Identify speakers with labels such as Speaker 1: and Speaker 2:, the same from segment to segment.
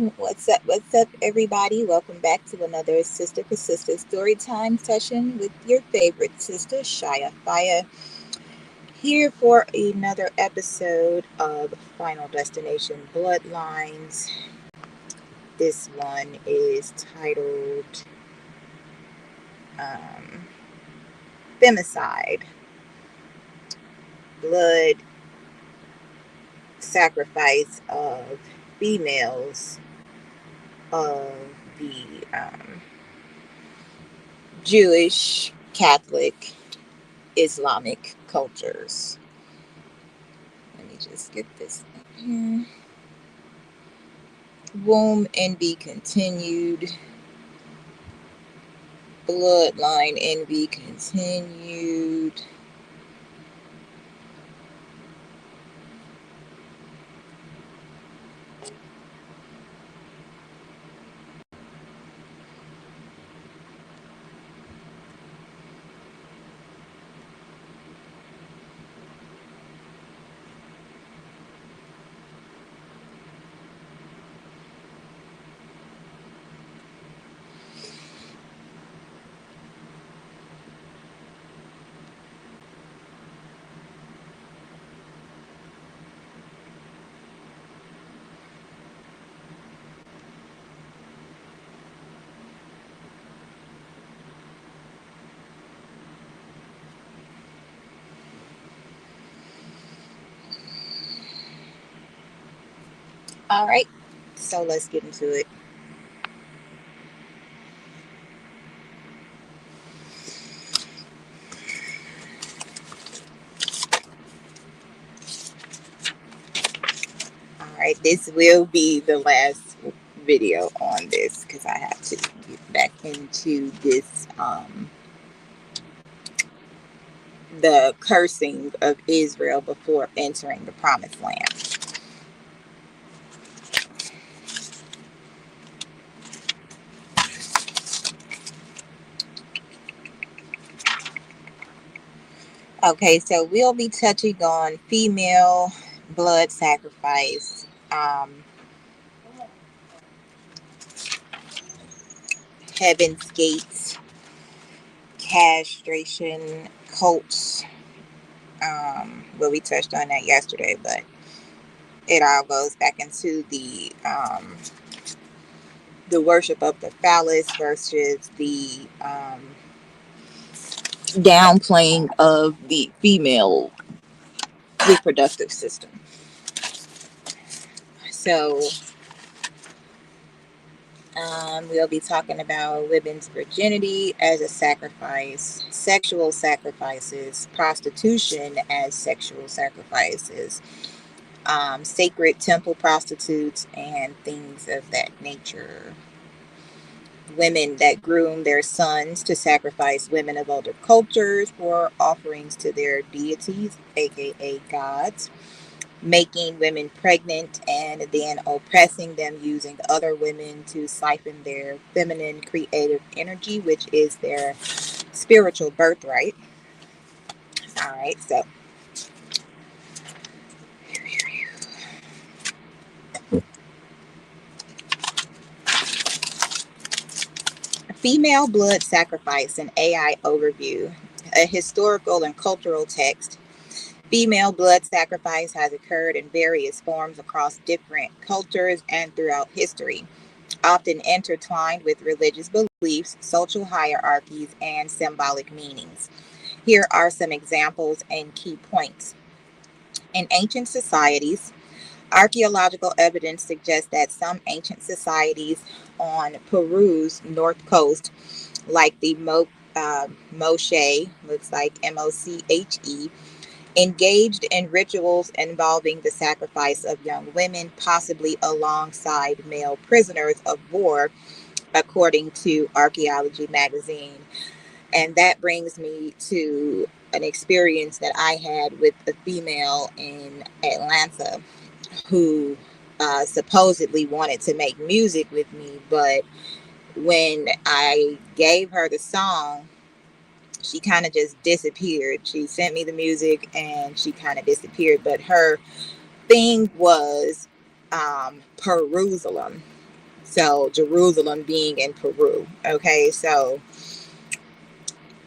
Speaker 1: What's up, everybody? Welcome back to another Sister for Sister story time session with your favorite sister, Shia Fire, here for another episode of Final Destination Bloodlines. This one is titled um, Femicide, Blood Sacrifice of Females of the Jewish, Catholic, Islamic cultures. Let me just get this up here. Womb envy continued. Bloodline envy continued. All right, so let's get into it. All right, this will be the last video on this because I have to get back into this the cursing of Israel before entering the promised land. Okay, so we'll be touching on female blood sacrifice, heaven's gates, castration, cults. Well, we touched on that yesterday, but it all goes back into the worship of the phallus versus the downplaying of the female reproductive system. So we'll be talking about women's virginity as a sacrifice, sexual sacrifices, prostitution as sexual sacrifices, sacred temple prostitutes, and things of that nature. Women that groom their sons to sacrifice women of other cultures for offerings to their deities, aka gods, making women pregnant and then oppressing them using other women to siphon their feminine creative energy, which is their spiritual birthright. All right, so female blood sacrifice, an AI overview, a historical and cultural text. Female blood sacrifice has occurred in various forms across different cultures and throughout history, often intertwined with religious beliefs, social hierarchies, and symbolic meanings. Here are some examples and key points. In ancient societies, archaeological evidence suggests that some ancient societies on Peru's north coast, like the Moche, looks like Moche, engaged in rituals involving the sacrifice of young women, possibly alongside male prisoners of war, according to Archaeology Magazine. And that brings me to an experience that I had with a female in Atlanta who supposedly wanted to make music with me, but when I gave her the song, she kind of just disappeared. She sent me the music and she kind of disappeared. But her thing was Jerusalem. So Jerusalem being in Peru. Okay, so,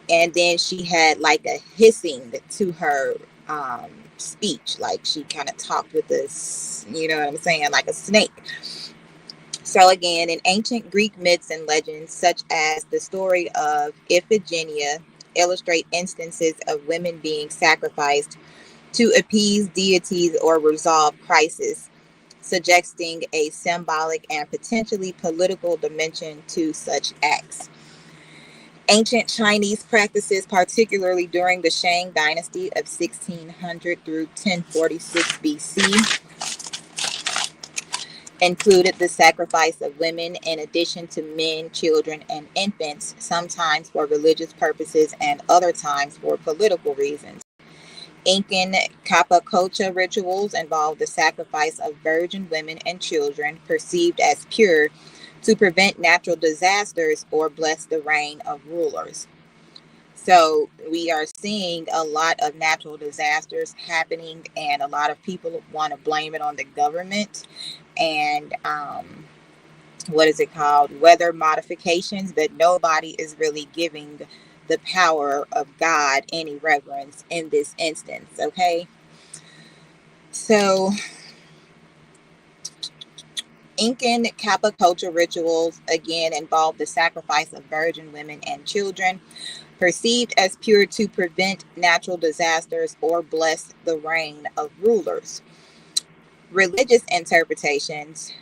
Speaker 1: and then she had like a hissing to her speech, like she kind of talked with this, you know what I'm saying, like a snake. So again, in ancient Greek myths and legends, such as the story of Iphigenia, illustrate instances of women being sacrificed to appease deities or resolve crises, suggesting a symbolic and potentially political dimension to such acts. Ancient Chinese practices, particularly during the Shang dynasty of 1600 through 1046 BC, included the sacrifice of women in addition to men, children, and infants, sometimes for religious purposes and other times for political reasons. Incan Capacocha rituals involved the sacrifice of virgin women and children perceived as pure to prevent natural disasters or bless the reign of rulers. So we are seeing a lot of natural disasters happening, and a lot of people want to blame it on the government and what is it called? Weather modifications, but nobody is really giving the power of God any reverence in this instance. Okay. So Incan Capacocha rituals again involve the sacrifice of virgin women and children, perceived as pure to prevent natural disasters or bless the reign of rulers. Religious interpretations.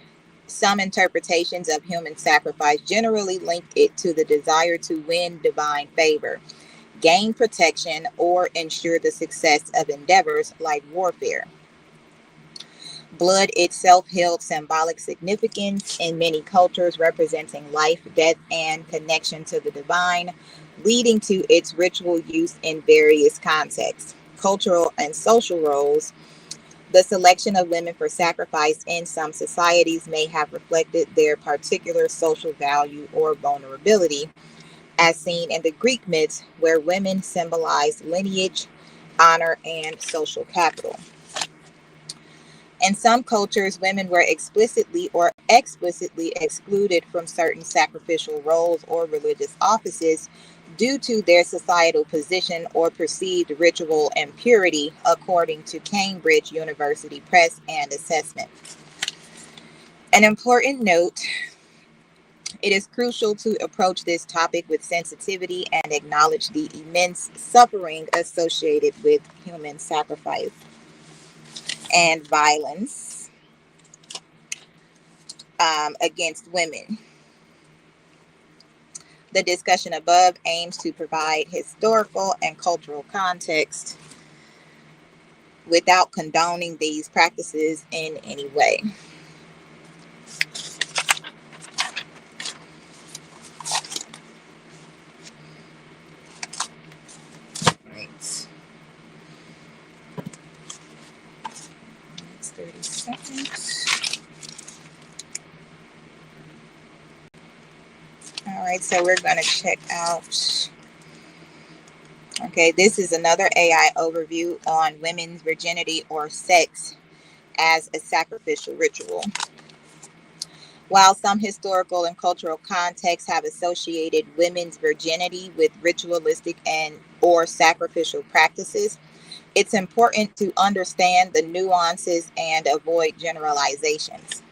Speaker 1: Some interpretations of human sacrifice generally link it to the desire to win divine favor, gain protection, or ensure the success of endeavors like warfare. Blood itself held symbolic significance in many cultures, representing life, death, and connection to the divine, leading to its ritual use in various contexts. Cultural and social roles. The selection of women for sacrifice in some societies may have reflected their particular social value or vulnerability, as seen in the Greek myths, where women symbolized lineage, honor, and social capital. In some cultures, women were explicitly or explicitly excluded from certain sacrificial roles or religious offices due to their societal position or perceived ritual impurity, according to Cambridge University Press and Assessment. An important note: it is crucial to approach this topic with sensitivity and acknowledge the immense suffering associated with human sacrifice and violence against women. The discussion above aims to provide historical and cultural context without condoning these practices in any way. Right. Next 30 seconds. All right, so we're going to check out. Okay, this is another AI overview on women's virginity or sex as a sacrificial ritual. While some historical and cultural contexts have associated women's virginity with ritualistic and or sacrificial practices, it's important to understand the nuances and avoid generalizations.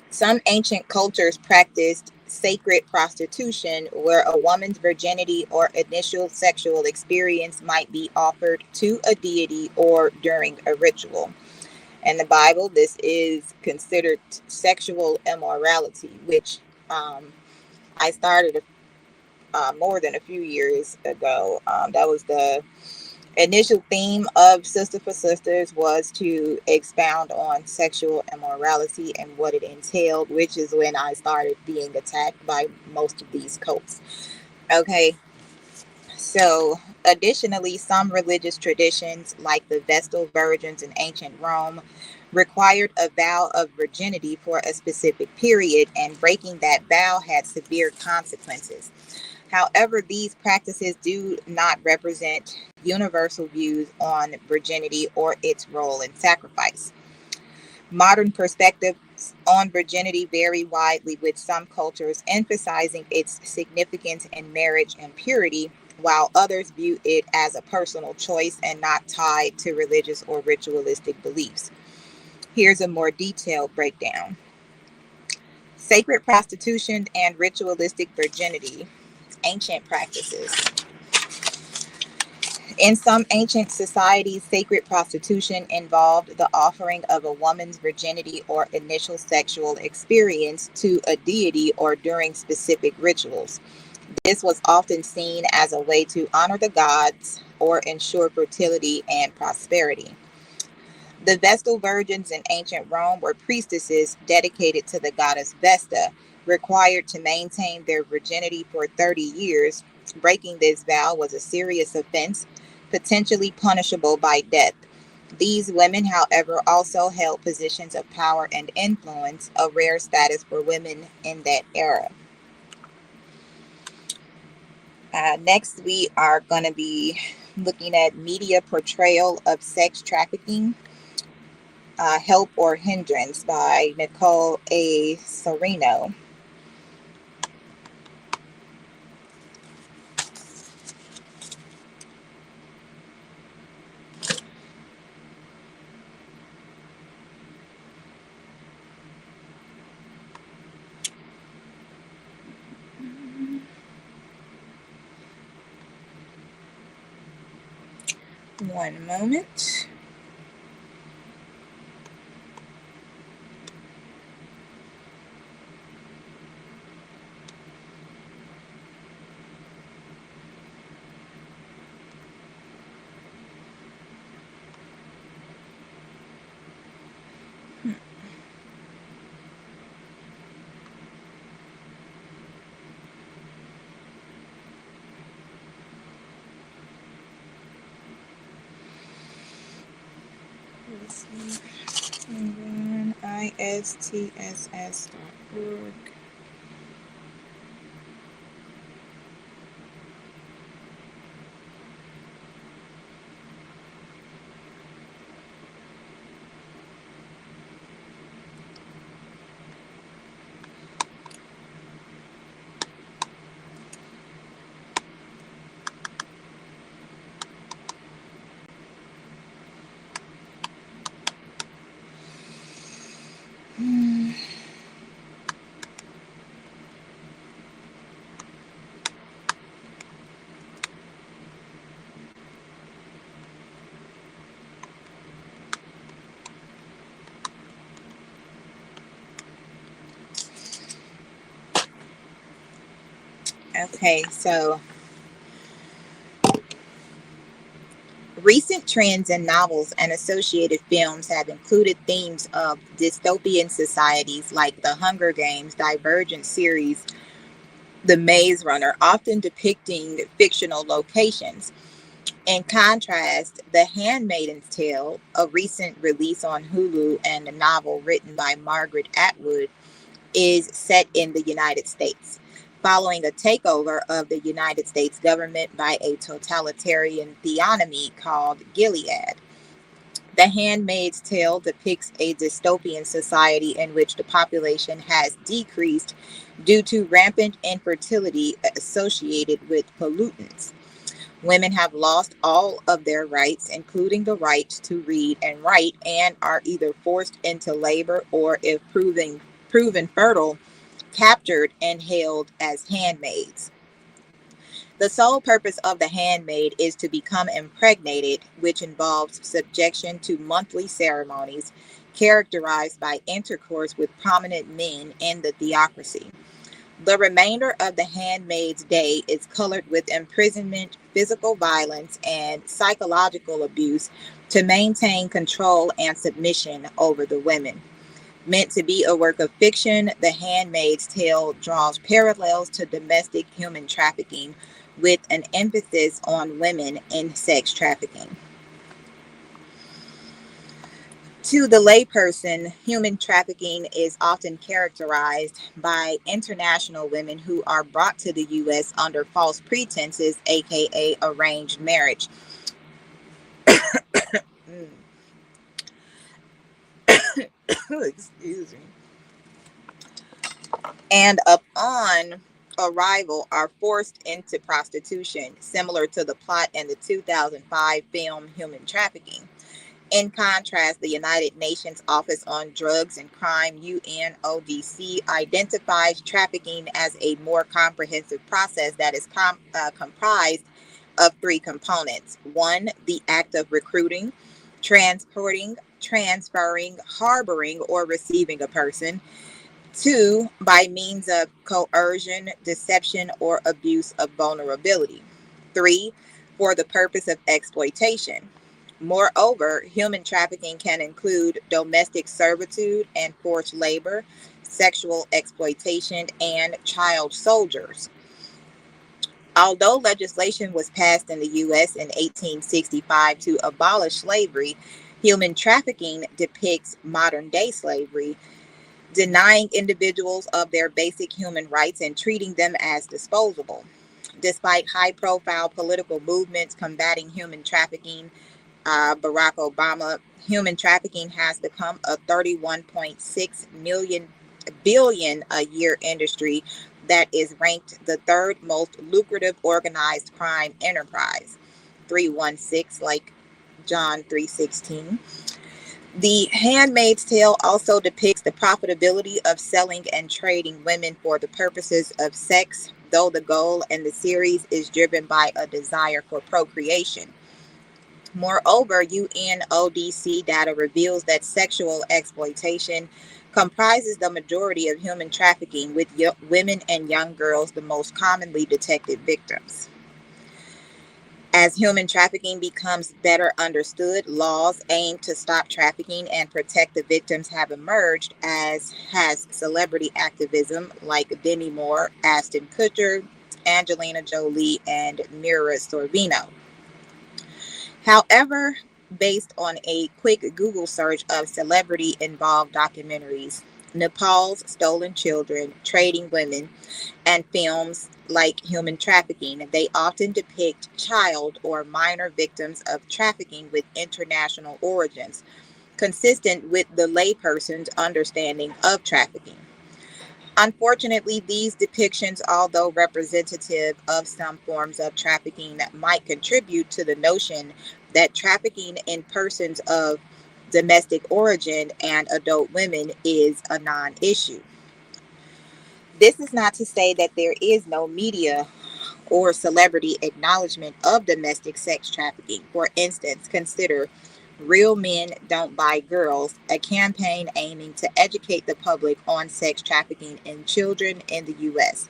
Speaker 1: Some ancient cultures practiced sacred prostitution, where a woman's virginity or initial sexual experience might be offered to a deity or during a ritual. In the Bible, this is considered sexual immorality, which I started more than a few years ago. That was the initial theme of Sister for Sisters, was to expound on sexual immorality and what it entailed, which is when I started being attacked by most of these cults. Okay, so additionally, some religious traditions, like the Vestal Virgins in ancient Rome, required a vow of virginity for a specific period, and breaking that vow had severe consequences. However, these practices do not represent universal views on virginity or its role in sacrifice. Modern perspectives on virginity vary widely, with some cultures emphasizing its significance in marriage and purity, while others view it as a personal choice and not tied to religious or ritualistic beliefs. Here's a more detailed breakdown. Sacred prostitution and ritualistic virginity, ancient practices. In some ancient societies, sacred prostitution involved the offering of a woman's virginity or initial sexual experience to a deity or during specific rituals. This was often seen as a way to honor the gods or ensure fertility and prosperity. The Vestal virgins in ancient Rome were priestesses dedicated to the goddess Vesta, required to maintain their virginity for 30 years. Breaking this vow was a serious offense, potentially punishable by death. These women, however, also held positions of power and influence, a rare status for women in that era. Next, we are going to be looking at media portrayal of sex trafficking. Help or Hindrance by Nicole A. Sereno. One moment. istss.org. Okay, so recent trends in novels and associated films have included themes of dystopian societies like the Hunger Games, Divergent series, The Maze Runner, often depicting fictional locations. In contrast, The Handmaid's Tale, a recent release on Hulu and a novel written by Margaret Atwood, is set in the United States, following a takeover of the United States government by a totalitarian theonomy called Gilead. The Handmaid's Tale depicts a dystopian society in which the population has decreased due to rampant infertility associated with pollutants. Women have lost all of their rights, including the right to read and write, and are either forced into labor or, if proven fertile, captured and held as handmaids. The sole purpose of the handmaid is to become impregnated, which involves subjection to monthly ceremonies characterized by intercourse with prominent men in the theocracy. The remainder of the handmaid's day is colored with imprisonment, physical violence, and psychological abuse to maintain control and submission over the women. Meant to be a work of fiction, The Handmaid's Tale draws parallels to domestic human trafficking with an emphasis on women in sex trafficking. To the layperson, human trafficking is often characterized by international women who are brought to the U.S. under false pretenses, aka arranged marriage. excuse me, and upon arrival are forced into prostitution, similar to the plot in the 2005 film Human Trafficking. In contrast, the United Nations Office on Drugs and Crime, UNODC, identifies trafficking as a more comprehensive process that is comprised of three components. One, the act of recruiting, transporting, transferring, harboring, or receiving a person. Two, by means of coercion, deception, or abuse of vulnerability. Three, for the purpose of exploitation. Moreover, human trafficking can include domestic servitude and forced labor, sexual exploitation, and child soldiers. Although legislation was passed in the U.S. in 1865 to abolish slavery, human trafficking depicts modern day slavery, denying individuals of their basic human rights and treating them as disposable. Despite high profile political movements combating human trafficking, Barack Obama, human trafficking has become a 31.6 billion a year industry that is ranked the third most lucrative organized crime enterprise. 316, like John 3:16. The Handmaid's Tale also depicts the profitability of selling and trading women for the purposes of sex, though the goal in the series is driven by a desire for procreation. Moreover, UNODC data reveals that sexual exploitation comprises the majority of human trafficking, with women and young girls the most commonly detected victims. As human trafficking becomes better understood, laws aimed to stop trafficking and protect the victims have emerged, as has celebrity activism like Demi Moore, Ashton Kutcher, Angelina Jolie, and Mira Sorvino. However, based on a quick Google search of celebrity involved documentaries, Nepal's Stolen Children, Trading Women, and films like Human Trafficking, they often depict child or minor victims of trafficking with international origins, consistent with the layperson's understanding of trafficking. Unfortunately, these depictions, although representative of some forms of trafficking, might contribute to the notion that trafficking in persons of domestic origin and adult women is a non issue. This is not to say that there is no media or celebrity acknowledgement of domestic sex trafficking. For instance, consider Real Men Don't Buy Girls, a campaign aiming to educate the public on sex trafficking in children in the U.S.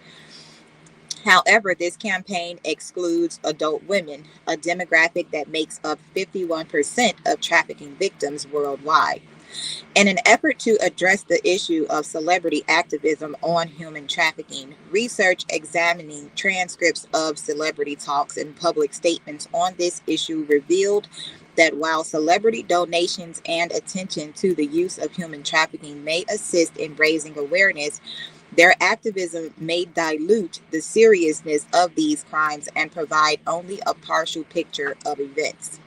Speaker 1: However, this campaign excludes adult women, a demographic that makes up 51% of trafficking victims worldwide. In an effort to address the issue of celebrity activism on human trafficking, research examining transcripts of celebrity talks and public statements on this issue revealed that while celebrity donations and attention to the use of human trafficking may assist in raising awareness, their activism may dilute the seriousness of these crimes and provide only a partial picture of events.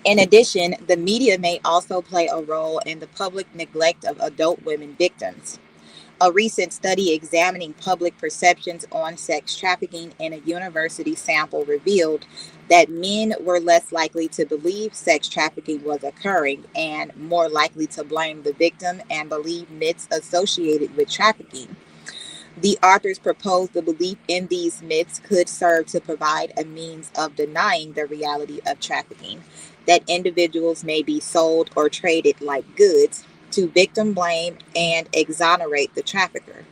Speaker 1: In addition, the media may also play a role in the public neglect of adult women victims. A recent study examining public perceptions on sex trafficking in a university sample revealed that men were less likely to believe sex trafficking was occurring and more likely to blame the victim and believe myths associated with trafficking. The authors proposed the belief in these myths could serve to provide a means of denying the reality of trafficking, that individuals may be sold or traded like goods, to victim blame and exonerate the trafficker.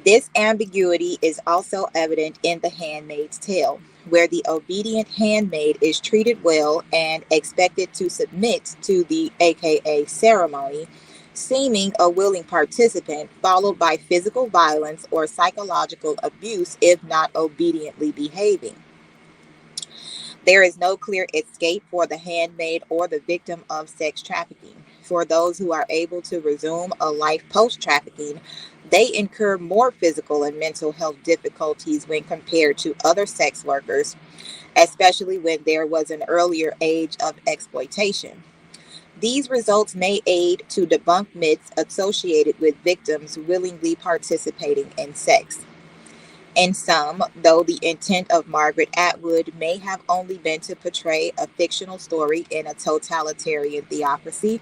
Speaker 1: This ambiguity is also evident in The Handmaid's Tale, where the obedient handmaid is treated well and expected to submit to the AKA ceremony, seeming a willing participant, followed by physical violence or psychological abuse if not obediently behaving. There is no clear escape for the handmaid or the victim of sex trafficking. For those who are able to resume a life post trafficking, they incur more physical and mental health difficulties when compared to other sex workers, especially when there was an earlier age of exploitation. These results may aid to debunk myths associated with victims willingly participating in sex. In some, though the intent of Margaret Atwood may have only been to portray a fictional story in a totalitarian theocracy,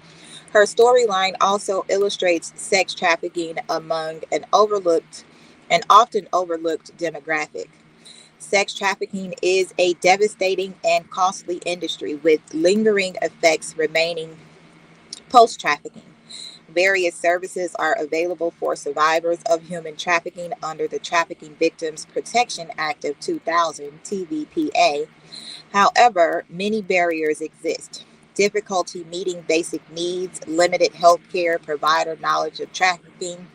Speaker 1: her storyline also illustrates sex trafficking among an often overlooked demographic. Sex trafficking is a devastating and costly industry with lingering effects remaining post trafficking. Various services are available for survivors of human trafficking under the Trafficking Victims Protection Act of 2000, TVPA. However, many barriers exist. Difficulty meeting basic needs, limited health care, provider knowledge of trafficking,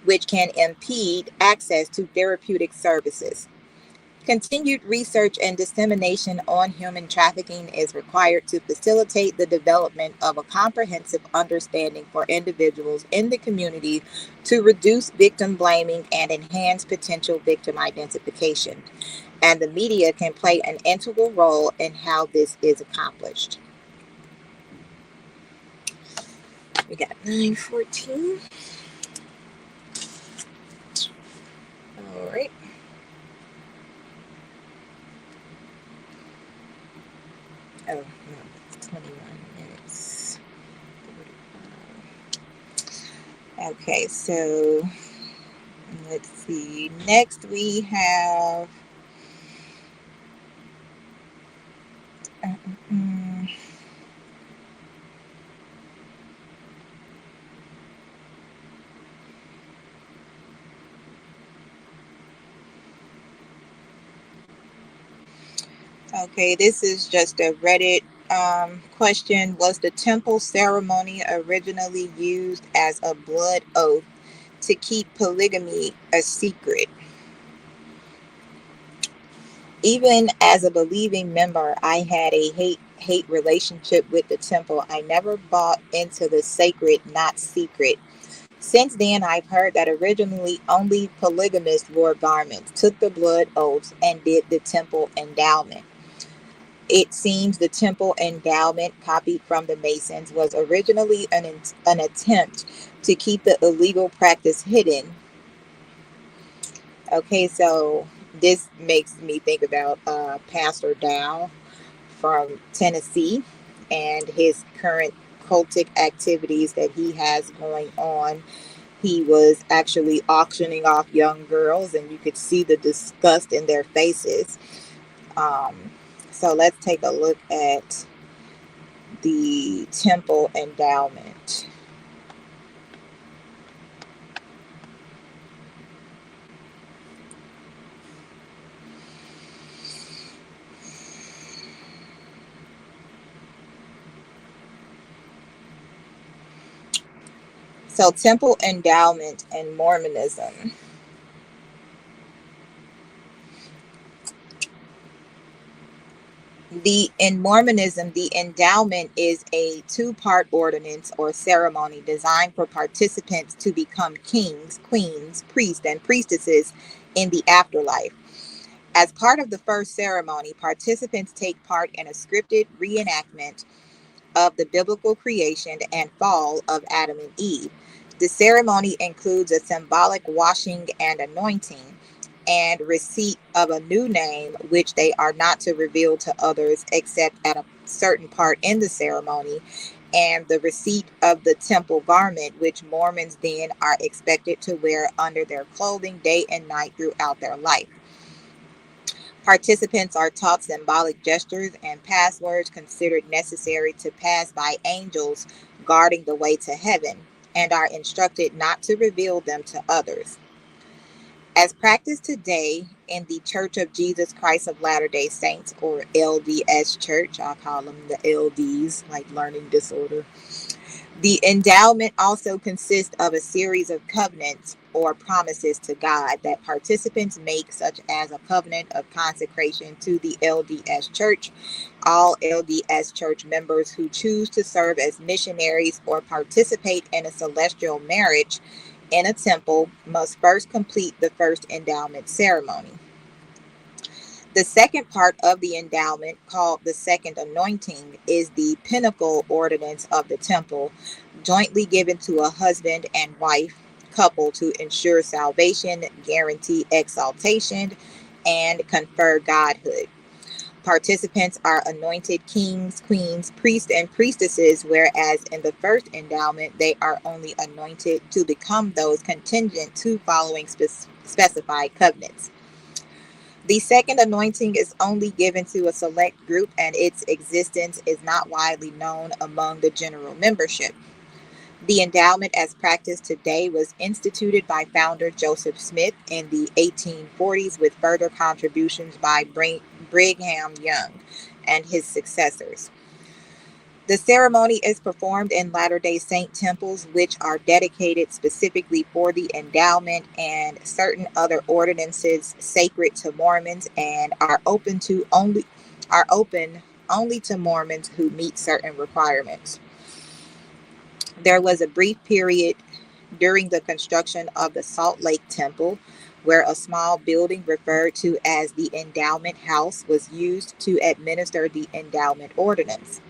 Speaker 1: which can impede access to therapeutic services. Continued research and dissemination on human trafficking is required to facilitate the development of a comprehensive understanding for individuals in the community to reduce victim blaming and enhance potential victim identification. And the media can play an integral role in how this is accomplished. We got 914. All right. Oh, no, 21 minutes. Okay, so let's see. Next we have okay, this is just a Reddit question. Was the temple ceremony originally used as a blood oath to keep polygamy a secret? Even as a believing member, I had a hate relationship with the temple. I never bought into the sacred, not secret. Since then, I've heard that originally only polygamists wore garments, took the blood oaths, and did the temple endowment. It seems the temple endowment, copied from the Masons, was originally an attempt to keep the illegal practice hidden. Okay, so this makes me think about Pastor Dow from Tennessee and his current cultic activities that he has going on. He was actually auctioning off young girls, and you could see the disgust in their faces. So let's take a look at the temple endowment. So, temple endowment and Mormonism. In Mormonism, the endowment is a two-part ordinance or ceremony designed for participants to become kings, queens, priests, and priestesses in the afterlife. As part of the first ceremony, participants take part in a scripted reenactment of the biblical creation and fall of Adam and Eve. The ceremony includes a symbolic washing and anointing and receipt of a new name, which they are not to reveal to others except at a certain part in the ceremony, and the receipt of the temple garment, which Mormons then are expected to wear under their clothing day and night throughout their life. Participants are taught symbolic gestures and passwords considered necessary to pass by angels guarding the way to heaven, and are instructed not to reveal them to others. As practiced today in the Church of Jesus Christ of Latter-day Saints, or LDS Church, I'll call them the LDs, like learning disorder. The endowment also consists of a series of covenants or promises to God that participants make, such as a covenant of consecration to the LDS Church. All LDS Church members who choose to serve as missionaries or participate in a celestial marriage in a temple must first complete the first endowment ceremony. The second part of the endowment, called the second anointing, is the pinnacle ordinance of the temple, jointly given to a husband and wife couple to ensure salvation, guarantee exaltation, and confer godhood. Participants are anointed kings, queens, priests, and priestesses, whereas in the first endowment, they are only anointed to become those contingent to following specified covenants. The second anointing is only given to a select group, and its existence is not widely known among the general membership. The endowment, as practiced today, was instituted by founder Joseph Smith in the 1840s, with further contributions by Brigham Young and his successors. The ceremony is performed in Latter-day Saint temples, which are dedicated specifically for the endowment, and certain other ordinances sacred to Mormons and are open only to Mormons who meet certain requirements. There was a brief period during the construction of the Salt Lake Temple where a small building referred to as the Endowment House was used to administer the endowment ordinance.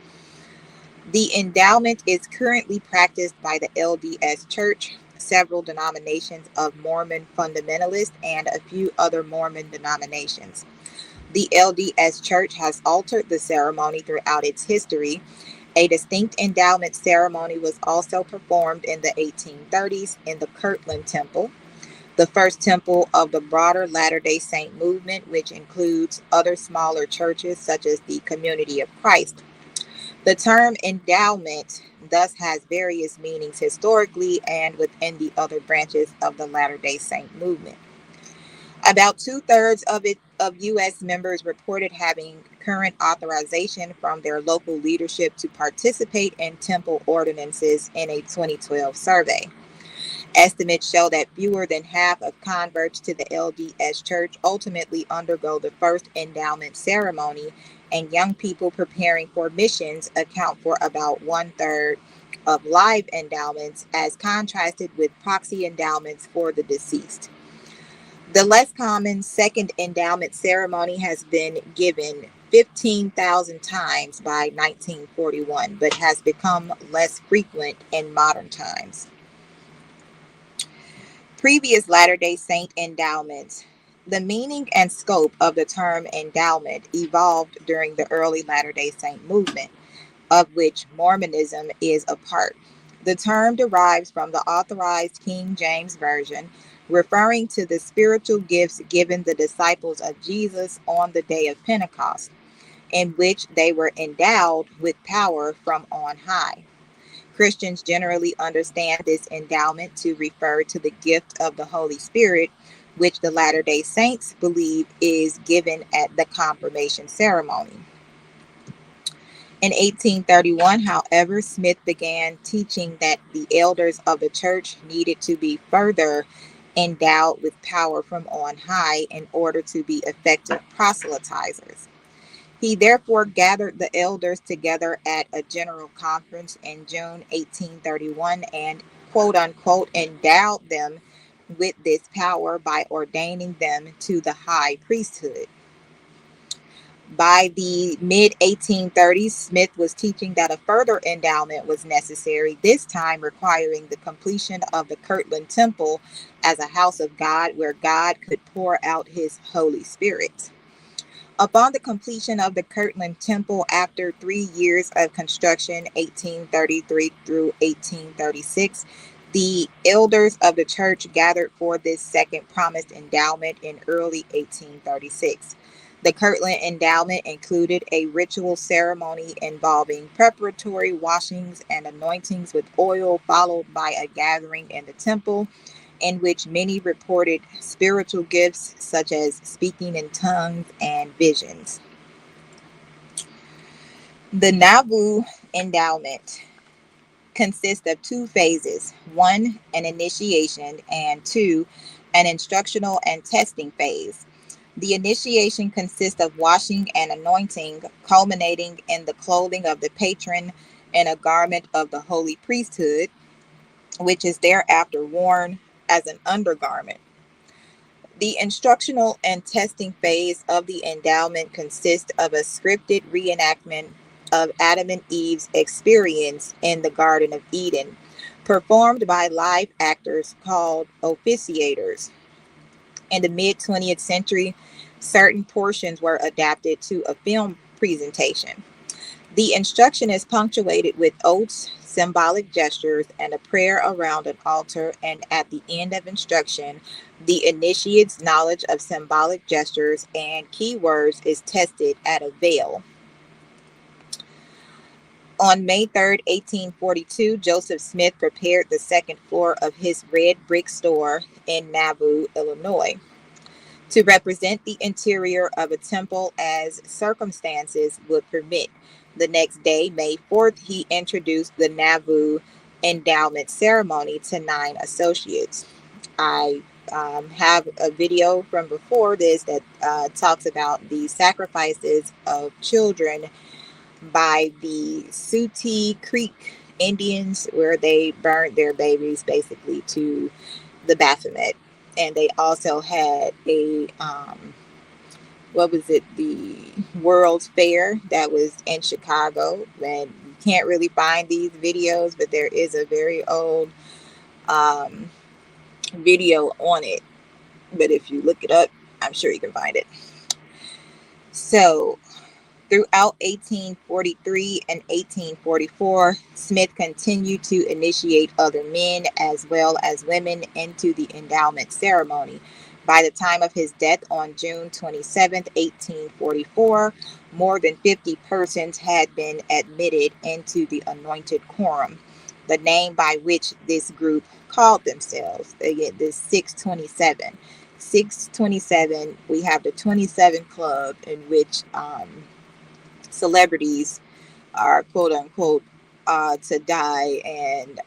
Speaker 1: The endowment is currently practiced by the LDS Church, several denominations of Mormon fundamentalists, and a few other Mormon denominations. The LDS Church has altered the ceremony throughout its history. A distinct endowment ceremony was also performed in the 1830s in the Kirtland Temple, the first temple of the broader Latter-day Saint movement, which includes other smaller churches such as the Community of Christ. The term endowment thus has various meanings historically and within the other branches of the Latter-day Saint movement. About two-thirds of U.S. members reported having current authorization from their local leadership to participate in temple ordinances in a 2012 survey. Estimates show that fewer than half of converts to the LDS Church ultimately undergo the first endowment ceremony, and young people preparing for missions account for about one-third of live endowments, as contrasted with proxy endowments for the deceased. The less common second endowment ceremony has been given 15,000 times by 1941, but has become less frequent in modern times. Previous Latter-day Saint endowments. The meaning and scope of the term endowment evolved during the early Latter-day Saint movement, of which Mormonism is a part. The term derives from the Authorized King James Version, referring to the spiritual gifts given the disciples of Jesus on the day of Pentecost, in which they were endowed with power from on high. Christians generally understand this endowment to refer to the gift of the Holy Spirit, which the Latter-day Saints believe is given at the confirmation ceremony. In 1831, however, Smith began teaching that the elders of the church needed to be further endowed with power from on high in order to be effective proselytizers. He therefore gathered the elders together at a general conference in June 1831 and, quote unquote, endowed them with this power by ordaining them to the high priesthood. By the mid 1830s, Smith was teaching that a further endowment was necessary, this time requiring the completion of the Kirtland Temple as a house of God where God could pour out his Holy Spirit. Upon the completion of the Kirtland Temple after 3 years of construction, 1833 through 1836, the elders of the church gathered for this second promised endowment in early 1836. The Kirtland endowment included a ritual ceremony involving preparatory washings and anointings with oil, followed by a gathering in the temple, in which many reported spiritual gifts such as speaking in tongues and visions. The Nauvoo endowment consists of two phases: one, an initiation, and two, an instructional and testing phase. The initiation consists of washing and anointing, culminating in the clothing of the patron in a garment of the holy priesthood, which is thereafter worn as an undergarment. The instructional and testing phase of the endowment consists of a scripted reenactment of Adam and Eve's experience in the Garden of Eden, performed by live actors called officiators. In the mid 20th century, certain portions were adapted to a film presentation. The instruction is punctuated with oaths, symbolic gestures, and a prayer around an altar. And at the end of instruction, the initiate's knowledge of symbolic gestures and keywords is tested at a veil. On May 3rd, 1842, Joseph Smith prepared the second floor of his red brick store in Nauvoo, Illinois, to represent the interior of a temple as circumstances would permit. The next day, May 4th, he introduced the Nauvoo endowment ceremony to 9 associates. I have a video from before this that talks about the sacrifices of children by the Sooty Creek Indians, where they burned their babies basically to the Baphomet. And they also had a what was it, the World's Fair that was in Chicago. And you can't really find these videos, but there is a very old video on it. But if you look it up, I'm sure you can find it. So throughout 1843 and 1844, Smith continued to initiate other men as well as women into the endowment ceremony. By the time of his death on June 27, 1844, more than 50 persons had been admitted into the anointed quorum, the name by which this group called themselves. Again, this 627. 627, we have the 27 Club, in which celebrities are quote unquote to die, and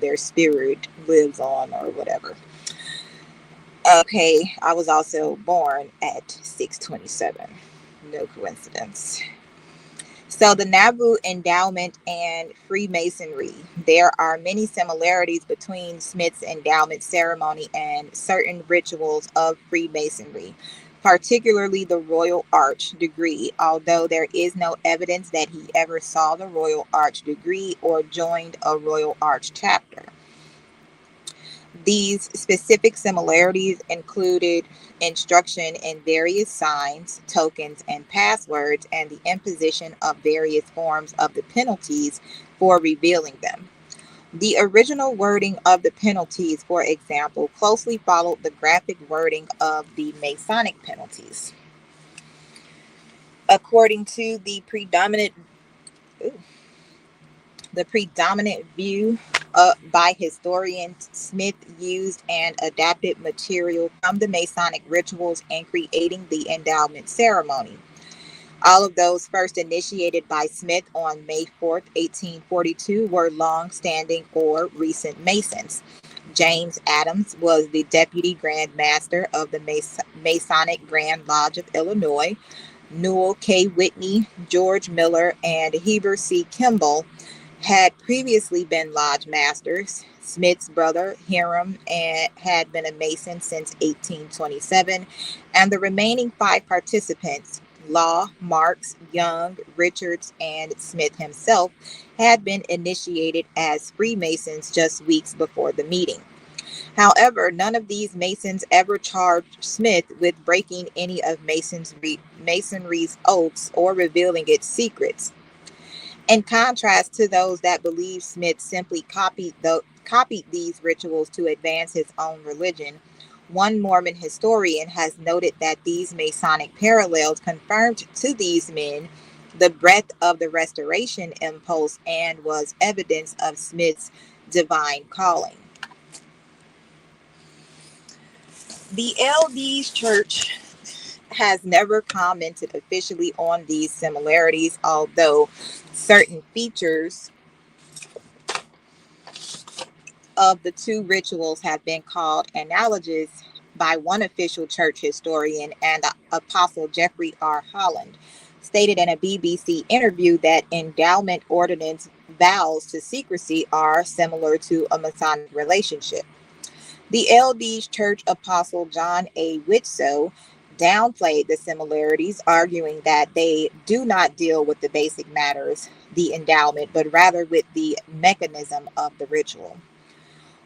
Speaker 1: their spirit lives on or whatever. Okay, I was also born at 627. No coincidence. So the Nauvoo endowment and Freemasonry. There are many similarities between Smith's endowment ceremony and certain rituals of Freemasonry, particularly the Royal Arch degree, although there is no evidence that he ever saw the Royal Arch degree or joined a Royal Arch chapter. These specific similarities included instruction in various signs, tokens, and passwords, and the imposition of various forms of the penalties for revealing them. The original wording of the penalties, for example, closely followed the graphic wording of the Masonic penalties. According to the predominant view by historians, Smith used and adapted material from the Masonic rituals in creating the endowment ceremony. All of those first initiated by Smith on May 4th, 1842 were long-standing or recent Masons. James Adams was the Deputy Grand Master of the Masonic Grand Lodge of Illinois. Newell K. Whitney, George Miller, and Heber C. Kimball had previously been lodge masters. Smith's brother, Hiram, had been a Mason since 1827, and the remaining 5 participants, Law, Marks, Young, Richards, and Smith himself, had been initiated as Freemasons just weeks before the meeting. However, none of these Masons ever charged Smith with breaking any of Masonry's oaths or revealing its secrets. In contrast to those that believe Smith simply copied these rituals to advance his own religion, one Mormon historian has noted that these Masonic parallels confirmed to these men the breadth of the Restoration impulse and was evidence of Smith's divine calling. The LDS Church has never commented officially on these similarities, although certain features of the two rituals have been called analogous by one official church historian, and Apostle Jeffrey R. Holland stated in a BBC interview that endowment ordinance vows to secrecy are similar to a Masonic relationship. The LDS Church apostle John A. Whitsoe downplayed the similarities, arguing that they do not deal with the basic matters, the endowment, but rather with the mechanism of the ritual.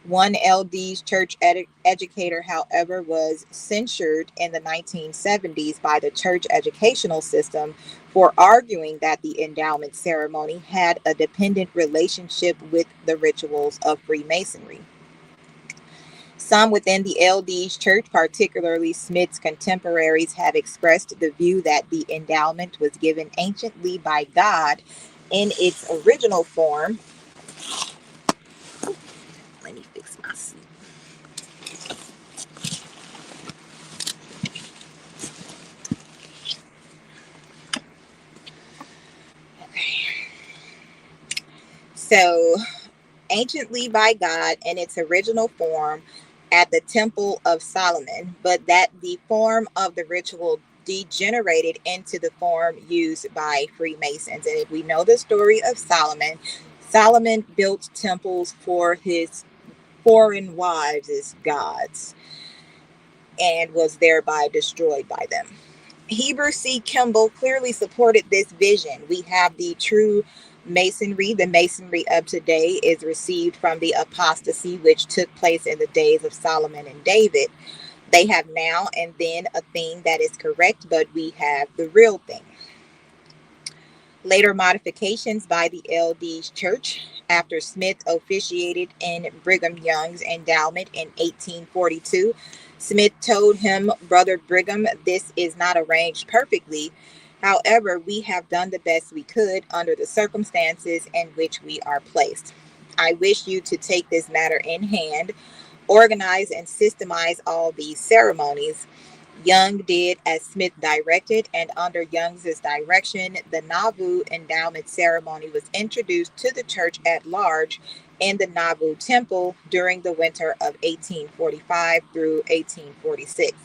Speaker 1: One LDS church educator, however, was censured in the 1970s by the church educational system for arguing that the endowment ceremony had a dependent relationship with the rituals of Freemasonry. Some within the LDS church, particularly Smith's contemporaries, have expressed the view that the endowment was given anciently by God in its original form. Let me fix my seat. So, anciently by God in its original form at the Temple of Solomon, but that the form of the ritual degenerated into the form used by Freemasons. And if we know the story of Solomon, Solomon built temples for his foreign wives as gods and was thereby destroyed by them. Heber C. Kimball clearly supported this vision. We have the true masonry. The masonry of today is received from the apostasy which took place in the days of Solomon and David. They have now and then a thing that is correct, but we have the real thing. Later modifications by the LDS Church after Smith officiated in Brigham Young's endowment in 1842. Smith told him, "Brother Brigham, this is not arranged perfectly. However, we have done the best we could under the circumstances in which we are placed. I wish you to take this matter in hand, organize and systemize all these ceremonies." Young did as Smith directed, and under Young's direction, the Nauvoo endowment ceremony was introduced to the church at large in the Nauvoo Temple during the winter of 1845 through 1846.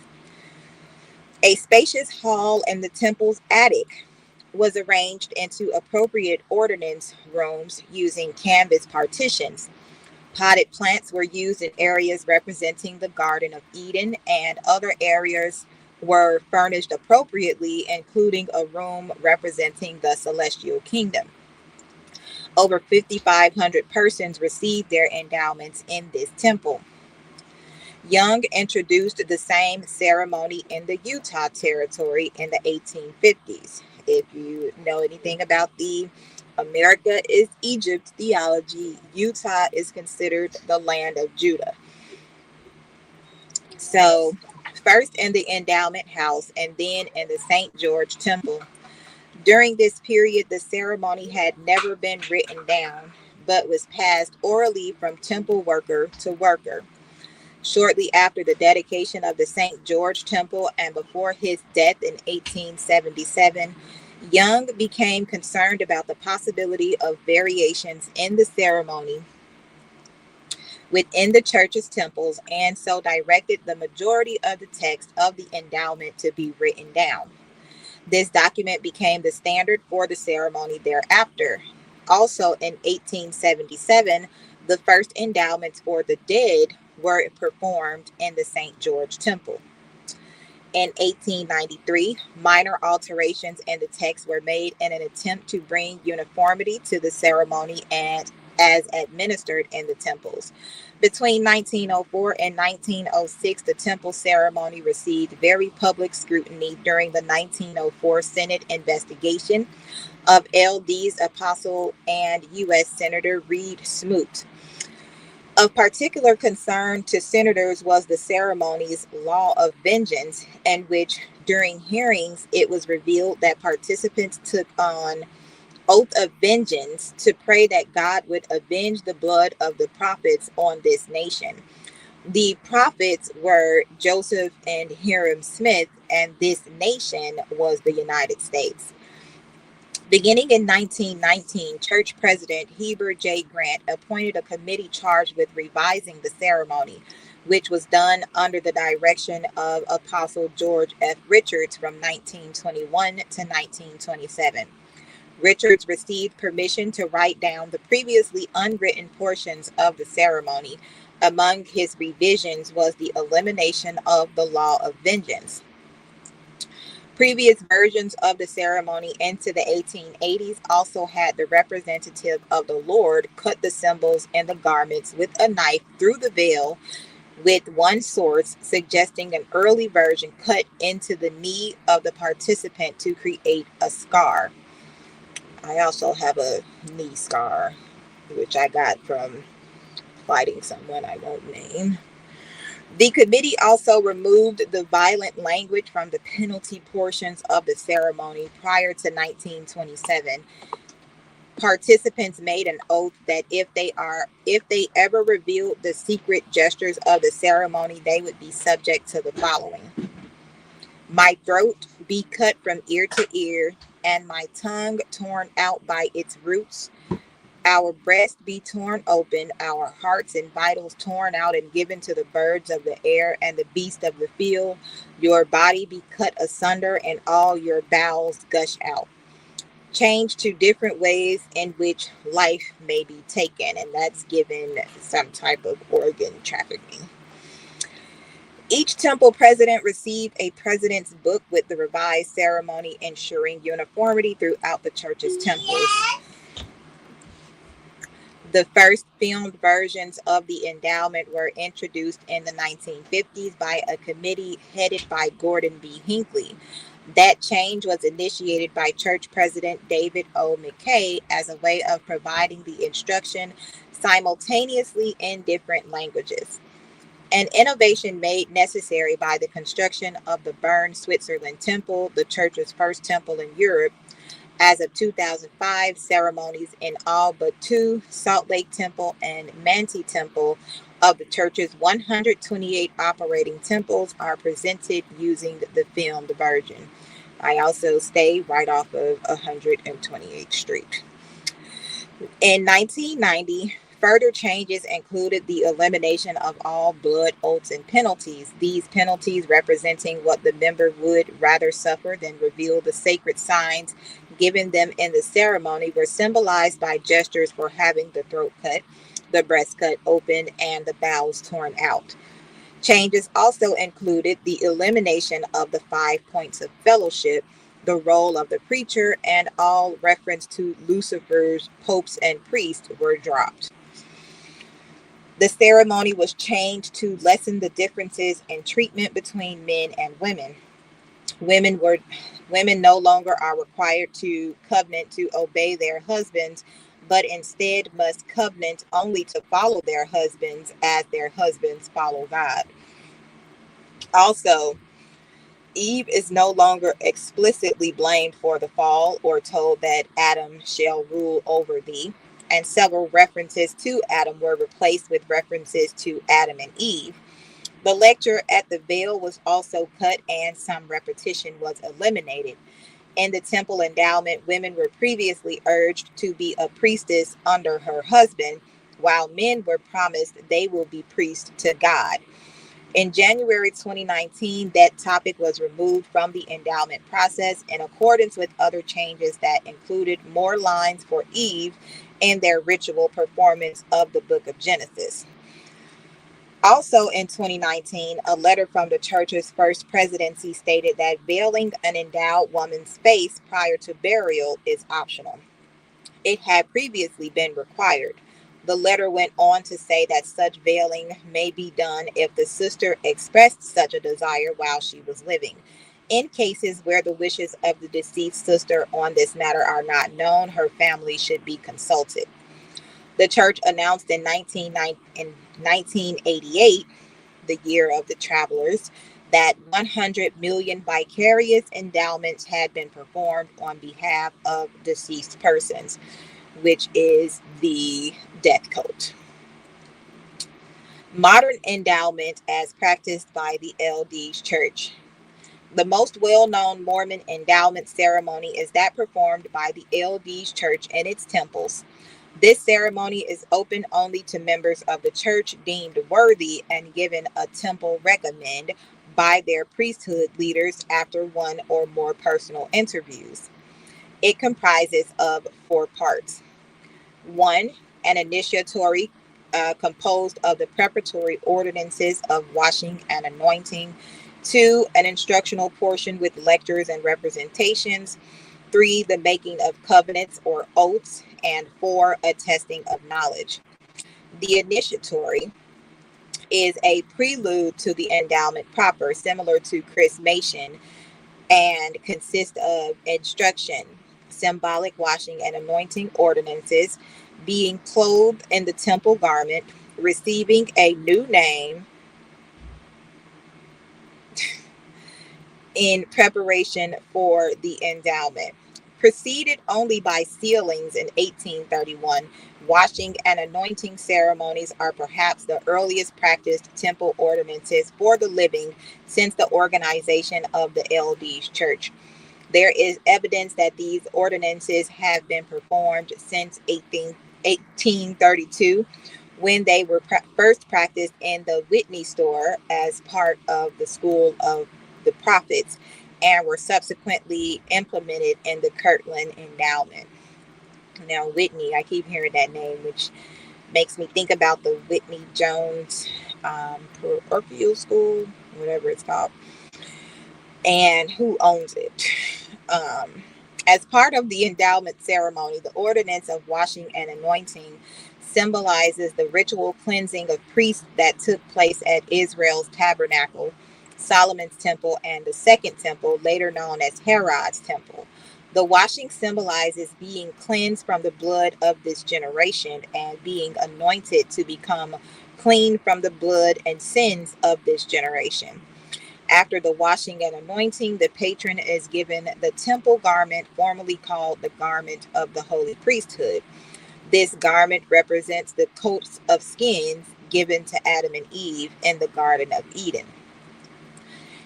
Speaker 1: A spacious hall in the temple's attic was arranged into appropriate ordinance rooms using canvas partitions. Potted plants were used in areas representing the Garden of Eden, and other areas were furnished appropriately, including a room representing the celestial kingdom. Over 5,500 persons received their endowments in this temple. Young introduced the same ceremony in the Utah Territory in the 1850s. If you know anything about the America is Egypt theology, Utah is considered the land of Judah. So, first in the endowment house and then in the St. George Temple. During this period, the ceremony had never been written down, but was passed orally from temple worker to worker. Shortly after the dedication of the St. George Temple and before his death in 1877, Young became concerned about the possibility of variations in the ceremony within the church's temples, and so directed the majority of the text of the endowment to be written down. This document became the standard for the ceremony thereafter. Also in 1877, the first endowments for the dead were performed in the St. George Temple. In 1893, minor alterations in the text were made in an attempt to bring uniformity to the ceremony and as administered in the temples. Between 1904 and 1906, the temple ceremony received very public scrutiny during the 1904 Senate investigation of LD's apostle and U.S. Senator Reed Smoot. Of particular concern to senators was the ceremony's law of vengeance, in which, during hearings, it was revealed that participants took on oath of vengeance to pray that God would avenge the blood of the prophets on this nation. The prophets were Joseph and Hiram Smith, and this nation was the United States. Beginning in 1919, Church President Heber J. Grant appointed a committee charged with revising the ceremony, which was done under the direction of Apostle George F. Richards from 1921 to 1927. Richards received permission to write down the previously unwritten portions of the ceremony, Among his revisions was the elimination of the law of vengeance. Previous versions of the ceremony into the 1880s also had the representative of the Lord cut the symbols in the garments with a knife through the veil with one source, suggesting an early version cut into the knee of the participant to create a scar. I also have a knee scar, which I got from fighting someone I won't name. The committee also removed the violent language from the penalty portions of the ceremony prior to 1927. Participants made an oath that if they ever revealed the secret gestures of the ceremony, they would be subject to the following: my throat be cut from ear to ear, and my tongue torn out by its roots. Our breast be torn open, our hearts and vitals torn out and given to the birds of the air and the beasts of the field. Your body be cut asunder, and all your bowels gush out. Change to different ways in which life may be taken, and that's given some type of organ trafficking. Each temple president received a president's book with the revised ceremony, ensuring uniformity throughout the church's temples. The first filmed versions of the endowment were introduced in the 1950s by a committee headed by Gordon B. Hinckley. That change was initiated by Church President David O. McKay as a way of providing the instruction simultaneously in different languages. An innovation made necessary by the construction of the Bern, Switzerland temple, the church's first temple in Europe. As of 2005, ceremonies in all but two, Salt Lake Temple and Manti Temple, of the church's 128 operating temples are presented using the filmed version. I also stay right off of 128th Street. In 1990, further changes included the elimination of all blood oaths and penalties. These penalties, representing what the member would rather suffer than reveal the sacred signs given them in the ceremony, were symbolized by gestures for having the throat cut, the breast cut open, and the bowels torn out. Changes also included the elimination of the 5 points of fellowship, the role of the preacher, and all reference to Lucifer's popes and priests were dropped. The ceremony was changed to lessen the differences in treatment between men and women. Women no longer are required to covenant to obey their husbands, but instead must covenant only to follow their husbands as their husbands follow God. Also, Eve is no longer explicitly blamed for the fall or told that Adam shall rule over thee, and several references to Adam were replaced with references to Adam and Eve. The lecture at the veil was also cut, and some repetition was eliminated. In the temple endowment, women were previously urged to be a priestess under her husband, while men were promised they will be priests to God. In January 2019, that topic was removed from the endowment process in accordance with other changes that included more lines for Eve in their ritual performance of the book of Genesis. Also in 2019, a letter from the church's first presidency stated that veiling an endowed woman's face prior to burial is optional. It had previously been required. The letter went on to say that such veiling may be done if the sister expressed such a desire while she was living. In cases where the wishes of the deceased sister on this matter are not known, her family should be consulted. The church announced in 1988, the year of the travelers, that 100 million vicarious endowments had been performed on behalf of deceased persons, which is the death cult. Modern endowment as practiced by the LDS Church. The most well-known Mormon endowment ceremony is that performed by the LDS Church in its temples. This ceremony is open only to members of the church deemed worthy and given a temple recommend by their priesthood leaders after one or more personal interviews. It comprises of 4 parts. 1, an initiatory composed of the preparatory ordinances of washing and anointing. 2, an instructional portion with lectures and representations. 3, the making of covenants or oaths. And 4, a testing of knowledge. The initiatory is a prelude to the endowment proper, similar to chrismation, and consists of instruction, symbolic washing and anointing ordinances, being clothed in the temple garment, receiving a new name in preparation for the endowment. Preceded only by sealings in 1831, washing and anointing ceremonies are perhaps the earliest practiced temple ordinances for the living since the organization of the LDS Church. There is evidence that these ordinances have been performed since 1832, when they were first practiced in the Whitney store as part of the School of the Prophets, and were subsequently implemented in the Kirtland Endowment. Now, Whitney, I keep hearing that name, which makes me think about the Whitney Jones parochial school, whatever it's called, and who owns it. As part of the endowment ceremony, the ordinance of washing and anointing symbolizes the ritual cleansing of priests that took place at Israel's tabernacle, Solomon's temple, and the second temple, later known as Herod's temple. The washing symbolizes being cleansed from the blood of this generation and being anointed to become clean from the blood and sins of this generation. After the washing and anointing, the patron is given the temple garment, formerly called the garment of the holy priesthood. This garment represents the coats of skins given to Adam and Eve in the Garden of Eden.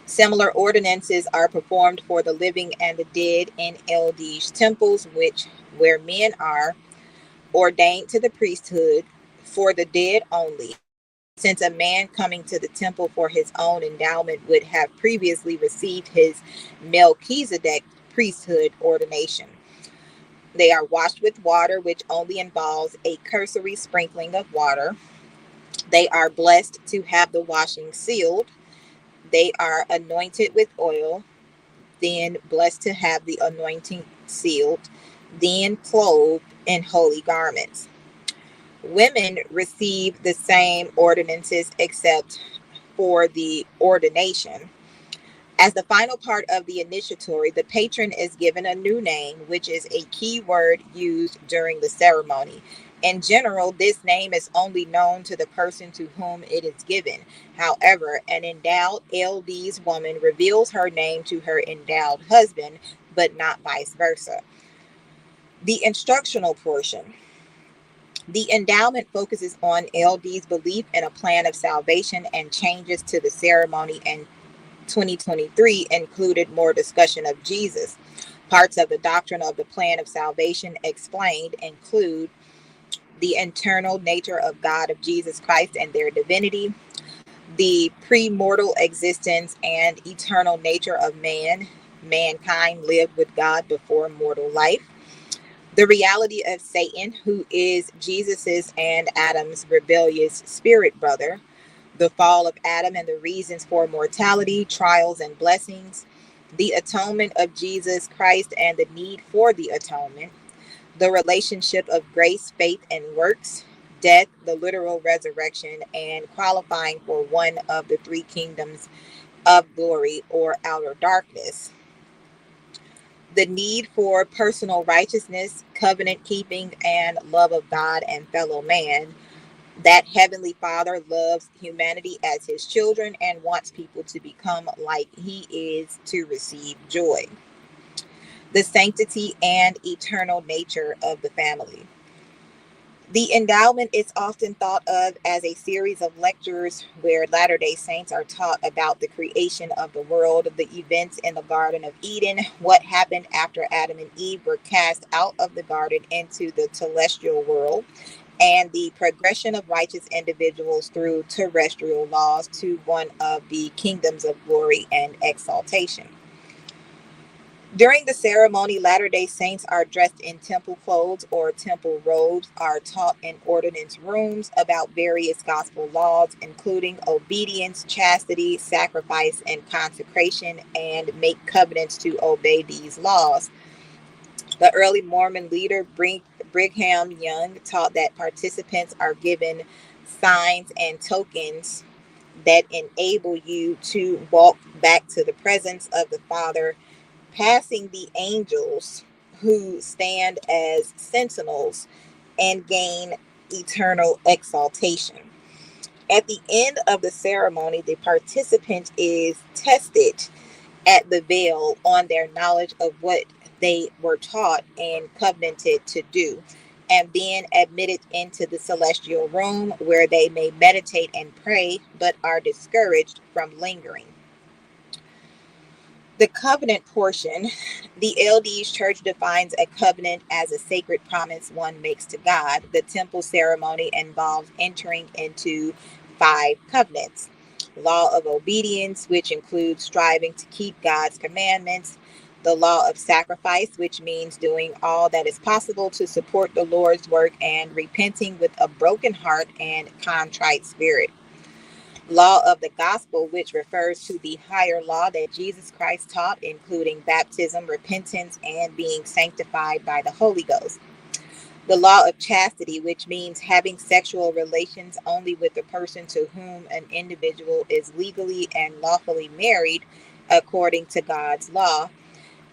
Speaker 1: Similar ordinances are performed for the living and the dead in LDS temples, where men are ordained to the priesthood for the dead only, since a man coming to the temple for his own endowment would have previously received his Melchizedek priesthood ordination. They are washed with water, which only involves a cursory sprinkling of water. They are blessed to have the washing sealed. They are anointed with oil, then blessed to have the anointing sealed, then clothed in holy garments. Women receive the same ordinances except for the ordination. As the final part of the initiatory, the patron is given a new name, which is a key word used during the ceremony. In general, this name is only known to the person to whom it is given. However, an endowed LDS woman reveals her name to her endowed husband, but not vice versa. The instructional portion. The endowment focuses on LD's belief in a plan of salvation, and changes to the ceremony in 2023 included more discussion of Jesus. Parts of the doctrine of the plan of salvation explained include the internal nature of God, of Jesus Christ, and their divinity, the premortal existence and eternal nature of mankind lived with God before mortal life, the reality of Satan, who is Jesus's and Adam's rebellious spirit brother, the fall of Adam and the reasons for mortality, trials, and blessings, the atonement of Jesus Christ and the need for the atonement, the relationship of grace, faith, and works, death, the literal resurrection, and qualifying for one of the three kingdoms of glory or outer darkness, the need for personal righteousness, covenant keeping, and love of God and fellow man, that Heavenly Father loves humanity as his children and wants people to become like he is to receive joy, the sanctity and eternal nature of the family. The endowment is often thought of as a series of lectures where Latter-day Saints are taught about the creation of the world, the events in the Garden of Eden, what happened after Adam and Eve were cast out of the garden into the celestial world, and the progression of righteous individuals through terrestrial laws to one of the kingdoms of glory and exaltation. During the ceremony, Latter-day Saints are dressed in temple clothes or temple robes, are taught in ordinance rooms about various gospel laws, including obedience, chastity, sacrifice, and consecration, and make covenants to obey these laws. The early Mormon leader Brigham Young taught that participants are given signs and tokens that enable you to walk back to the presence of the Father, passing the angels who stand as sentinels and gain eternal exaltation. At the end of the ceremony, the participant is tested at the veil on their knowledge of what they were taught and covenanted to do, and then admitted into the celestial room where they may meditate and pray, but are discouraged from lingering. The covenant portion, the LDS Church defines a covenant as a sacred promise one makes to God. The temple ceremony involves entering into 5 covenants. Law of obedience, which includes striving to keep God's commandments. The law of sacrifice, which means doing all that is possible to support the Lord's work and repenting with a broken heart and contrite spirit. Law of the gospel, which refers to the higher law that Jesus Christ taught, including baptism, repentance, and being sanctified by the Holy Ghost. The law of chastity, which means having sexual relations only with the person to whom an individual is legally and lawfully married according to God's law.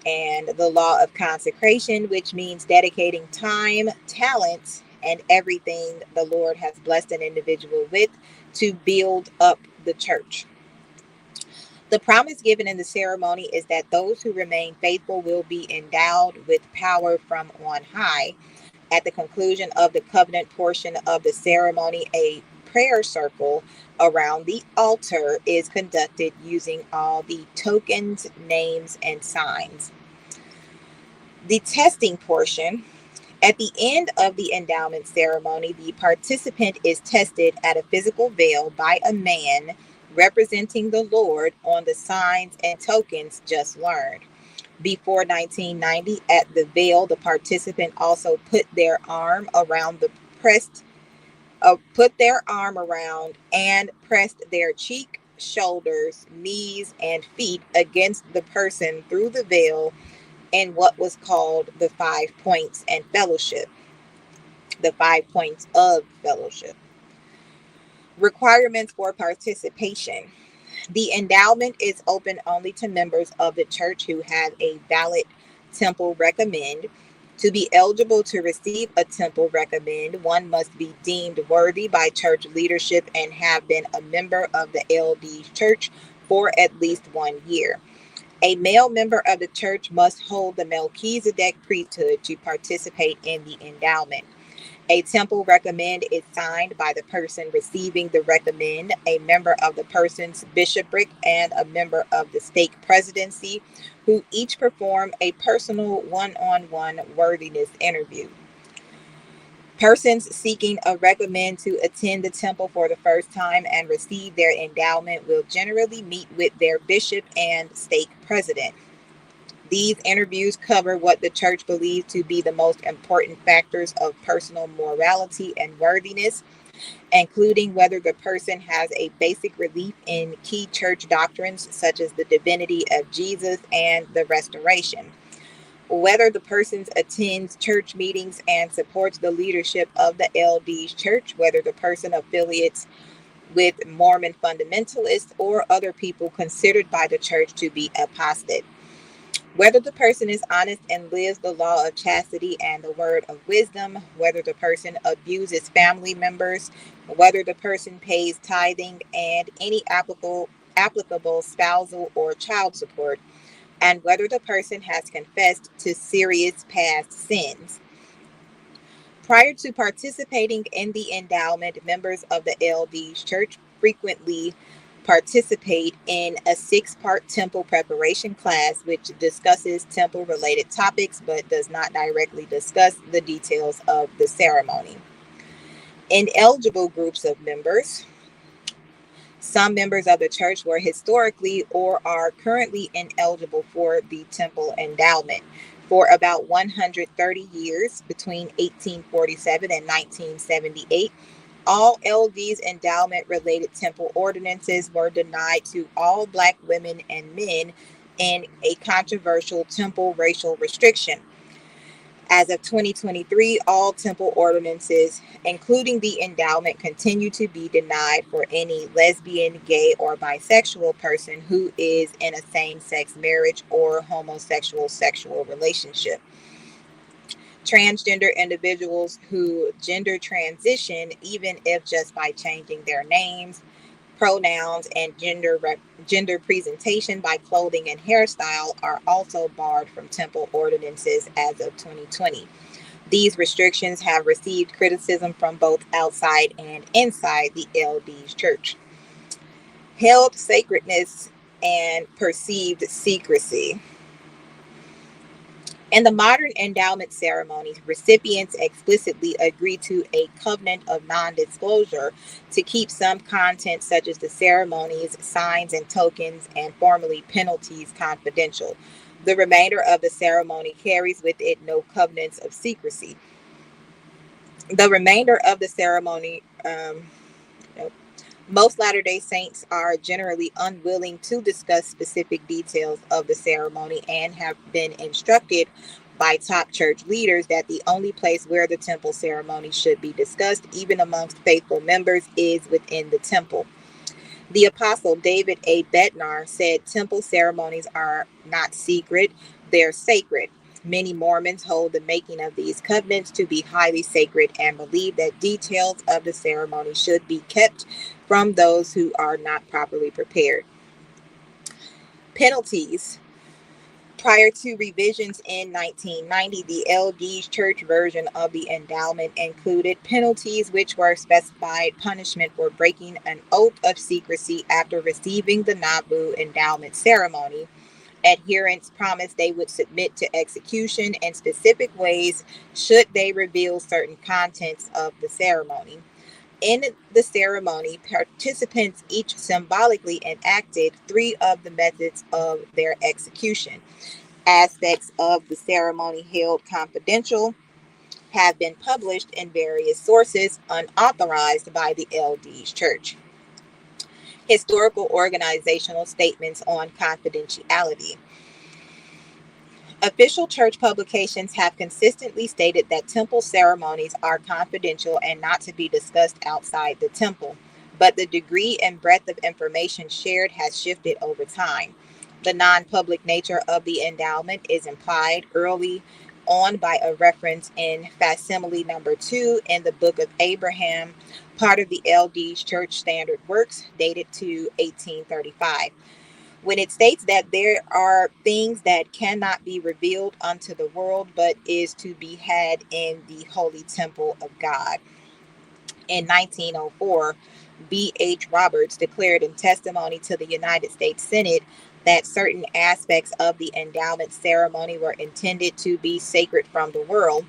Speaker 1: And the law of consecration, which means dedicating time, talents, and everything the Lord has blessed an individual with to build up the church. The promise given in the ceremony is that those who remain faithful will be endowed with power from on high. At the conclusion of the covenant portion of the ceremony, a prayer circle around the altar is conducted using all the tokens, names, and signs. The testing portion. At the end of the endowment ceremony, the participant is tested at a physical veil by a man representing the Lord on the signs and tokens just learned. Before 1990, at the veil, the participant also put their arm around and pressed their cheek, shoulders, knees, and feet against the person through the veil in what was called the 5 points and fellowship, the 5 points of fellowship. Requirements for participation. The endowment is open only to members of the church who have a valid temple recommend. To be eligible to receive a temple recommend, one must be deemed worthy by church leadership and have been a member of the LD church for at least 1 year. A male member of the church must hold the Melchizedek priesthood to participate in the endowment. A temple recommend is signed by the person receiving the recommend, a member of the person's bishopric, and a member of the stake presidency, who each perform a personal one-on-one worthiness interview. Persons seeking a recommend to attend the temple for the first time and receive their endowment will generally meet with their bishop and stake president. These interviews cover what the church believes to be the most important factors of personal morality and worthiness, including whether the person has a basic belief in key church doctrines such as the divinity of Jesus and the restoration, whether the person attends church meetings and supports the leadership of the LD's church, whether the person affiliates with Mormon fundamentalists or other people considered by the church to be apostate, whether the person is honest and lives the law of chastity and the word of wisdom, whether the person abuses family members, whether the person pays tithing and any applicable spousal or child support, and whether the person has confessed to serious past sins. Prior to participating in the endowment, members of the LD's church frequently participate in a 6-part temple preparation class, which discusses temple related topics but does not directly discuss the details of the ceremony. Ineligible groups of members. Some members of the church were historically or are currently ineligible for the temple endowment. For about 130 years, between 1847 and 1978, all LD's endowment related temple ordinances were denied to all Black women and men in a controversial temple racial restriction. As of 2023, all temple ordinances, including the endowment, continue to be denied for any lesbian, gay, or bisexual person who is in a same sex marriage or homosexual sexual relationship. Transgender individuals who gender transition, even if just by changing their names, pronouns, and gender presentation by clothing and hairstyle, are also barred from temple ordinances as of 2020. These restrictions have received criticism from both outside and inside the LDS church. Held sacredness and perceived secrecy. In the modern endowment ceremonies, recipients explicitly agree to a covenant of non-disclosure to keep some content, such as the ceremonies, signs and tokens, and formally penalties, confidential. The remainder of the ceremony carries with it no covenants of secrecy. The remainder of the ceremony, most Latter-day Saints are generally unwilling to discuss specific details of the ceremony and have been instructed by top church leaders that the only place where the temple ceremony should be discussed, even amongst faithful members, is within the temple. The apostle David A. Bednar said temple ceremonies are not secret, they're sacred. Many Mormons hold the making of these covenants to be highly sacred and believe that details of the ceremony should be kept from those who are not properly prepared. Penalties. Prior to revisions in 1990, the LDS church version of the endowment included penalties which were specified punishment for breaking an oath of secrecy after receiving the Nauvoo endowment ceremony. Adherents promised they would submit to execution in specific ways should they reveal certain contents of the ceremony. In the ceremony, participants each symbolically enacted 3 of the methods of their execution. Aspects of the ceremony held confidential have been published in various sources unauthorized by the LDS Church. Historical organizational statements on confidentiality. Official church publications have consistently stated that temple ceremonies are confidential and not to be discussed outside the temple, but the degree and breadth of information shared has shifted over time. The non-public nature of the endowment is implied early on by a reference in facsimile number 2 in the Book of Abraham, part of the LDS Church Standard Works, dated to 1835. When it states that there are things that cannot be revealed unto the world, but is to be had in the holy temple of God. In 1904, B.H. Roberts declared in testimony to the United States Senate that certain aspects of the endowment ceremony were intended to be sacred from the world.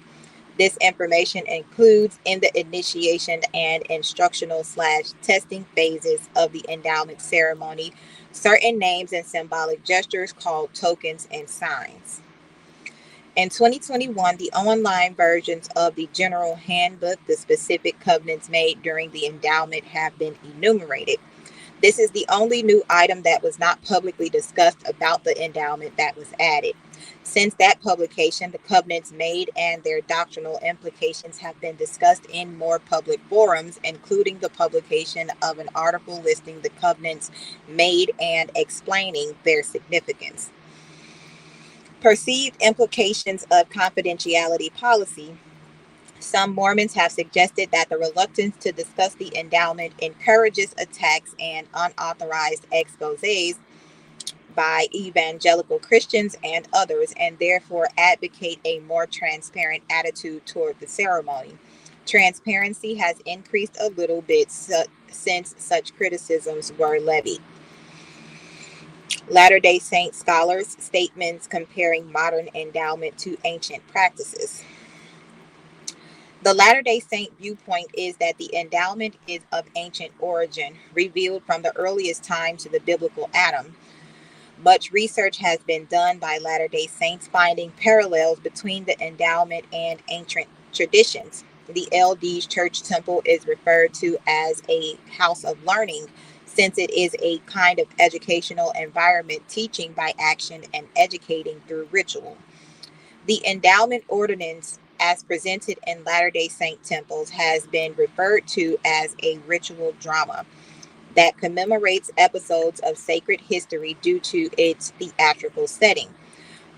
Speaker 1: This information includes in the initiation and instructional/testing phases of the endowment ceremony certain names and symbolic gestures called tokens and signs. In 2021, the online versions of the General Handbook, the specific covenants made during the endowment, have been enumerated. This is the only new item that was not publicly discussed about the endowment that was added. Since that publication, the covenants made and their doctrinal implications have been discussed in more public forums, including the publication of an article listing the covenants made and explaining their significance. Perceived implications of confidentiality policy. Some Mormons have suggested that the reluctance to discuss the endowment encourages attacks and unauthorized exposés by evangelical Christians and others, and therefore advocate a more transparent attitude toward the ceremony. Transparency has increased a little bit since such criticisms were levied. Latter-day Saint scholars' statements comparing modern endowment to ancient practices. The Latter-day Saint viewpoint is that the endowment is of ancient origin, revealed from the earliest time to the biblical Adam. Much research has been done by Latter-day Saints finding parallels between the endowment and ancient traditions. The LDS church temple is referred to as a house of learning since it is a kind of educational environment, teaching by action and educating through ritual. The endowment ordinance, as presented in Latter-day Saint temples, has been referred to as a ritual drama that commemorates episodes of sacred history due to its theatrical setting.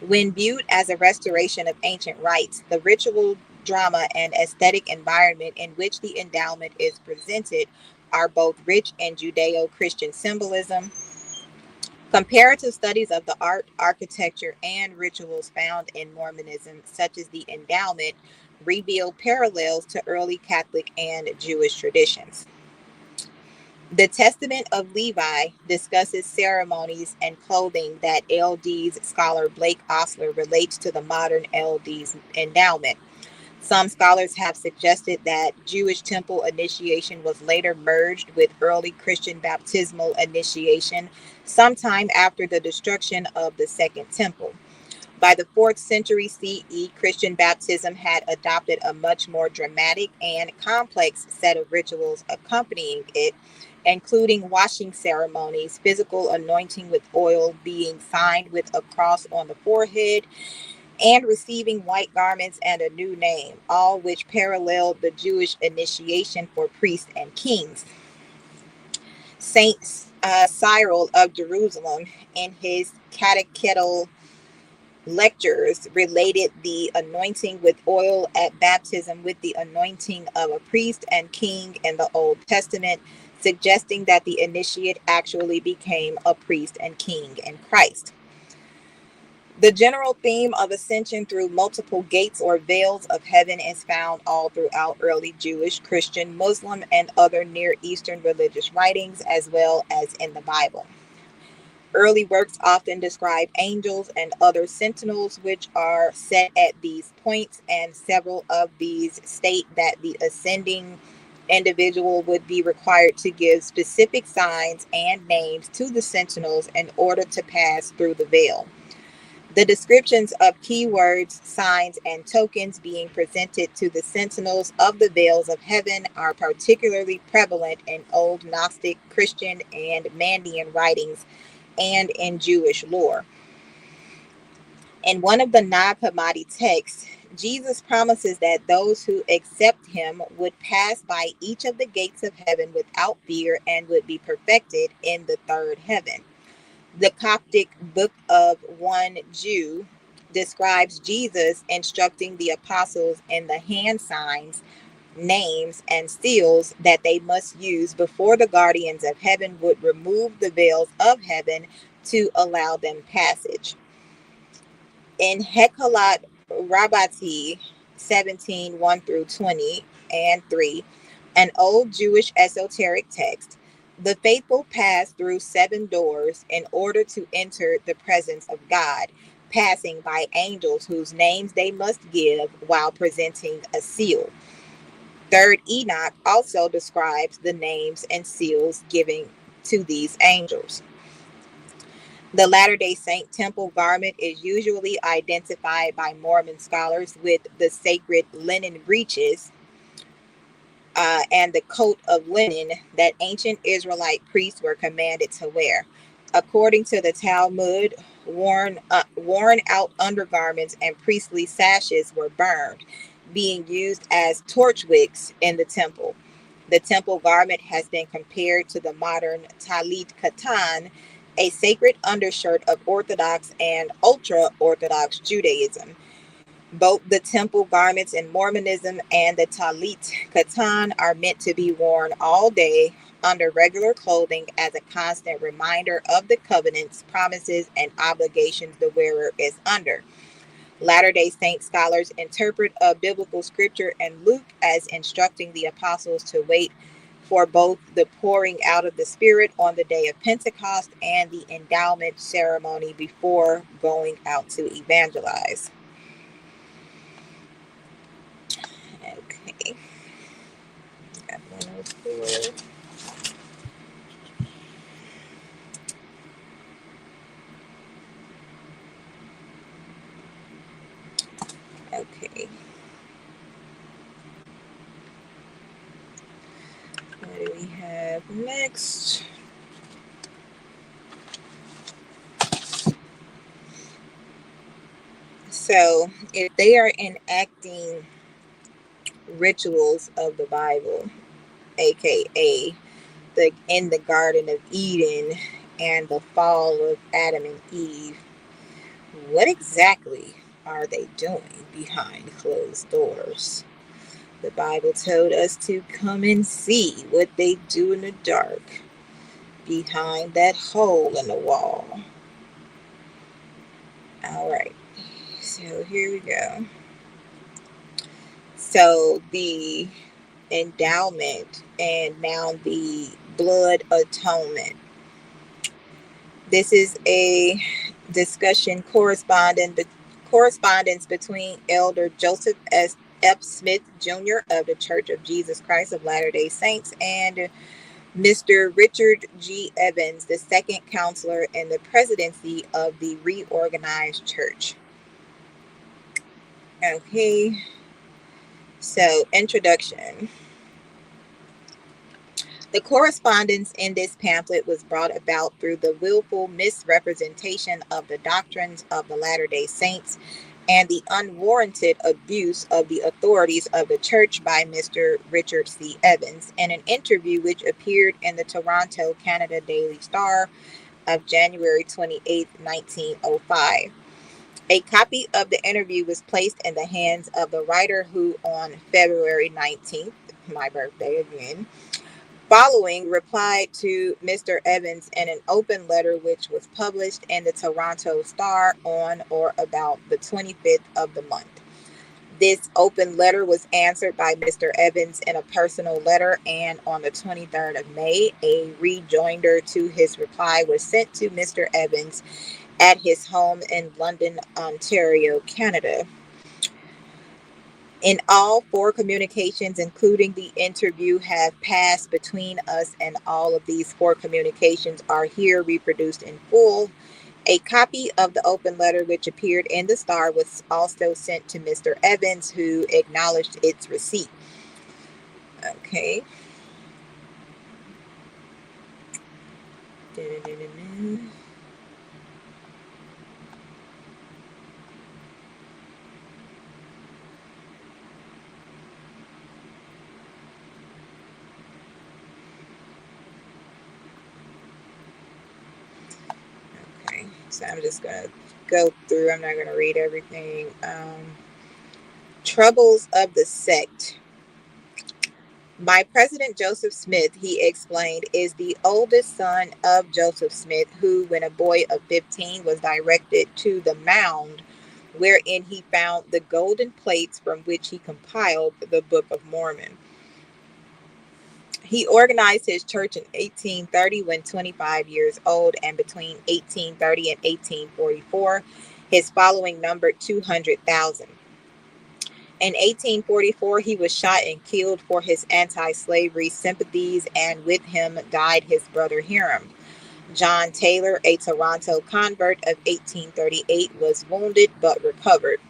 Speaker 1: When viewed as a restoration of ancient rites, the ritual drama and aesthetic environment in which the endowment is presented are both rich in Judeo Christian symbolism. Comparative studies of the art, architecture, and rituals found in Mormonism, such as the endowment, reveal parallels to early Catholic and Jewish traditions. The Testament of Levi discusses ceremonies and clothing that LDS scholar Blake Osler relates to the modern LDS endowment. Some scholars have suggested that Jewish temple initiation was later merged with early Christian baptismal initiation sometime after the destruction of the Second Temple. By the 4th century CE, Christian baptism had adopted a much more dramatic and complex set of rituals accompanying it, including washing ceremonies, physical anointing with oil, being signed with a cross on the forehead, and receiving white garments and a new name, all which paralleled the Jewish initiation for priests and kings. Saint Cyril of Jerusalem, in his catechetical lectures, related the anointing with oil at baptism with the anointing of a priest and king in the Old Testament, suggesting that the initiate actually became a priest and king in Christ. The general theme of ascension through multiple gates or veils of heaven is found all throughout early Jewish, Christian, Muslim, and other Near Eastern religious writings, as well as in the Bible. Early works often describe angels and other sentinels, which are set at these points, and several of these state that the ascending individual would be required to give specific signs and names to the sentinels in order to pass through the veil. The descriptions of keywords, signs, and tokens being presented to the sentinels of the veils of heaven are particularly prevalent in Old Gnostic, Christian, and Mandean writings and in Jewish lore. In one of the Nag Hammadi texts, Jesus promises that those who accept him would pass by each of the gates of heaven without fear and would be perfected in the third heaven. The Coptic Book of 1 Jew describes Jesus instructing the apostles in the hand signs, names, and seals that they must use before the guardians of heaven would remove the veils of heaven to allow them passage. In Hekalat Rabbati 17 1 through 20 and 3, an old Jewish esoteric text, the faithful pass through 7 doors in order to enter the presence of God, passing by angels whose names they must give while presenting a seal. Third Enoch also describes the names and seals given to these angels. The Latter-day Saint temple garment is usually identified by Mormon scholars with the sacred linen breeches and the coat of linen that ancient Israelite priests were commanded to wear. According to the Talmud, worn out undergarments and priestly sashes were burned, being used as torch wicks in the temple. The temple garment has been compared to the modern talit katan, a sacred undershirt of Orthodox and ultra-Orthodox Judaism. Both the temple garments in Mormonism and the talit katan are meant to be worn all day under regular clothing as a constant reminder of the covenants, promises, and obligations the wearer is under. Latter-day Saint scholars interpret a biblical scripture in Luke as instructing the apostles to wait for both the pouring out of the Spirit on the day of Pentecost and the endowment ceremony before going out to evangelize. Okay. 4. Okay. What do we have next? So, if they are enacting rituals of the Bible, aka in the Garden of Eden and the fall of Adam and Eve, what exactly are they doing behind closed doors? The Bible told us to come and see what they do in the dark behind that hole in the wall. All right, so here we go. So the endowment and now the blood atonement. This is a discussion correspondence between Elder Joseph F. Smith Jr. of the Church of Jesus Christ of Latter-day Saints and Mr. Richard G. Evans, the second counselor in the presidency of the reorganized church. Okay, so introduction. The correspondence in this pamphlet was brought about through the willful misrepresentation of the doctrines of the Latter-day Saints and the unwarranted abuse of the authorities of the church by Mr. Richard C. Evans in an interview which appeared in the Toronto, Canada Daily Star of January 28, 1905. A copy of the interview was placed in the hands of the writer who on February 19th, my birthday again, following replied to Mr. Evans in an open letter which was published in the Toronto Star on or about the 25th of the month. This open letter was answered by Mr. Evans in a personal letter, and on the 23rd of May, a rejoinder to his reply was sent to Mr. Evans at his home in London, Ontario, Canada. In all, 4 communications, including the interview, have passed between us, and all of these 4 communications are here reproduced in full. A copy of the open letter, which appeared in the Star, was also sent to Mr. Evans, who acknowledged its receipt. Okay. Okay, so I'm just going to go through. I'm not going to read everything. Troubles of the sect. My President Joseph Smith, he explained, is the oldest son of Joseph Smith, who, when a boy of 15, was directed to the mound wherein he found the golden plates from which he compiled the Book of Mormon. He organized his church in 1830 when 25 years old, and between 1830 and 1844, his following numbered 200,000. In 1844, he was shot and killed for his anti-slavery sympathies, and with him died his brother Hiram. John Taylor, a Toronto convert of 1838, was wounded but recovered.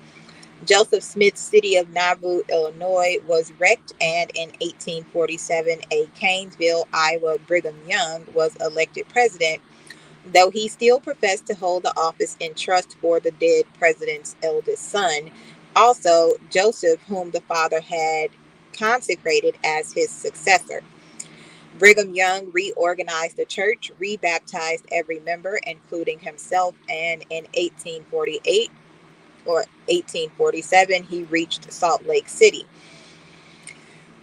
Speaker 1: Joseph Smith's city of Nauvoo, Illinois, was wrecked, and in 1847, a Kanesville, Iowa Brigham Young was elected president, though he still professed to hold the office in trust for the dead president's eldest son, also Joseph, whom the father had consecrated as his successor. Brigham Young reorganized the church, rebaptized every member, including himself, and in 1848 or 1847, he reached Salt Lake City.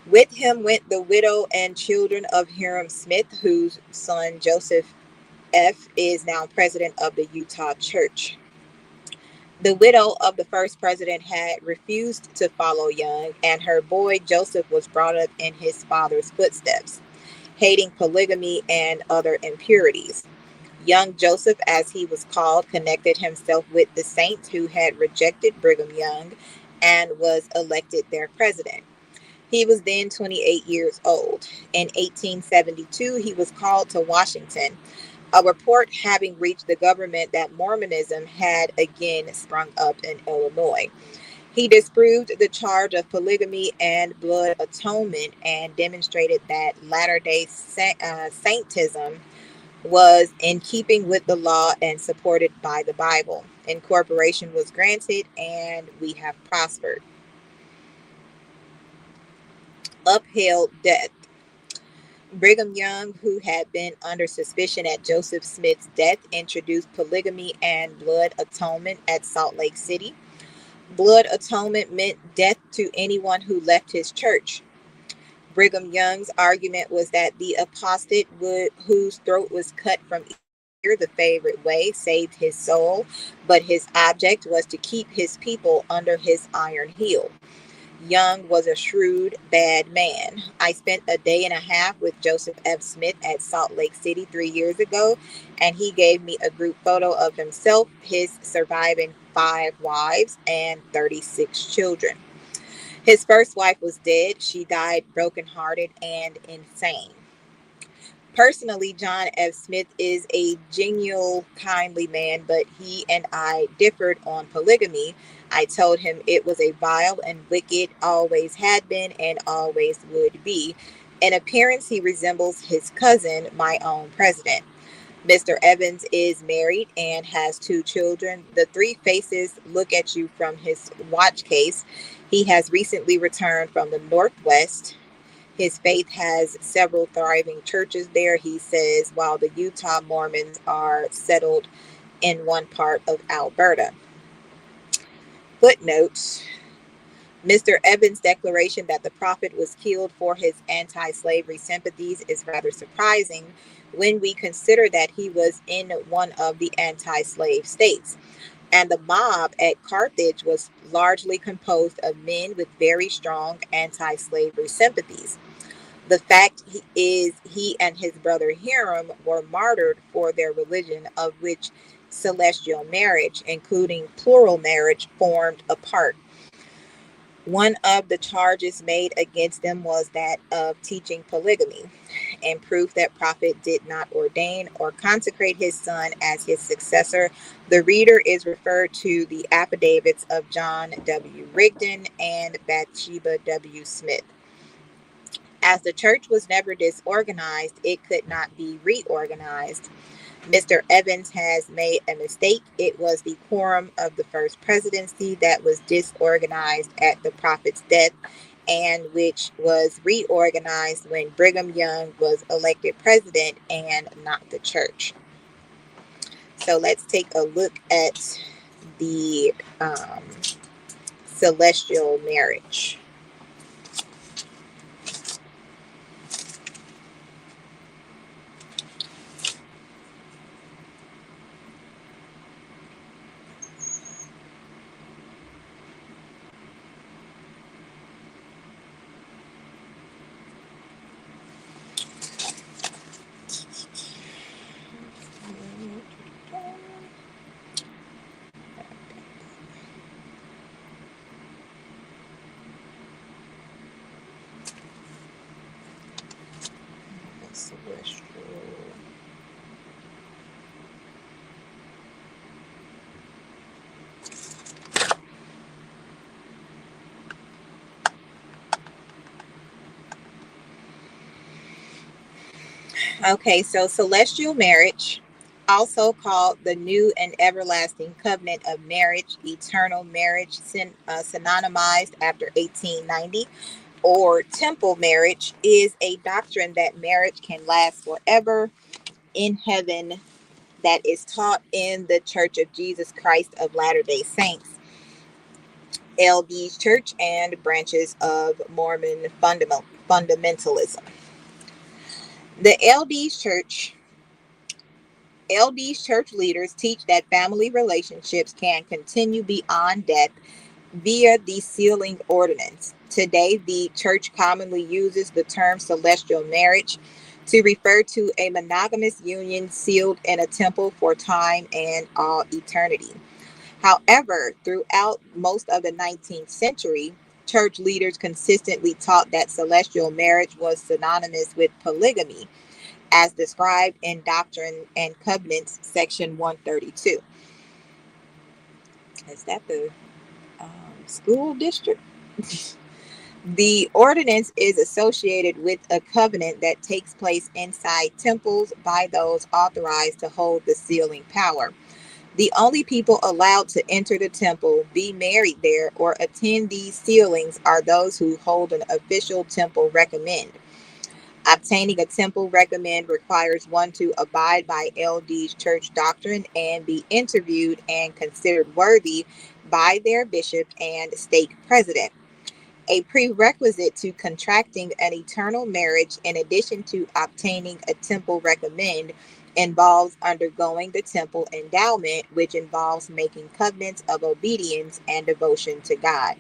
Speaker 1: With him went the widow and children of Hiram Smith, whose son Joseph F. is now president of the Utah Church. The widow of the first president had refused to follow Young, and her boy Joseph was brought up in his father's footsteps, hating polygamy and other impurities. Young Joseph, as he was called, connected himself with the saints who had rejected Brigham Young and was elected their president. He was then 28 years old. In 1872, he was called to Washington, a report having reached the government that Mormonism had again sprung up in Illinois. He disproved the charge of polygamy and blood atonement and demonstrated that Latter day Saintism was in keeping with the law and supported by the Bible. Incorporation was granted, and we have prospered. Upheld death. Brigham Young, who had been under suspicion at Joseph Smith's death, introduced polygamy and blood atonement at Salt Lake City. Blood atonement meant death to anyone who left his church. Brigham Young's argument was that the apostate whose throat was cut from ear the favorite way saved his soul, but his object was to keep his people under his iron heel. Young was a shrewd, bad man. I spent a day and a half with Joseph F. Smith at Salt Lake City 3 years ago, and he gave me a group photo of himself, his surviving 5 wives, and 36 children. His first wife was dead. She died brokenhearted and insane. Personally, John F. Smith is a genial, kindly man, but he and I differed on polygamy. I told him it was a vile and wicked, always had been and always would be. In appearance, he resembles his cousin, my own president. Mr. Evans is married and has 2 children. The three faces look at you from his watch case. He has recently returned from the Northwest. His faith has several thriving churches there, he says, while the Utah Mormons are settled in one part of Alberta. Footnote: Mr. Evans' declaration that the prophet was killed for his anti-slavery sympathies is rather surprising when we consider that he was in one of the anti-slave states, and the mob at Carthage was largely composed of men with very strong anti-slavery sympathies. The fact is, he and his brother Hiram were martyred for their religion, of which celestial marriage, including plural marriage, formed a part. One of the charges made against them was that of teaching polygamy. In proof that prophet did not ordain or consecrate his son as his successor, the reader is referred to the affidavits of John W. Rigdon and Bathsheba W. Smith. As the church was never disorganized, it could not be reorganized. Mr. Evans has made a mistake. It was the quorum of the first presidency that was disorganized at the prophet's death, and which was reorganized when Brigham Young was elected president, and not the church. So let's take a look at the celestial marriage. Okay, so celestial marriage, also called the new and everlasting covenant of marriage, eternal marriage, synonymized after 1890, or temple marriage, is a doctrine that marriage can last forever in heaven, that is taught in the Church of Jesus Christ of Latter-day Saints, LDS Church, and branches of Mormon fundamentalism. The LDS Church leaders teach that family relationships can continue beyond death via the sealing ordinance. Today, the church commonly uses the term celestial marriage to refer to a monogamous union sealed in a temple for time and all eternity. However, throughout most of the 19th century, Church leaders consistently taught that celestial marriage was synonymous with polygamy, as described in Doctrine and Covenants, section 132. Is that the school district? The ordinance is associated with a covenant that takes place inside temples by those authorized to hold the sealing power. The only people allowed to enter the temple, be married there, or attend these sealings are those who hold an official temple recommend. Obtaining a temple recommend requires one to abide by LD's church doctrine and be interviewed and considered worthy by their bishop and stake president. A prerequisite to contracting an eternal marriage, in addition to obtaining a temple recommend, involves undergoing the temple endowment, which involves making covenants of obedience and devotion to God.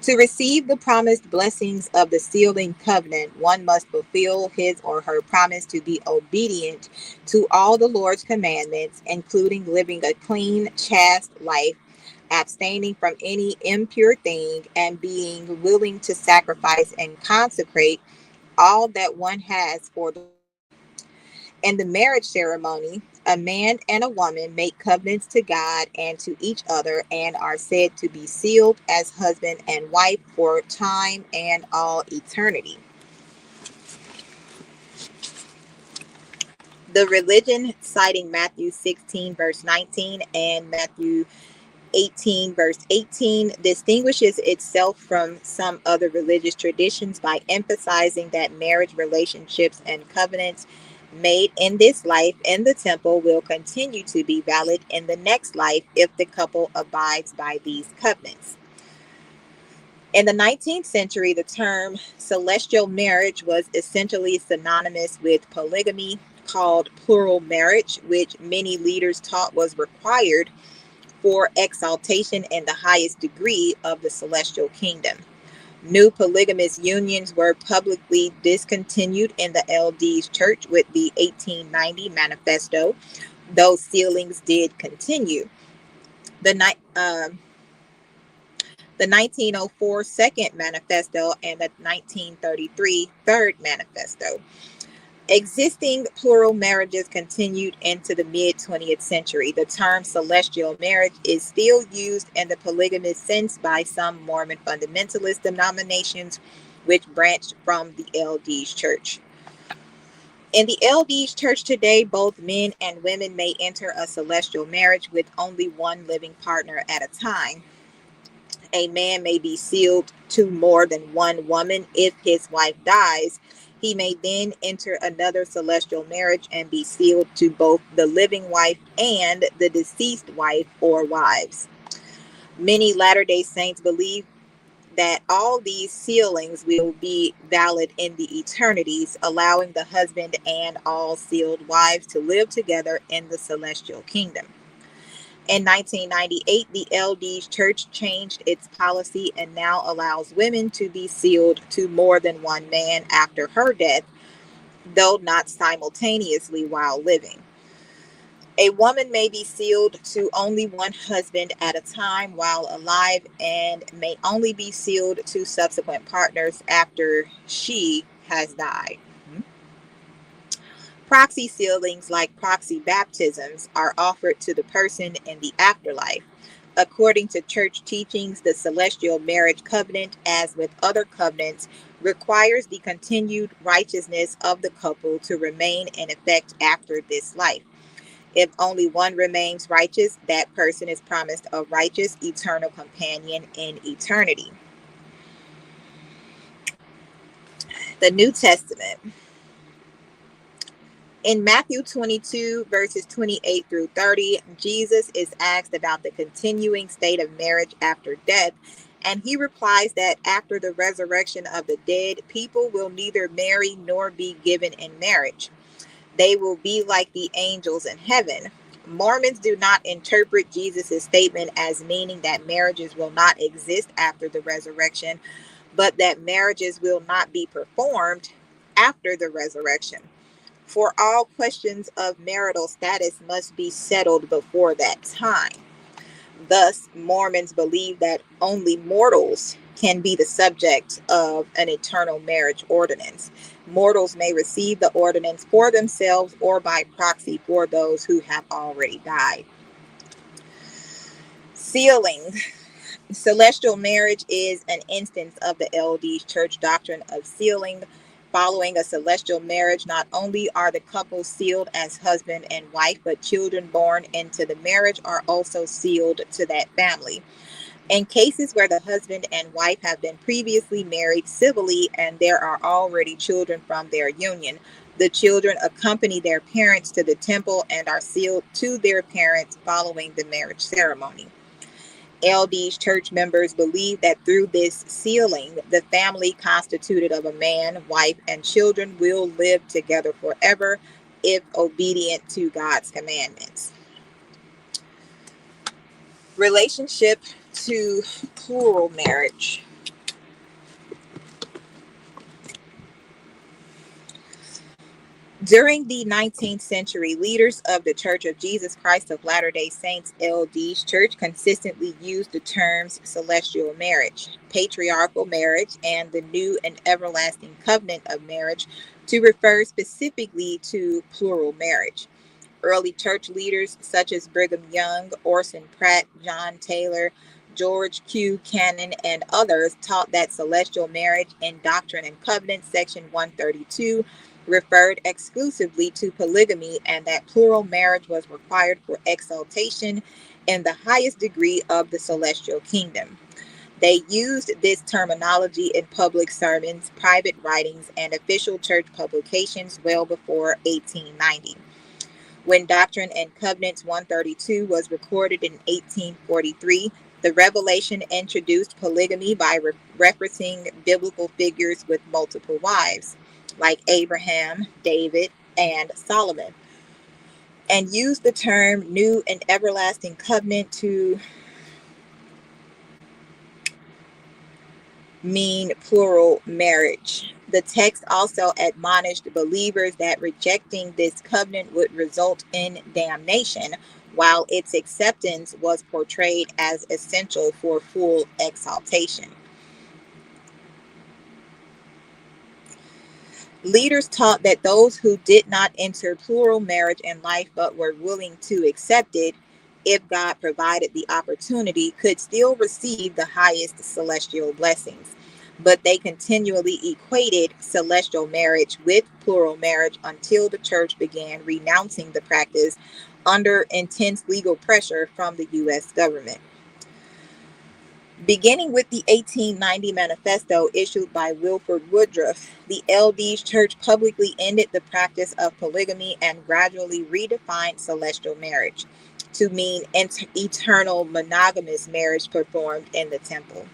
Speaker 1: To receive the promised blessings of the sealing covenant, one must fulfill his or her promise to be obedient to all the Lord's commandments, including living a clean, chaste life, abstaining from any impure thing, and being willing to sacrifice and consecrate all that one has for the Lord. In the marriage ceremony, a man and a woman make covenants to God and to each other and are said to be sealed as husband and wife for time and all eternity. The religion, citing Matthew 16, verse 19, and Matthew 18, verse 18, distinguishes itself from some other religious traditions by emphasizing that marriage relationships and covenants made in this life in the temple will continue to be valid in the next life if the couple abides by these covenants. In the 19th century, the term celestial marriage was essentially synonymous with polygamy, called plural marriage, which many leaders taught was required for exaltation in the highest degree of the celestial kingdom. New polygamous unions were publicly discontinued in the LDS church with the 1890 manifesto. Those sealings did continue. The 1904 second manifesto and the 1933 third manifesto. Existing plural marriages continued into the mid 20th century. The term celestial marriage is still used in the polygamous sense by some Mormon fundamentalist denominations, which branched from the LDS church. In the LDS church today, both men and women may enter a celestial marriage with only one living partner at a time. A man may be sealed to more than one woman if his wife dies. He may then enter another celestial marriage and be sealed to both the living wife and the deceased wife or wives. Many Latter-day Saints believe that all these sealings will be valid in the eternities, allowing the husband and all sealed wives to live together in the celestial kingdom. In 1998, the LDS Church changed its policy and now allows women to be sealed to more than one man after her death, though not simultaneously while living. A woman may be sealed to only one husband at a time while alive and may only be sealed to subsequent partners after she has died. Proxy sealings, like proxy baptisms, are offered to the person in the afterlife. According to church teachings, the celestial marriage covenant, as with other covenants, requires the continued righteousness of the couple to remain in effect after this life. If only one remains righteous, that person is promised a righteous eternal companion in eternity. The New Testament. In Matthew 22, verses 28 through 30, Jesus is asked about the continuing state of marriage after death, and he replies that after the resurrection of the dead, people will neither marry nor be given in marriage. They will be like the angels in heaven. Mormons do not interpret Jesus' statement as meaning that marriages will not exist after the resurrection, but that marriages will not be performed after the resurrection. For all questions of marital status must be settled before that time. Thus, Mormons believe that only mortals can be the subject of an eternal marriage ordinance. Mortals may receive the ordinance for themselves or by proxy for those who have already died. Sealing. Celestial marriage is an instance of the LDS Church doctrine of sealing. Following a celestial marriage, not only are the couple sealed as husband and wife, but children born into the marriage are also sealed to that family. In cases where the husband and wife have been previously married civilly and there are already children from their union, the children accompany their parents to the temple and are sealed to their parents following the marriage ceremony. LDS church members believe that through this sealing, the family constituted of a man, wife, and children will live together forever if obedient to God's commandments. Relationship to plural marriage. During the 19th century, leaders of the Church of Jesus Christ of Latter-day Saints, LDS Church, consistently used the terms celestial marriage, patriarchal marriage, and the new and everlasting covenant of marriage to refer specifically to plural marriage. Early church leaders such as Brigham Young, Orson Pratt, John Taylor, George Q. Cannon, and others taught that celestial marriage in Doctrine and Covenants, section 132, referred exclusively to polygamy and that plural marriage was required for exaltation in the highest degree of the celestial kingdom. They used this terminology in public sermons, private writings, and official church publications well before 1890. When Doctrine and Covenants 132 was recorded in 1843, the revelation introduced polygamy by referencing biblical figures with multiple wives, like Abraham, David, and Solomon, and used the term new and everlasting covenant to mean plural marriage. The text also admonished believers that rejecting this covenant would result in damnation, while its acceptance was portrayed as essential for full exaltation. Leaders taught that those who did not enter plural marriage in life but were willing to accept it, if God provided the opportunity, could still receive the highest celestial blessings. But they continually equated celestial marriage with plural marriage until the church began renouncing the practice under intense legal pressure from the U.S. government. Beginning with the 1890 manifesto issued by Wilford Woodruff, the LDS Church publicly ended the practice of polygamy and gradually redefined celestial marriage to mean eternal monogamous marriage performed in the temple.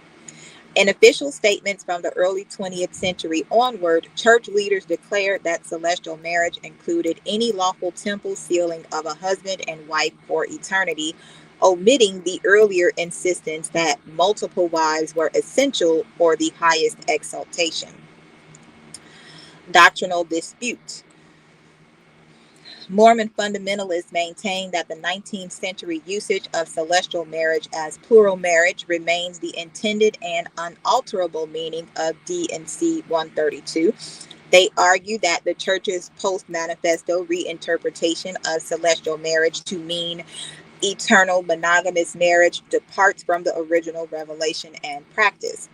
Speaker 1: In official statements from the early 20th century onward, church leaders declared that celestial marriage included any lawful temple sealing of a husband and wife for eternity, omitting the earlier insistence that multiple wives were essential for the highest exaltation. Doctrinal dispute. Mormon fundamentalists maintain that the 19th century usage of celestial marriage as plural marriage remains the intended and unalterable meaning of D&C 132. They argue that the church's post-manifesto reinterpretation of celestial marriage to mean eternal monogamous marriage departs from the original revelation and practice.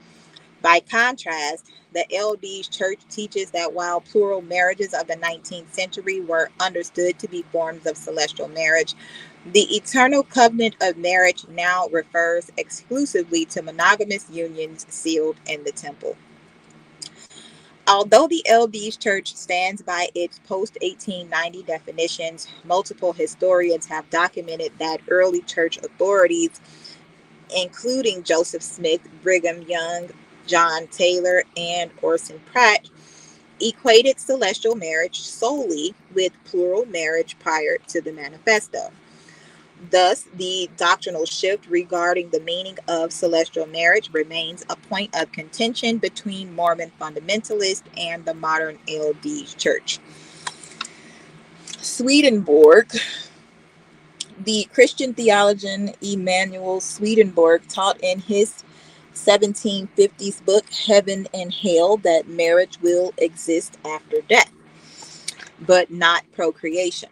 Speaker 1: By contrast, the LDS Church teaches that while plural marriages of the 19th century were understood to be forms of celestial marriage, the eternal covenant of marriage now refers exclusively to monogamous unions sealed in the temple. Although the LDS Church stands by its post-1890 definitions, multiple historians have documented that early church authorities, including Joseph Smith, Brigham Young, John Taylor, and Orson Pratt, equated celestial marriage solely with plural marriage prior to the manifesto. Thus, the doctrinal shift regarding the meaning of celestial marriage remains a point of contention between Mormon fundamentalists and the modern LDS Church. Swedenborg The Christian theologian Emanuel Swedenborg taught in his 1750s book Heaven and Hell that marriage will exist after death, but not procreation.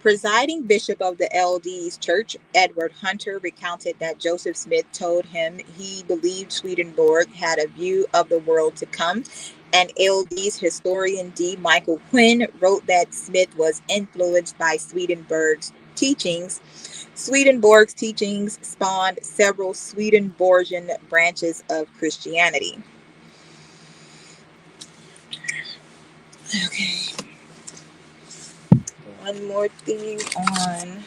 Speaker 1: Presiding bishop of the LDS Church, Edward Hunter, recounted that Joseph Smith told him he believed Swedenborg had a view of the world to come, and LDS historian D. Michael Quinn wrote that Smith was influenced by Swedenborg's teachings. Swedenborg's teachings spawned several Swedenborgian branches of Christianity. Okay. One more thing on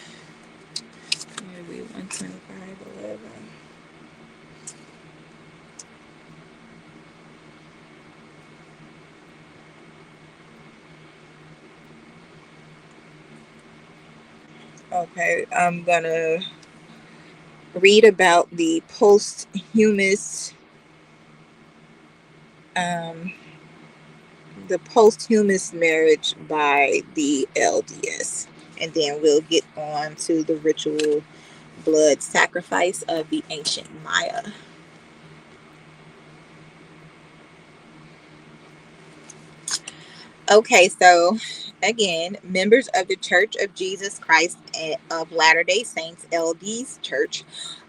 Speaker 1: maybe 125.11. Okay, I'm gonna read about the posthumous um, marriage by the LDS, and then we'll get on to the ritual blood sacrifice of the ancient Maya. Okay, so again, members of the Church of Jesus Christ of Latter-day Saints, LDS Church,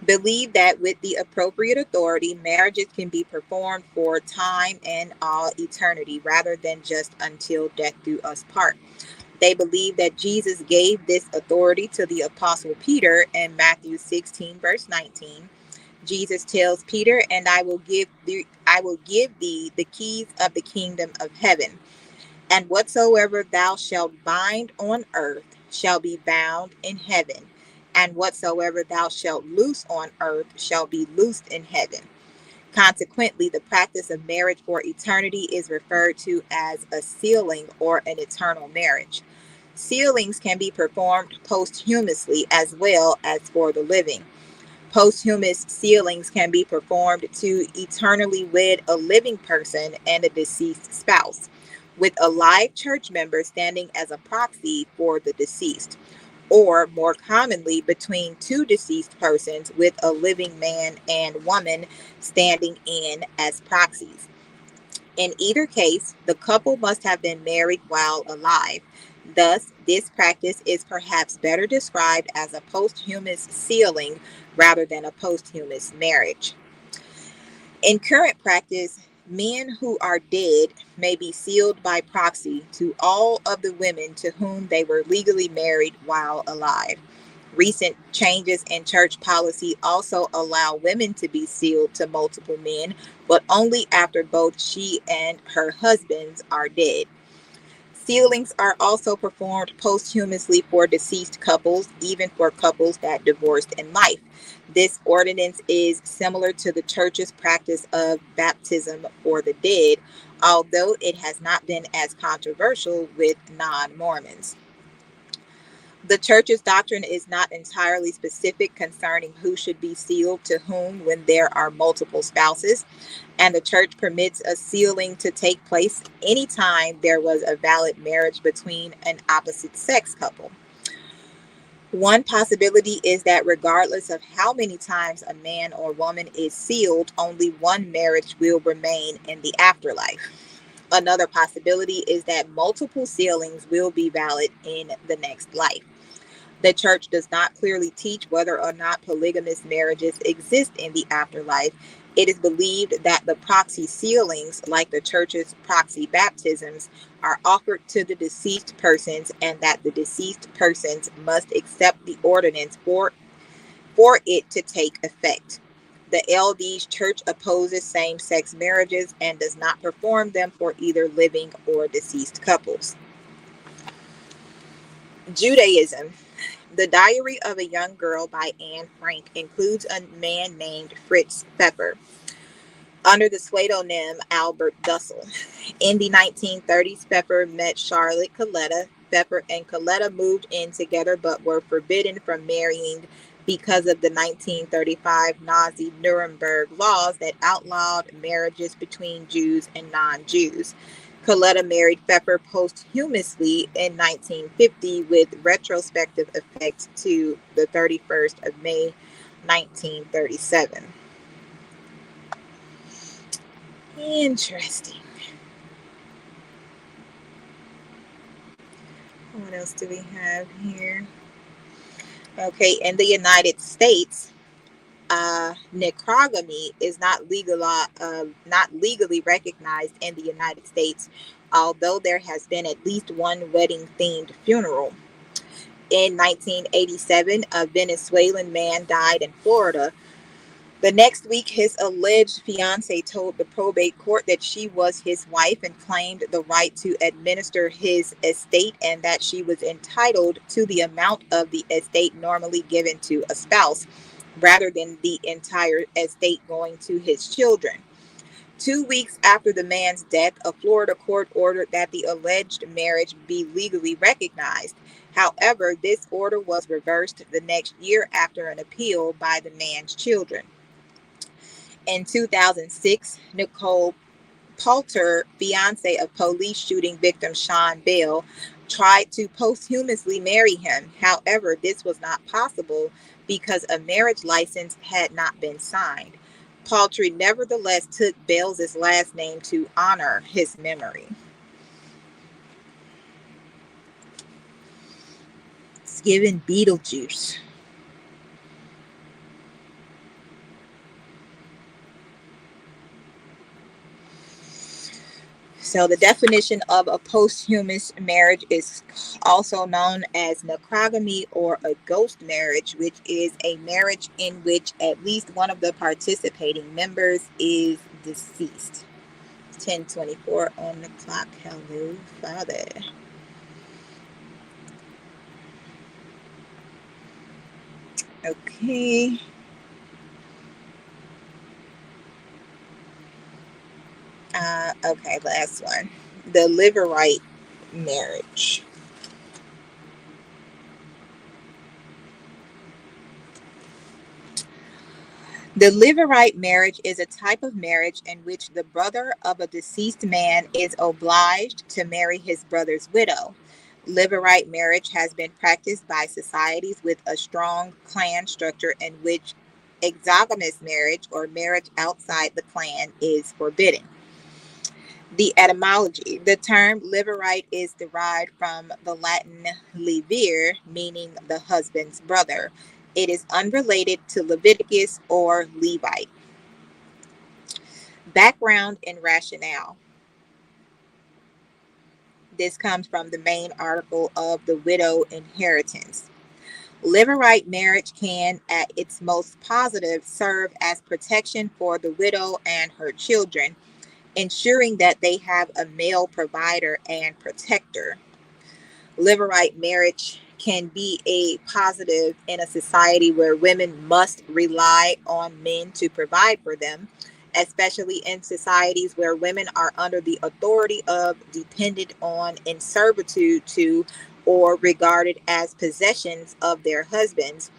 Speaker 1: believe that with the appropriate authority, marriages can be performed for time and all eternity rather than just until death do us part. They believe that Jesus gave this authority to the Apostle Peter in Matthew 16, verse 19. Jesus tells Peter, "And I will give thee the keys of the kingdom of heaven. And whatsoever thou shalt bind on earth shall be bound in heaven, and whatsoever thou shalt loose on earth shall be loosed in heaven." Consequently, the practice of marriage for eternity is referred to as a sealing or an eternal marriage. Sealings can be performed posthumously as well as for the living. Posthumous sealings can be performed to eternally wed a living person and a deceased spouse, with a live church member standing as a proxy for the deceased, or more commonly, between two deceased persons with a living man and woman standing in as proxies. In either case, the couple must have been married while alive. Thus, this practice is perhaps better described as a posthumous sealing rather than a posthumous marriage. In current practice, men who are dead may be sealed by proxy to all of the women to whom they were legally married while alive. Recent changes in church policy also allow women to be sealed to multiple men, but only after both she and her husbands are dead. Sealings are also performed posthumously for deceased couples, even for couples that divorced in life. This ordinance is similar to the church's practice of baptism for the dead, although it has not been as controversial with non-Mormons. The church's doctrine is not entirely specific concerning who should be sealed to whom when there are multiple spouses, and the church permits a sealing to take place anytime there was a valid marriage between an opposite sex couple. One possibility is that regardless of how many times a man or woman is sealed, only one marriage will remain in the afterlife. Another possibility is that multiple sealings will be valid in the next life. The church does not clearly teach whether or not polygamous marriages exist in the afterlife. It is believed that the proxy sealings, like the church's proxy baptisms, are offered to the deceased persons, and that the deceased persons must accept the ordinance for it to take effect. The LDS Church opposes same-sex marriages and does not perform them for either living or deceased couples. Judaism. The Diary of a Young Girl by Anne Frank includes a man named Fritz Pfeffer under the pseudonym Albert Dussel. In the 1930s, Pfeffer met Charlotte Coletta. Pfeffer and Coletta moved in together but were forbidden from marrying because of the 1935 Nazi Nuremberg laws that outlawed marriages between Jews and non-Jews. Coletta married Pfeffer posthumously in 1950 with retrospective effect to the 31st of May, 1937. Interesting. What else do we have here? Okay, in the United States, necrogamy is not legally recognized in the United States, although there has been at least one wedding-themed funeral. In 1987, a Venezuelan man died in Florida. The next week, his alleged fiancée told the probate court that she was his wife and claimed the right to administer his estate and that she was entitled to the amount of the estate normally given to a spouse, rather than the entire estate going to his children. 2 weeks after the man's death, a Florida court ordered that the alleged marriage be legally recognized. However, this order was reversed the next year after an appeal by the man's children. In 2006, Nicole Poulter, fiance of police shooting victim Sean Bell, tried to posthumously marry him. However, this was not possible because a marriage license had not been signed. Poulter nevertheless took Bell's last name to honor his memory. It's given Beetlejuice. So the definition of a posthumous marriage is also known as necrogamy or a ghost marriage, which is a marriage in which at least one of the participating members is deceased. 10:24 on the clock. Hello, Father. Okay. Okay, last one. The Levirate marriage. The Levirate marriage is a type of marriage in which the brother of a deceased man is obliged to marry his brother's widow. Levirate marriage has been practiced by societies with a strong clan structure in which exogamous marriage or marriage outside the clan is forbidden. The etymology. The term Levirate is derived from the Latin levir, meaning the husband's brother. It is unrelated to Leviticus or Levite. Background and rationale. This comes from the main article of the widow inheritance. Levirate marriage can, at its most positive, serve as protection for the widow and her children, ensuring that they have a male provider and protector. Levirate marriage can be a positive in a society where women must rely on men to provide for them, especially in societies where women are under the authority of, dependent on, in servitude to, or regarded as possessions of their husbands,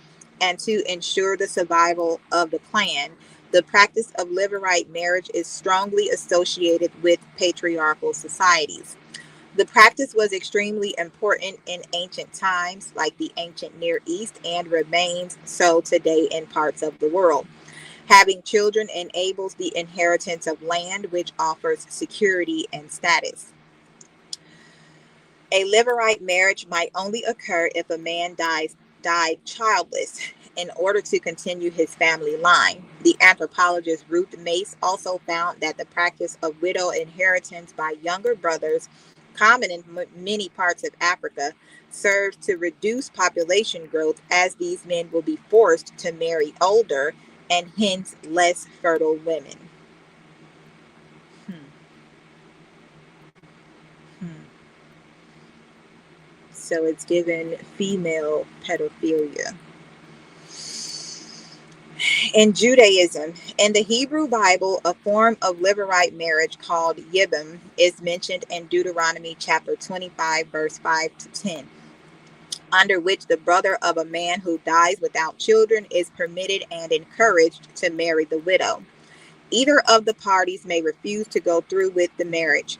Speaker 1: and to ensure the survival of the clan. The practice of Levirate marriage is strongly associated with patriarchal societies. The practice was extremely important in ancient times, like the ancient Near East, and remains so today in parts of the world. Having children enables the inheritance of land, which offers security and status. A Levirate marriage might only occur if a man died childless in order to continue his family line. The anthropologist Ruth Mace also found that the practice of widow inheritance by younger brothers, common in many parts of Africa, serves to reduce population growth, as these men will be forced to marry older and hence less fertile women. So it's given female pedophilia. In Judaism, in the Hebrew Bible, a form of Levirate marriage called Yibam is mentioned in Deuteronomy chapter 25, verse 5 to 10, under which the brother of a man who dies without children is permitted and encouraged to marry the widow. Either of the parties may refuse to go through with the marriage.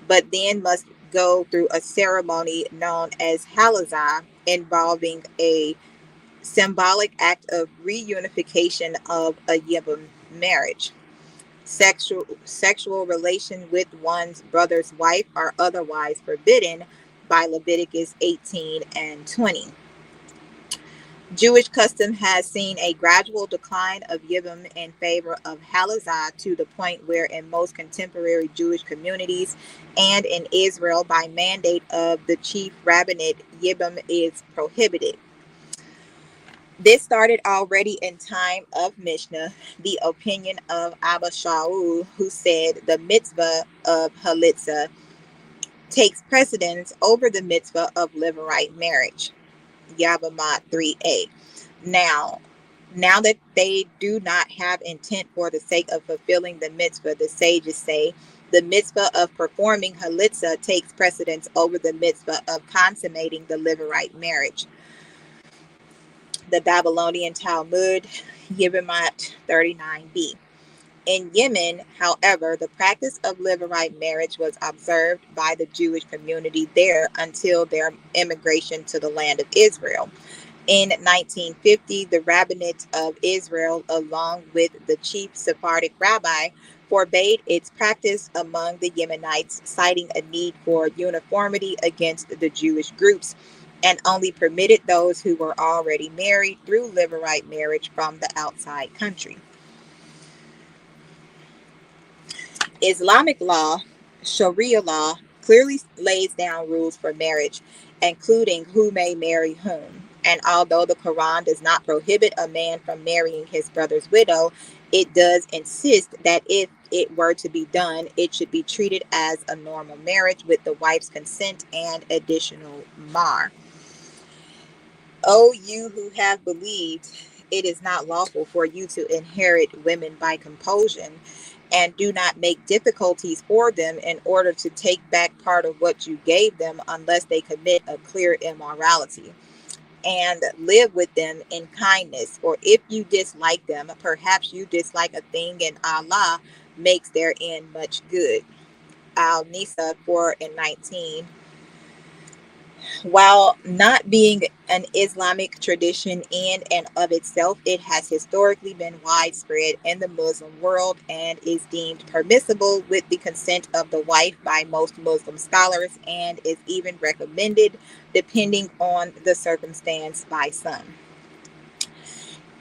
Speaker 1: but then must go through a ceremony known as halazah, involving a symbolic act of reunification of a Yibam marriage. Sexual relation with one's brother's wife are otherwise forbidden by Leviticus 18 and 20. Jewish custom has seen a gradual decline of Yibam in favor of halazah, to the point where in most contemporary Jewish communities and in Israel, by mandate of the chief rabbinate, Yibam is prohibited. This started already in time of Mishnah, the opinion of Abba Shaul, who said the mitzvah of halitza takes precedence over the mitzvah of levirate marriage, Yavamat 3a. Now, now that they do not have intent for the sake of fulfilling the mitzvah, the sages say the mitzvah of performing halitza takes precedence over the mitzvah of consummating the levirate marriage. The Babylonian Talmud, Yevamot 39b. In Yemen, however, the practice of levirate marriage was observed by the Jewish community there until their immigration to the land of Israel. In 1950, the Rabbinate of Israel, along with the chief Sephardic rabbi, forbade its practice among the Yemenites, citing a need for uniformity against the Jewish groups, and only permitted those who were already married through levirate marriage from the outside country. Islamic law, Sharia law, clearly lays down rules for marriage, including who may marry whom. And although the Quran does not prohibit a man from marrying his brother's widow, it does insist that if it were to be done, it should be treated as a normal marriage with the wife's consent and additional mahr. O you who have believed, it is not lawful for you to inherit women by compulsion, and do not make difficulties for them in order to take back part of what you gave them, unless they commit a clear immorality. And live with them in kindness. Or if you dislike them, perhaps you dislike a thing, and Allah makes their end much good. Al-Nisa 4 and 19. While not being an Islamic tradition in and of itself, it has historically been widespread in the Muslim world and is deemed permissible with the consent of the wife by most Muslim scholars, and is even recommended, depending on the circumstance, by some.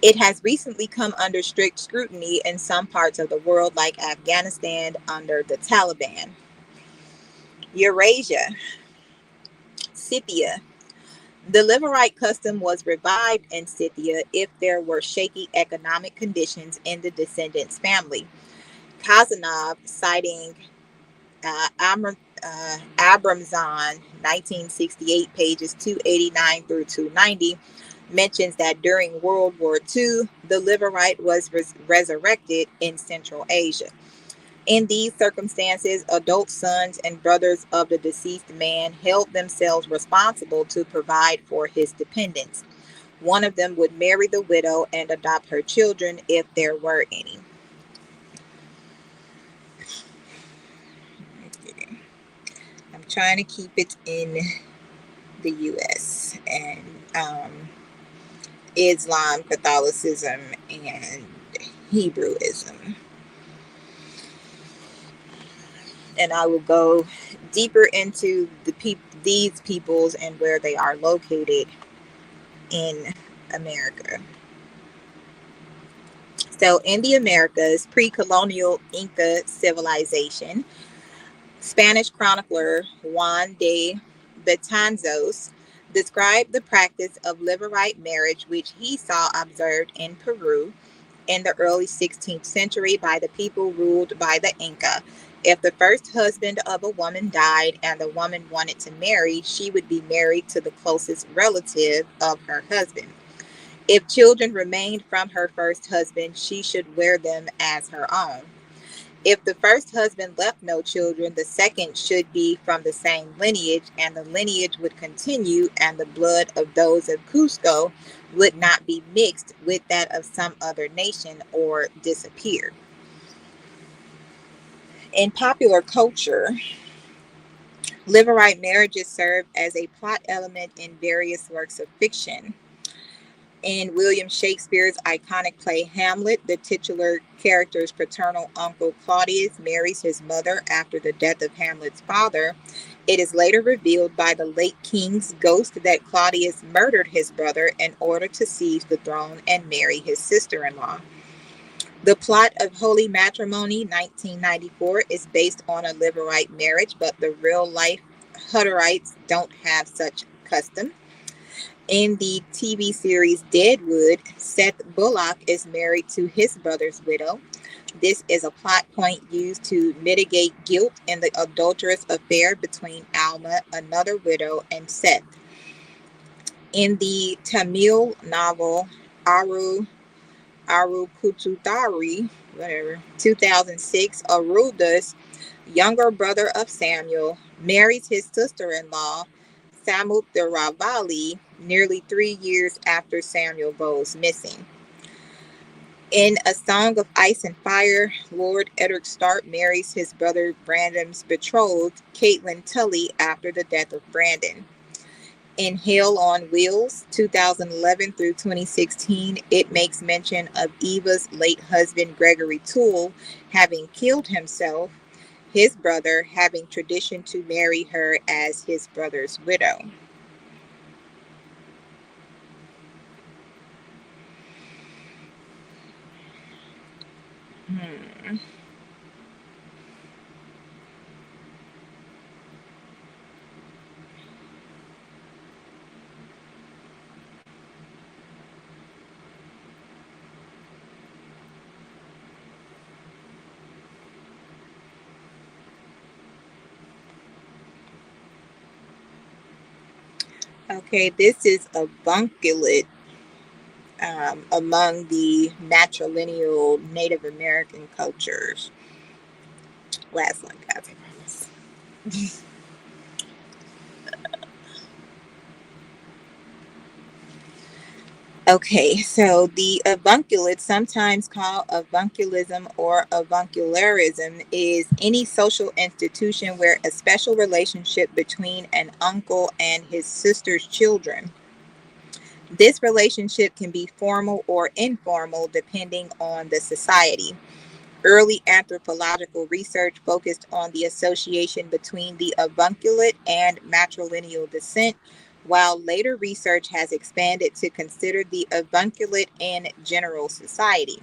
Speaker 1: It has recently come under strict scrutiny in some parts of the world, like Afghanistan under the Taliban. Eurasia, Scythia. The levirate custom was revived in Scythia if there were shaky economic conditions in the descendant's family. Kazanov, citing Abramzan, 1968, pages 289 through 290, mentions that during World War II, the levirate was resurrected in Central Asia. In these circumstances, adult sons and brothers of the deceased man held themselves responsible to provide for his dependents. One of them would marry the widow and adopt her children if there were any. I'm trying to keep it in the U.S. and Islam, Catholicism, and Hebrewism. And I will go deeper into these peoples and where they are located in America. So in the Americas, pre-colonial Inca civilization, Spanish chronicler Juan de Betanzos described the practice of levirate marriage, which he saw observed in Peru in the early 16th century by the people ruled by the Inca. If the first husband of a woman died and the woman wanted to marry, she would be married to the closest relative of her husband. If children remained from her first husband, she should wear them as her own. If the first husband left no children, the second should be from the same lineage, and the lineage would continue, and the blood of those of Cusco would not be mixed with that of some other nation or disappear. In popular culture, Live-right marriages serve as a plot element in various works of fiction. In William Shakespeare's iconic play Hamlet, the titular character's paternal uncle Claudius marries his mother after the death of Hamlet's father. It is later revealed by the late king's ghost that Claudius murdered his brother in order to seize the throne and marry his sister in law. The plot of Holy Matrimony, 1994, is based on a Liverite marriage, but the real life Hutterites don't have such custom. In the TV series Deadwood, Seth Bullock is married to his brother's widow. This is a plot point used to mitigate guilt in the adulterous affair between Alma, another widow, and Seth. In the Tamil novel Arupututari, 2006, Aruda's younger brother of Samuel marries his sister-in-law, Samutharavali, nearly 3 years after Samuel goes missing. In A Song of Ice and Fire, Lord Eddard Stark marries his brother Brandon's betrothed, Caitlin Tully, after the death of Brandon. In Hell on Wheels, 2011 through 2016, it makes mention of Eva's late husband, Gregory Toole, having killed himself, his brother having tradition to marry her as his brother's widow. Okay, this is a bunculate among the matrilineal Native American cultures. Last one, guys, I promise. Okay, so the avunculate, sometimes called avunculism or avuncularism, is any social institution where a special relationship between an uncle and his sister's children. This relationship can be formal or informal depending on the society. Early anthropological research focused on the association between the avunculate and matrilineal descent, while later research has expanded to consider the avunculate in general society.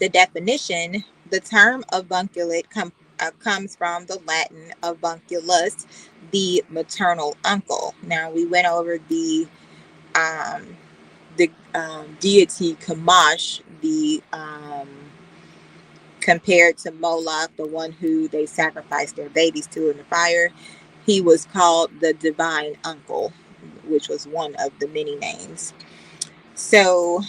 Speaker 1: The definition, the term avunculate comes from the Latin avunculus, the maternal uncle. Now, we went over um, the deity Kamash, the compared to Moloch, the one who they sacrificed their babies to in the fire. He was called the divine uncle, which was one of the many names. So,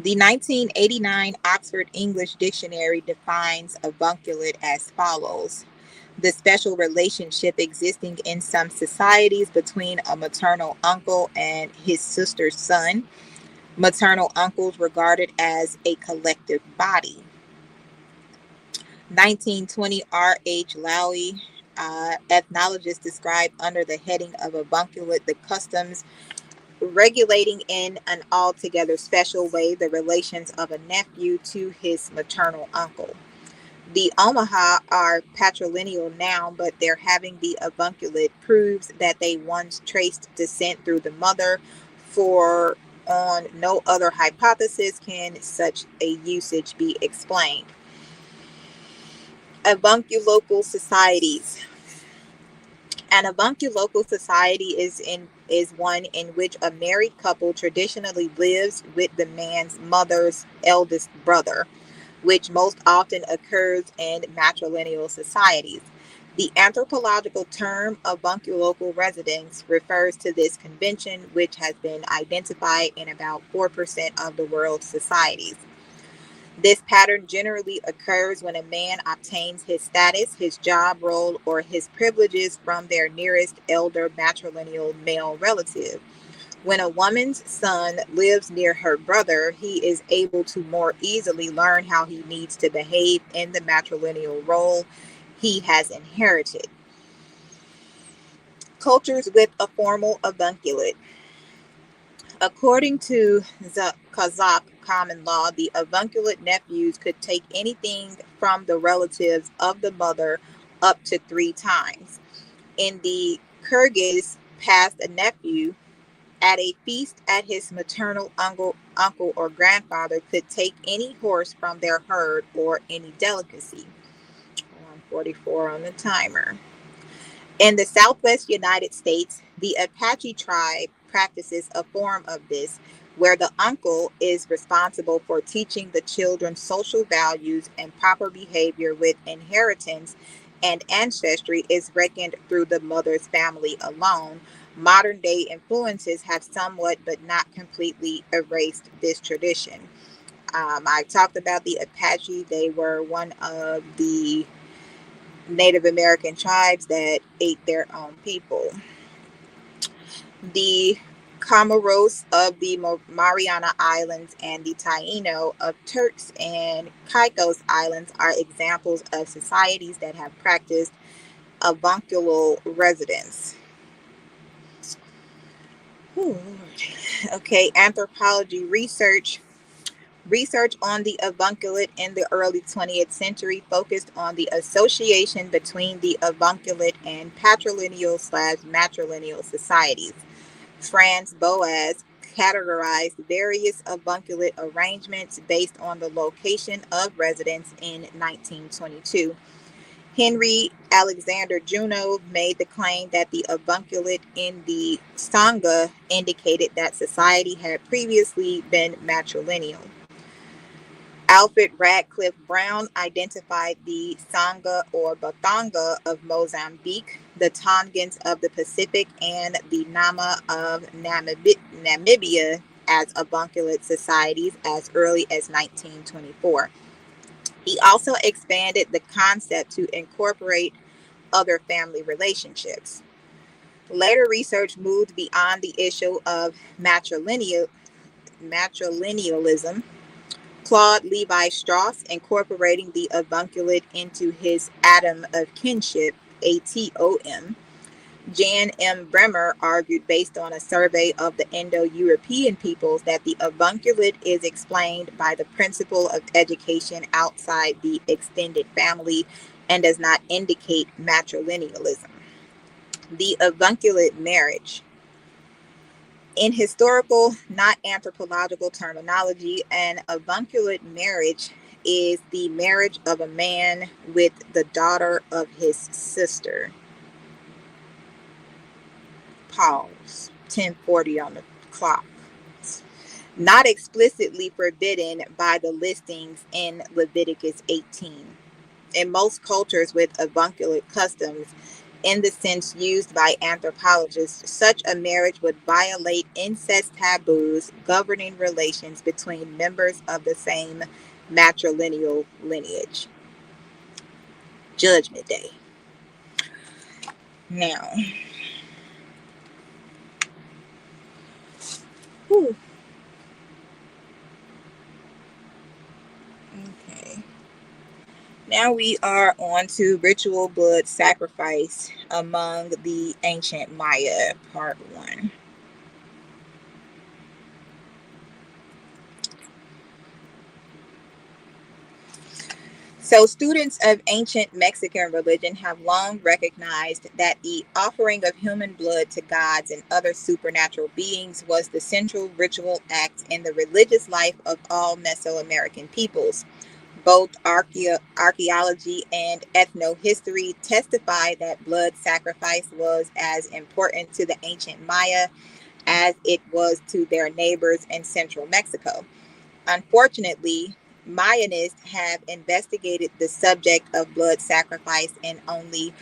Speaker 1: the 1989 Oxford English Dictionary defines avunculate as follows: the special relationship existing in some societies between a maternal uncle and his sister's son. Maternal uncles regarded as a collective body. 1920 R.H. Lowey, ethnologist, described under the heading of avunculate the customs regulating in an altogether special way the relations of a nephew to his maternal uncle. The Omaha are patrilineal now, but their having the avunculate proves that they once traced descent through the mother, for on no other hypothesis can such a usage be explained. Avunculocal societies. An avunculocal society is one in which a married couple traditionally lives with the man's mother's eldest brother, which most often occurs in matrilineal societies. The anthropological term avunculocal residence refers to this convention, which has been identified in about 4% of the world's societies. This pattern generally occurs when a man obtains his status, his job role, or his privileges from their nearest elder matrilineal male relative. When a woman's son lives near her brother, he is able to more easily learn how he needs to behave in the matrilineal role he has inherited. Cultures with a formal avunculate. According to the Kazakh common law, the avunculate nephews could take anything from the relatives of the mother up to 3 times. In the Kyrgyz, past a nephew at a feast at his maternal uncle or grandfather could take any horse from their herd or any delicacy. 144 on the timer. In the Southwest United States, the Apache tribe practices a form of this where the uncle is responsible for teaching the children social values and proper behavior, with inheritance and ancestry is reckoned through the mother's family alone. Modern day influences have somewhat but not completely erased this tradition. I talked about the Apache. They were one of the Native American tribes that ate their own people. The Comoros of the Mariana Islands and the Taino of Turks and Caicos Islands are examples of societies that have practiced avuncular residence. Ooh, okay, anthropology research. Research on the avunculate in the early 20th century focused on the association between the avunculate and patrilineal/matrilineal societies. Franz Boas categorized various avunculate arrangements based on the location of residence in 1922. Henry Alexander Juno made the claim that the avunculate in the Sangha indicated that society had previously been matrilineal. Alfred Radcliffe Brown identified the Sangha or Bathanga of Mozambique, the Tongans of the Pacific, and the Nama of Namibia as avunculate societies as early as 1924. He also expanded the concept to incorporate other family relationships. Later research moved beyond the issue of matrilinealism. Claude Levi-Strauss incorporating the avunculate into his atom of kinship, ATOM. Jan M. Bremer argued, based on a survey of the Indo-European peoples, that the avunculate is explained by the principle of education outside the extended family and does not indicate matrilinealism. The avunculate marriage. In historical, not anthropological terminology, an avunculate marriage is the marriage of a man with the daughter of his sister. Pause. 10:40 on the clock. Not explicitly forbidden by the listings in Leviticus 18. In most cultures with avunculate customs, in the sense used by anthropologists, such a marriage would violate incest taboos governing relations between members of the same matrilineal lineage. Judgment Day. Now, whew. Okay. Now we are on to ritual blood sacrifice among the ancient Maya, part 1. So, students of ancient Mexican religion have long recognized that the offering of human blood to gods and other supernatural beings was the central ritual act in the religious life of all Mesoamerican peoples. Both archaeology and ethnohistory testify that blood sacrifice was as important to the ancient Maya as it was to their neighbors in central Mexico. Unfortunately, Mayanists have investigated the subject of blood sacrifice in only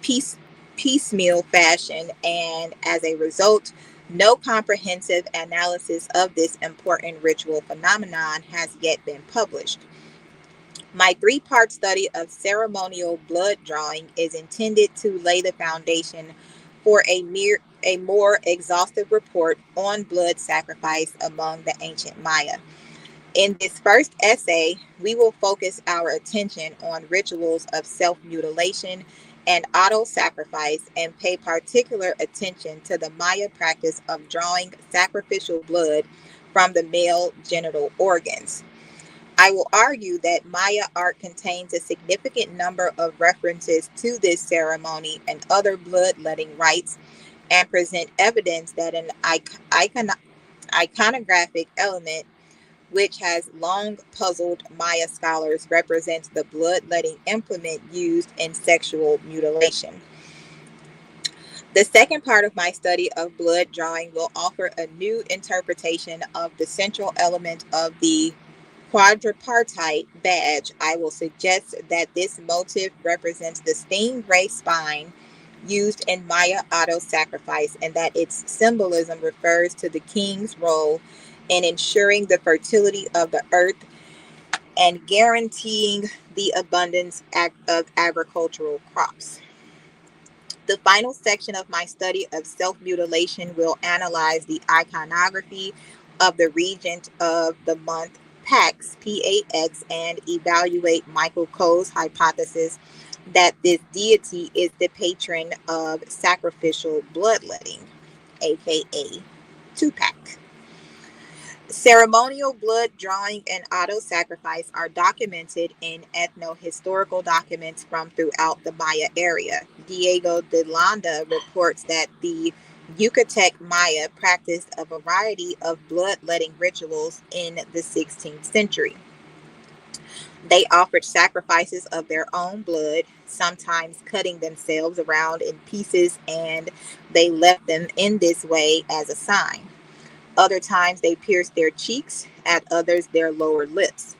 Speaker 1: piecemeal fashion, and as a result, no comprehensive analysis of this important ritual phenomenon has yet been published. My 3-part study of ceremonial blood drawing is intended to lay the foundation for a more exhaustive report on blood sacrifice among the ancient Maya. In this first essay, we will focus our attention on rituals of self-mutilation and auto sacrifice, and pay particular attention to the Maya practice of drawing sacrificial blood from the male genital organs. I will argue that Maya art contains a significant number of references to this ceremony and other bloodletting rites, and present evidence that an iconographic element which has long puzzled Maya scholars represents the bloodletting implement used in sexual mutilation. The second part of my study of blood drawing will offer a new interpretation of the central element of the quadripartite badge. I will suggest that this motif represents the stingray spine used in Maya auto sacrifice, and that its symbolism refers to the king's role in ensuring the fertility of the earth and guaranteeing the abundance of agricultural crops. The final section of my study of self mutilation will analyze the iconography of the regent of the month Pax, PAX, and evaluate Michael Coe's hypothesis that this deity is the patron of sacrificial bloodletting, aka Tupac. Ceremonial blood drawing and auto sacrifice are documented in ethno-historical documents from throughout the Maya area. Diego de Landa reports that the Yucatec Maya practiced a variety of bloodletting rituals in the 16th century. They offered sacrifices of their own blood, sometimes cutting themselves around in pieces, and they left them in this way as a sign. Other times they pierced their cheeks, at others their lower lips.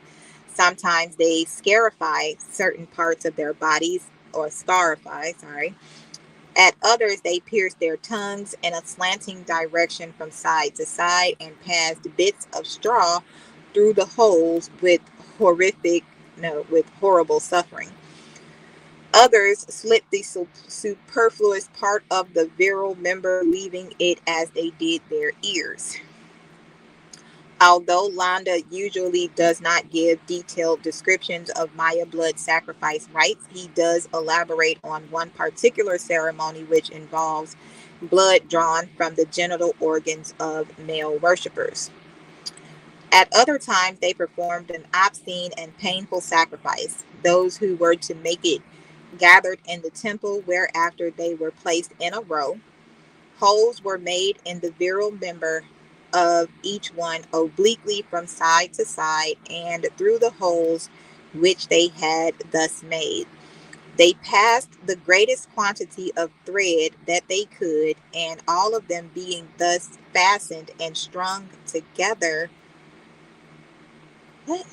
Speaker 1: Sometimes they scarify certain parts of their bodies, or scarify, sorry. At others they pierced their tongues in a slanting direction from side to side and passed bits of straw through the holes with horrible suffering. Others slit the superfluous part of the virile member, leaving it as they did their ears. Although Landa usually does not give detailed descriptions of Maya blood sacrifice rites, he does elaborate on one particular ceremony which involves blood drawn from the genital organs of male worshippers. At other times, they performed an obscene and painful sacrifice. Those who were to make it gathered in the temple, whereafter they were placed in a row. Holes were made in the virile member of each one obliquely from side to side, and through the holes which they had thus made, they passed the greatest quantity of thread that they could, and all of them being thus fastened and strung together, what?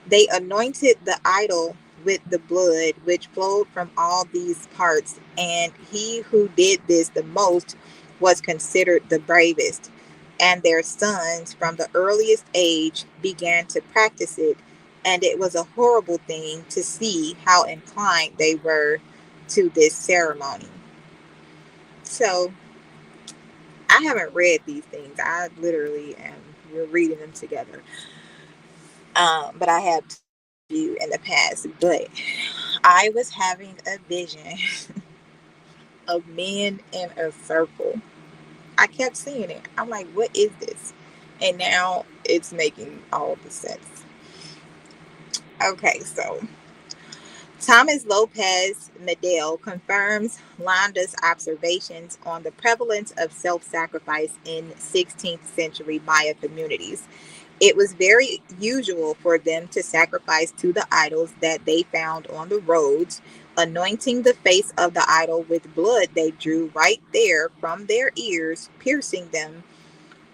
Speaker 1: They anointed the idol with the blood which flowed from all these parts, and he who did this the most was considered the bravest. And their sons from the earliest age began to practice it, and it was a horrible thing to see how inclined they were to this ceremony. So, I haven't read these things. I literally am reading them together. But I have you in the past. But I was having a vision of men in a circle. I kept seeing it. I'm like, what is this? And now it's making all the sense. Okay, so Thomas Lopez Medel confirms Landa's observations on the prevalence of self-sacrifice in 16th century Maya communities. It was very usual for them to sacrifice to the idols that they found on the roads, anointing the face of the idol with blood they drew right there from their ears, piercing them,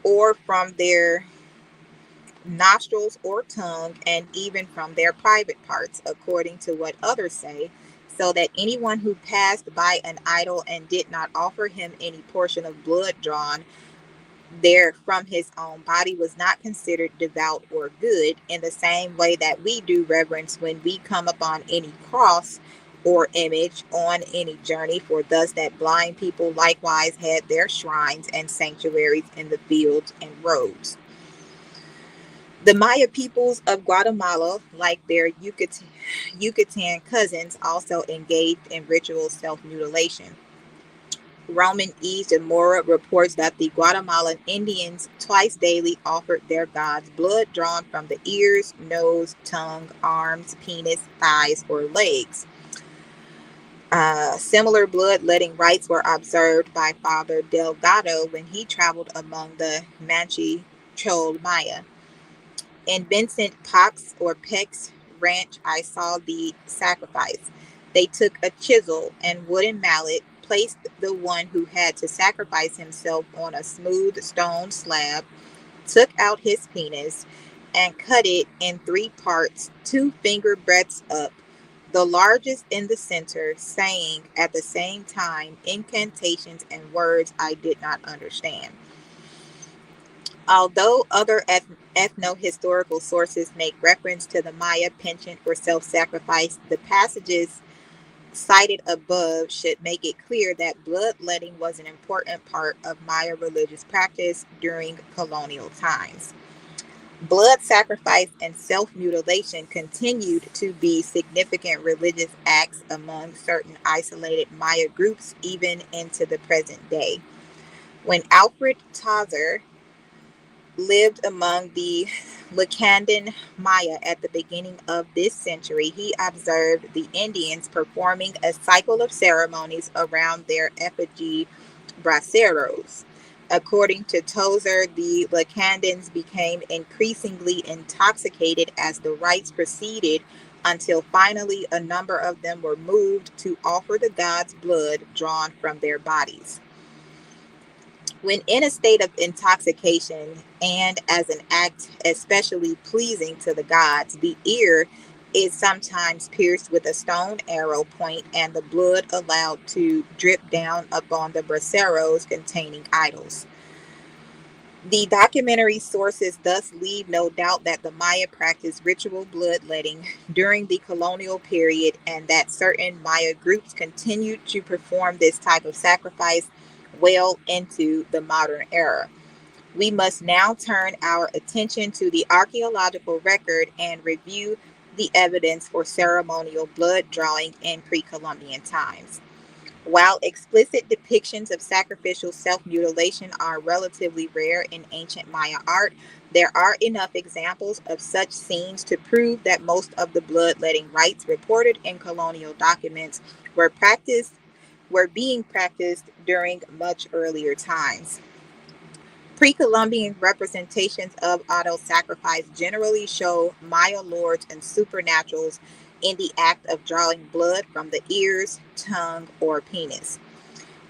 Speaker 1: or from their nostrils or tongue, and even from their private parts, according to what others say, so that anyone who passed by an idol and did not offer him any portion of blood drawn there from his own body was not considered devout or good, in the same way that we do reverence when we come upon any cross or image on any journey, for thus that blind people likewise had their shrines and sanctuaries in the fields and roads. The Maya peoples of Guatemala, like their Yucatan cousins, also engaged in ritual self mutilation. Roman E. Zamora reports that the Guatemalan Indians twice daily offered their gods blood drawn from the ears, nose, tongue, arms, penis, thighs, or legs. Similar bloodletting rites were observed by Father Delgado when he traveled among the Manchi Chol Maya. In Vincent Peck's ranch, I saw the sacrifice. They took a chisel and wooden mallet, placed the one who had to sacrifice himself on a smooth stone slab, took out his penis, and cut it in three parts, 2 finger breadths up, the largest in the center, saying at the same time incantations and words I did not understand. Although other ethno-historical sources make reference to the Maya penchant for self-sacrifice, the passages cited above should make it clear that bloodletting was an important part of Maya religious practice during colonial times. Blood sacrifice and self-mutilation continued to be significant religious acts among certain isolated Maya groups even into the present day. When Alfred Tauzer lived among the Lacandan Maya at the beginning of this century, he observed the Indians performing a cycle of ceremonies around their effigy braceros. According to Tozer, the Lacandans became increasingly intoxicated as the rites proceeded until finally a number of them were moved to offer the gods blood drawn from their bodies. When in a state of intoxication and as an act especially pleasing to the gods, the ear is sometimes pierced with a stone arrow point and the blood allowed to drip down upon the braceros containing idols. The documentary sources thus leave no doubt that the Maya practiced ritual bloodletting during the colonial period and that certain Maya groups continued to perform this type of sacrifice well into the modern era. We must now turn our attention to the archaeological record and review the evidence for ceremonial blood drawing in pre Columbian times. While explicit depictions of sacrificial self mutilation are relatively rare in ancient Maya art, there are enough examples of such scenes to prove that most of the bloodletting rites reported in colonial documents were practiced were being practiced during much earlier times. Pre Columbian representations of auto sacrifice generally show Maya lords and supernaturals in the act of drawing blood from the ears, tongue, or penis.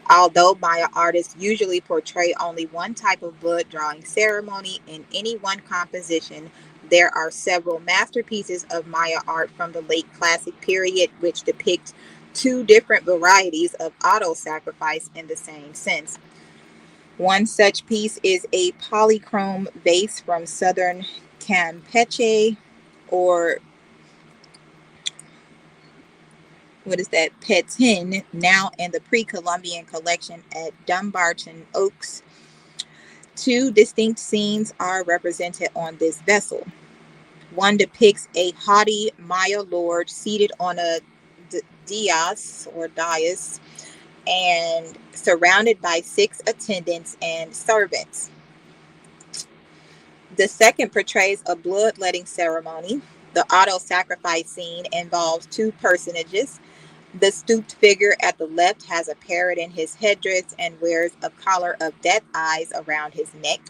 Speaker 1: Although Maya artists usually portray only one type of blood drawing ceremony in any one composition, there are several masterpieces of Maya art from the late Classic period which depict two different varieties of auto sacrifice in the same sense. One such piece is a polychrome vase from southern Campeche, or what is that, Petin, now in the pre-Columbian collection at Dumbarton Oaks. Two distinct scenes are represented on this vessel. One depicts a haughty Maya lord seated on a dais and surrounded by 6 attendants and servants. The second portrays a bloodletting ceremony. The auto sacrifice scene involves two personages. The stooped figure at the left has a parrot in his headdress and wears a collar of death eyes around his neck.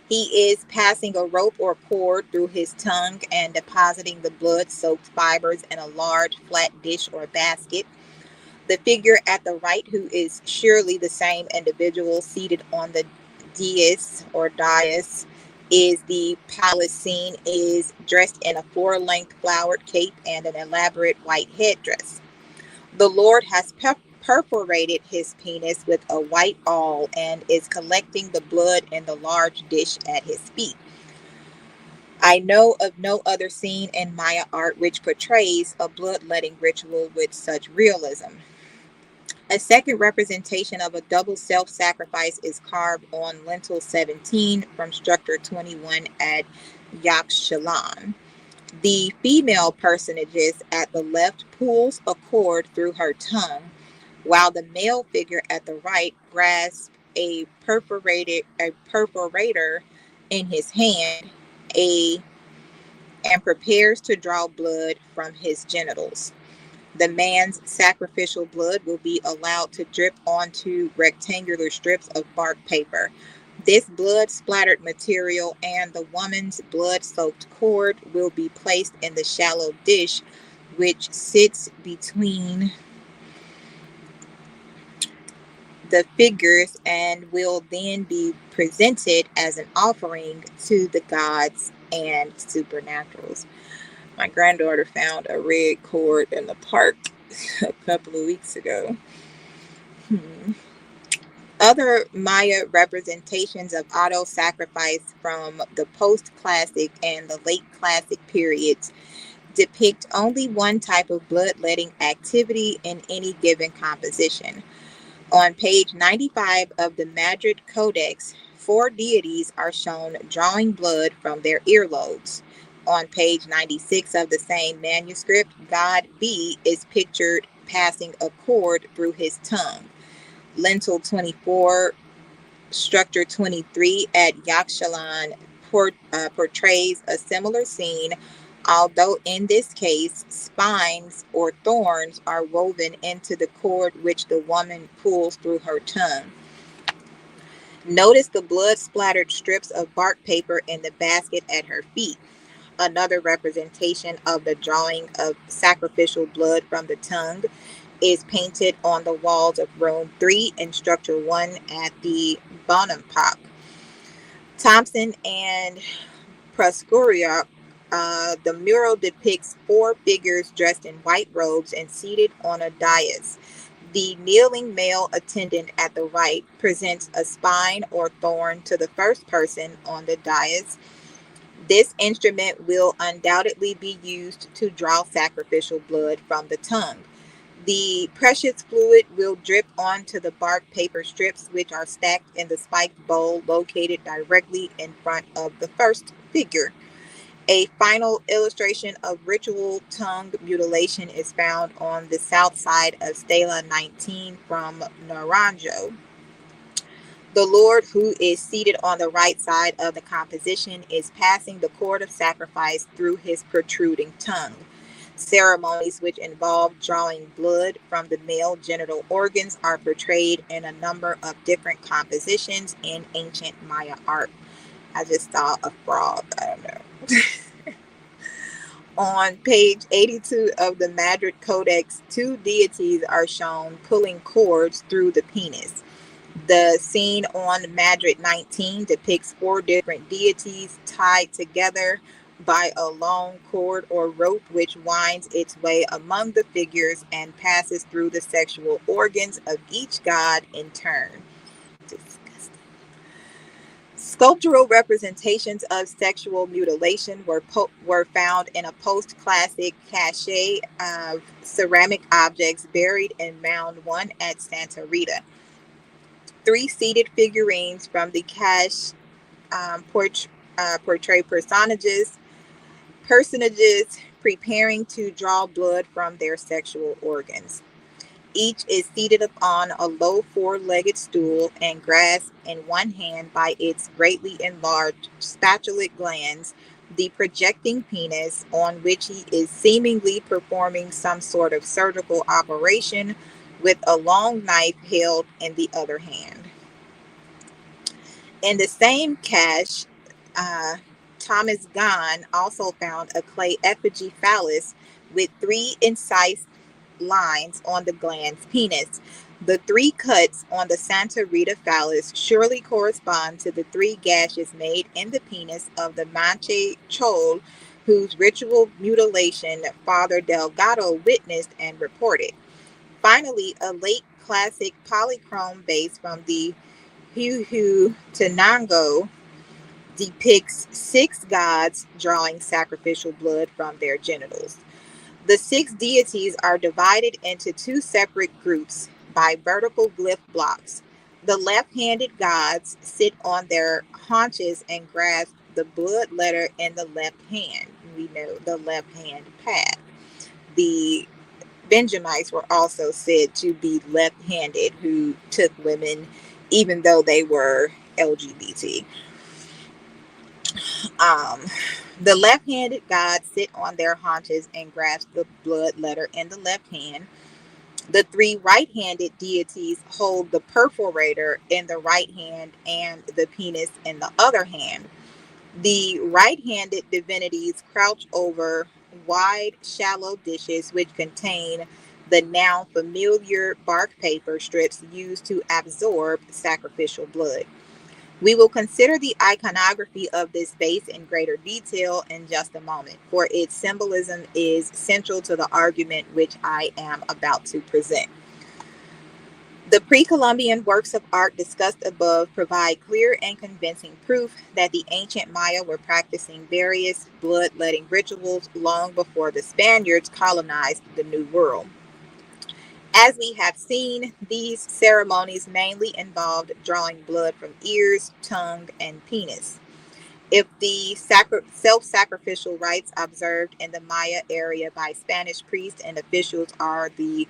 Speaker 1: He is passing a rope or cord through his tongue and depositing the blood-soaked fibers in a large flat dish or basket. The figure at the right, who is surely the same individual seated on the dais, is the palace scene, is dressed in a floor-length flowered cape and an elaborate white headdress. The Lord has perforated his penis with a white awl and is collecting the blood in the large dish at his feet. I know of no other scene in Maya art which portrays a bloodletting ritual with such realism. A second representation of a double self-sacrifice is carved on lintel 17 from structure 21 at Yakshalan. The female personages at the left pulls a cord through her tongue, while the male figure at the right grasps a perforator in his hand, a and prepares to draw blood from his genitals. The man's sacrificial blood will be allowed to drip onto rectangular strips of bark paper. This blood splattered material and the woman's blood soaked cord will be placed in the shallow dish which sits between the figures and will then be presented as an offering to the gods and supernaturals. My granddaughter found a red cord in the park a couple of weeks ago. Other Maya representations of auto sacrifice from the post classic and the late classic periods depict only one type of bloodletting activity in any given composition. On page 95 of the Madrid Codex, 4 deities are shown drawing blood from their earlobes. On page 96 of the same manuscript, God B is pictured passing a cord through his tongue. Lentil 24, structure 23 at Yakshalan portrays a similar scene, although in this case, spines or thorns are woven into the cord which the woman pulls through her tongue. Notice the blood-splattered strips of bark paper in the basket at her feet. Another representation of the drawing of sacrificial blood from the tongue is painted on the walls of room 3 in structure 1 at the Bonham-Pock. Thompson and Proskuriak, the mural depicts 4 figures dressed in white robes and seated on a dais. The kneeling male attendant at the right presents a spine or thorn to the first person on the dais. This instrument will undoubtedly be used to draw sacrificial blood from the tongue. The precious fluid will drip onto the bark paper strips, which are stacked in the spiked bowl located directly in front of the first figure. A final illustration of ritual tongue mutilation is found on the south side of Stela 19 from Naranjo. The Lord, who is seated on the right side of the composition, is passing the cord of sacrifice through his protruding tongue. Ceremonies which involve drawing blood from the male genital organs are portrayed in a number of different compositions in ancient Maya art. I just saw a frog. I don't know. On page 82 of the Madrid Codex, 2 deities are shown pulling cords through the penis. The scene on Madrid 19 depicts 4 different deities tied together by a long cord or rope which winds its way among the figures and passes through the sexual organs of each god in turn. Disgusting. Sculptural representations of sexual mutilation were found in a post-classic cache of ceramic objects buried in Mound 1 at Santa Rita. 3 seated figurines from the cache portray personages preparing to draw blood from their sexual organs. Each is seated upon a low 4-legged stool and grasped in one hand by its greatly enlarged spatulate glands, the projecting penis, on which he is seemingly performing some sort of surgical operation with a long knife held in the other hand. In the same cache, Thomas Gahn also found a clay effigy phallus with 3 incised lines on the gland's penis. The 3 cuts on the Santa Rita phallus surely correspond to the 3 gashes made in the penis of the Manche Chol, whose ritual mutilation Father Delgado witnessed and reported. Finally, a late classic polychrome base from the Huehuetenango depicts 6 gods drawing sacrificial blood from their genitals. The 6 deities are divided into 2 separate groups by vertical glyph blocks. The left-handed gods sit on their haunches and grasp the blood letter in the left hand. We know the left hand path. The Benjamites were also said to be left handed, who took women even though they were LGBT. Um, the left handed gods sit on their haunches and grasp the blood letter in the left hand. The three right handed deities hold the perforator in the right hand and the penis in the other hand. The right handed divinities crouch over wide, shallow dishes which contain the now familiar bark paper strips used to absorb sacrificial blood. We will consider the iconography of this vase in greater detail in just a moment, for its symbolism is central to the argument which I am about to present. The pre-Columbian works of art discussed above provide clear and convincing proof that the ancient Maya were practicing various bloodletting rituals long before the Spaniards colonized the New World. As we have seen, these ceremonies mainly involved drawing blood from ears, tongue, and penis. If the self-sacrificial rites observed in the Maya area by Spanish priests and officials are the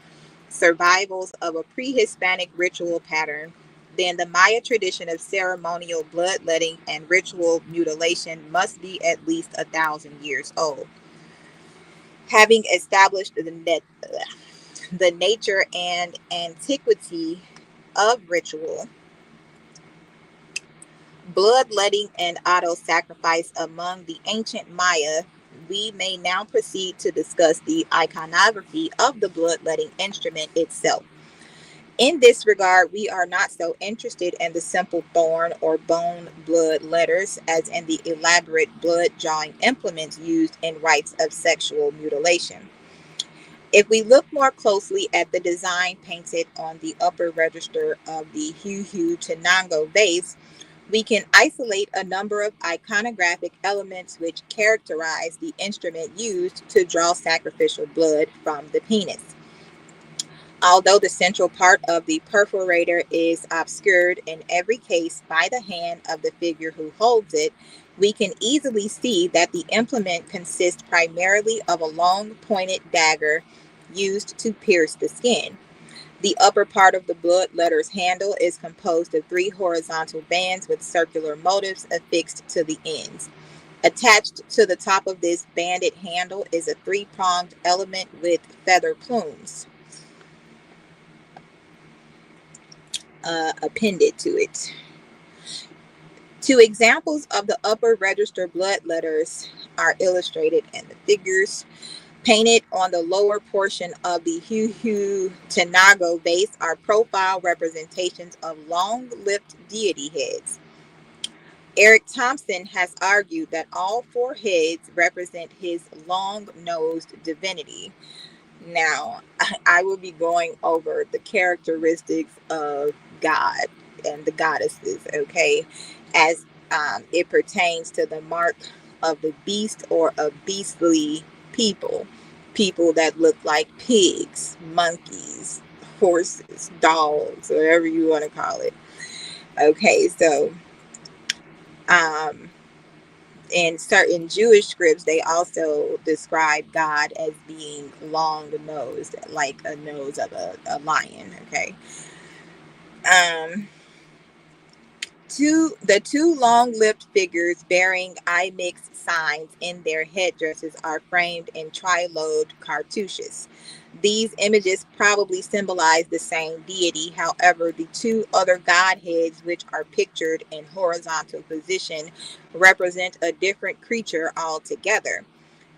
Speaker 1: survivals of a pre-Hispanic ritual pattern, then the Maya tradition of ceremonial bloodletting and ritual mutilation must be at least 1,000 years old. Having established the nature and antiquity of ritual, bloodletting, and auto-sacrifice among the ancient Maya, we may now proceed to discuss the iconography of the bloodletting instrument itself. In this regard, we are not so interested in the simple thorn or bone blood letters as in the elaborate blood drawing implements used in rites of sexual mutilation. If we look more closely at the design painted on the upper register of the Huehuetenango vase, we can isolate a number of iconographic elements which characterize the instrument used to draw sacrificial blood from the penis. Although the central part of the perforator is obscured in every case by the hand of the figure who holds it, we can easily see that the implement consists primarily of a long pointed dagger used to pierce the skin. The upper part of the blood letter's handle is composed of 3 horizontal bands with circular motifs affixed to the ends. Attached to the top of this banded handle is a 3-pronged element with feather plumes appended to it. 2 examples of the upper register blood letters are illustrated in the figures. Painted on the lower portion of the Huehuetenango vase are profile representations of long-lipped deity heads. Eric Thompson has argued that all 4 heads represent his long-nosed divinity. Now, I will be going over the characteristics of God and the goddesses, okay, as it pertains to the mark of the beast or of beastly people that look like pigs, monkeys, horses, dogs, whatever you want to call it. Okay, so in certain Jewish scripts, they also describe God as being long-nosed, like a nose of a lion. Okay. The 2 long-lipped figures bearing eye mix signs in their headdresses are framed in tri-lobed cartouches. These images probably symbolize the same deity. However, the 2 other godheads, which are pictured in horizontal position, represent a different creature altogether.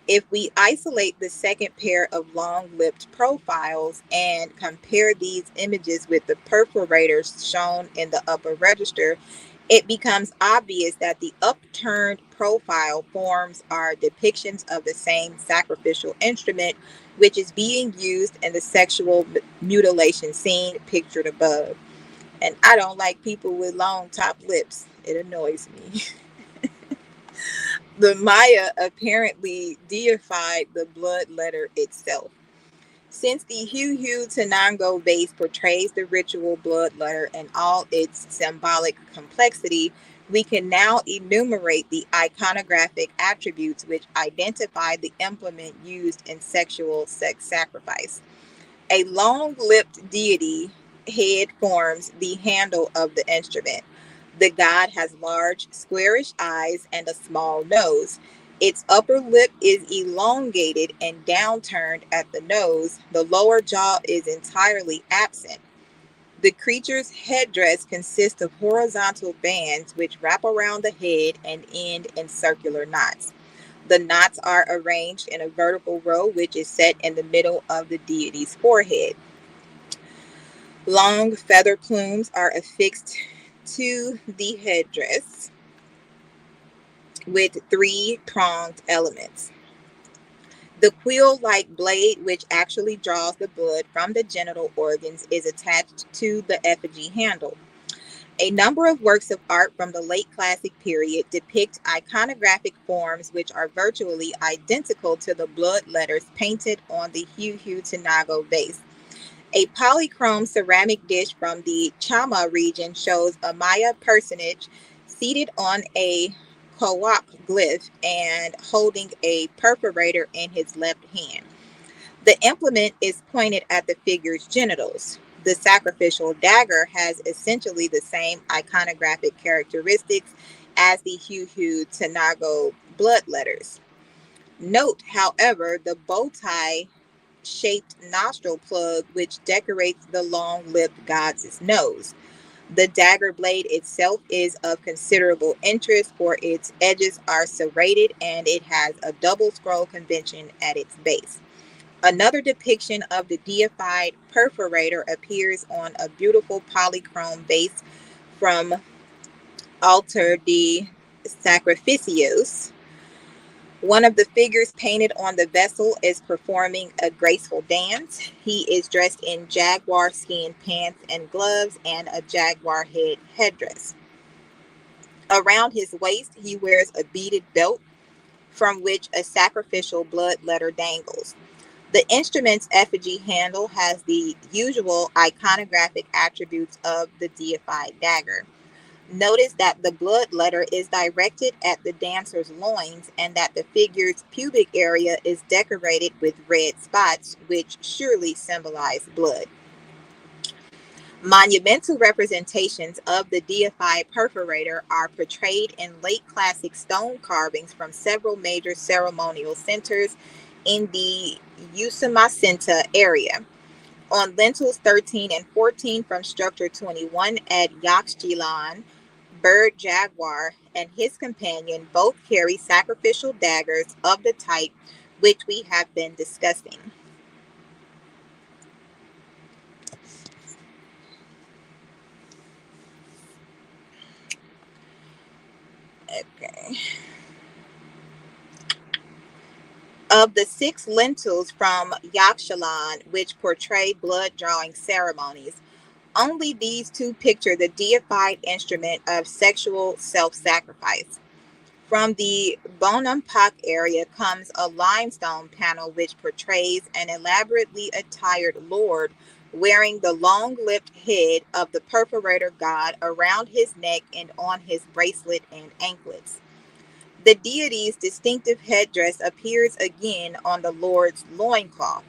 Speaker 1: If we isolate the second pair of long-lipped profiles and compare these images with the perforators shown in the upper register, it becomes obvious that the upturned profile forms are depictions of the same sacrificial instrument, which is being used in the sexual mutilation scene pictured above. And I don't like people with long top lips. It annoys me. The Maya apparently deified the blood letter itself. Since the Huehuetenango vase portrays the ritual blood letter in all its symbolic complexity, We can now enumerate the iconographic attributes which identify the implement used in sexual sex sacrifice. A long-lipped deity head forms the handle of the instrument. The god has large, squarish eyes and a small nose. Its upper lip is elongated and downturned at the nose. The lower jaw is entirely absent. The creature's headdress consists of horizontal bands which wrap around the head and end in circular knots. The knots are arranged in a vertical row which is set in the middle of the deity's forehead. Long feather plumes are affixed to the headdress with three pronged elements. The quill-like blade, which actually draws the blood from the genital organs, is attached to the effigy handle. A number of works of art from the late classic period depict iconographic forms which are virtually identical to the blood letters painted on the Huehuetenango vase. A polychrome ceramic dish from the Chama region shows a Maya personage seated on a Kawak glyph and holding a perforator in his left hand. The implement is pointed at the figure's genitals. The sacrificial dagger has essentially the same iconographic characteristics as the Huehuetenango blood letters. Note, however, the bow tie shaped nostril plug which decorates the long-lipped god's nose. The dagger blade itself is of considerable interest, for its edges are serrated and it has a double scroll convention at its base. Another depiction of the deified perforator appears on a beautiful polychrome vase from Altar de Sacrificios. One of the figures painted on the vessel is performing a graceful dance. He is dressed in jaguar skin pants and gloves and a jaguar headdress. Around his waist, he wears a beaded belt from which a sacrificial blood letter dangles. The instrument's effigy handle has the usual iconographic attributes of the deified dagger. Notice that the blood letter is directed at the dancer's loins and that the figure's pubic area is decorated with red spots, which surely symbolize blood. Monumental representations of the deified perforator are portrayed in late classic stone carvings from several major ceremonial centers in the Usumacinta area. On lintels 13 and 14 from structure 21 at Yaxchilan, Bird Jaguar and his companion both carry sacrificial daggers of the type which we have been discussing. Okay. Of the 6 lintels from Yaxchilan which portray blood drawing ceremonies, only these 2 picture the deified instrument of sexual self-sacrifice. From the Bonampak area comes a limestone panel which portrays an elaborately attired lord wearing the long-lipped head of the perforator god around his neck and on his bracelet and anklets. The deity's distinctive headdress appears again on the lord's loincloth.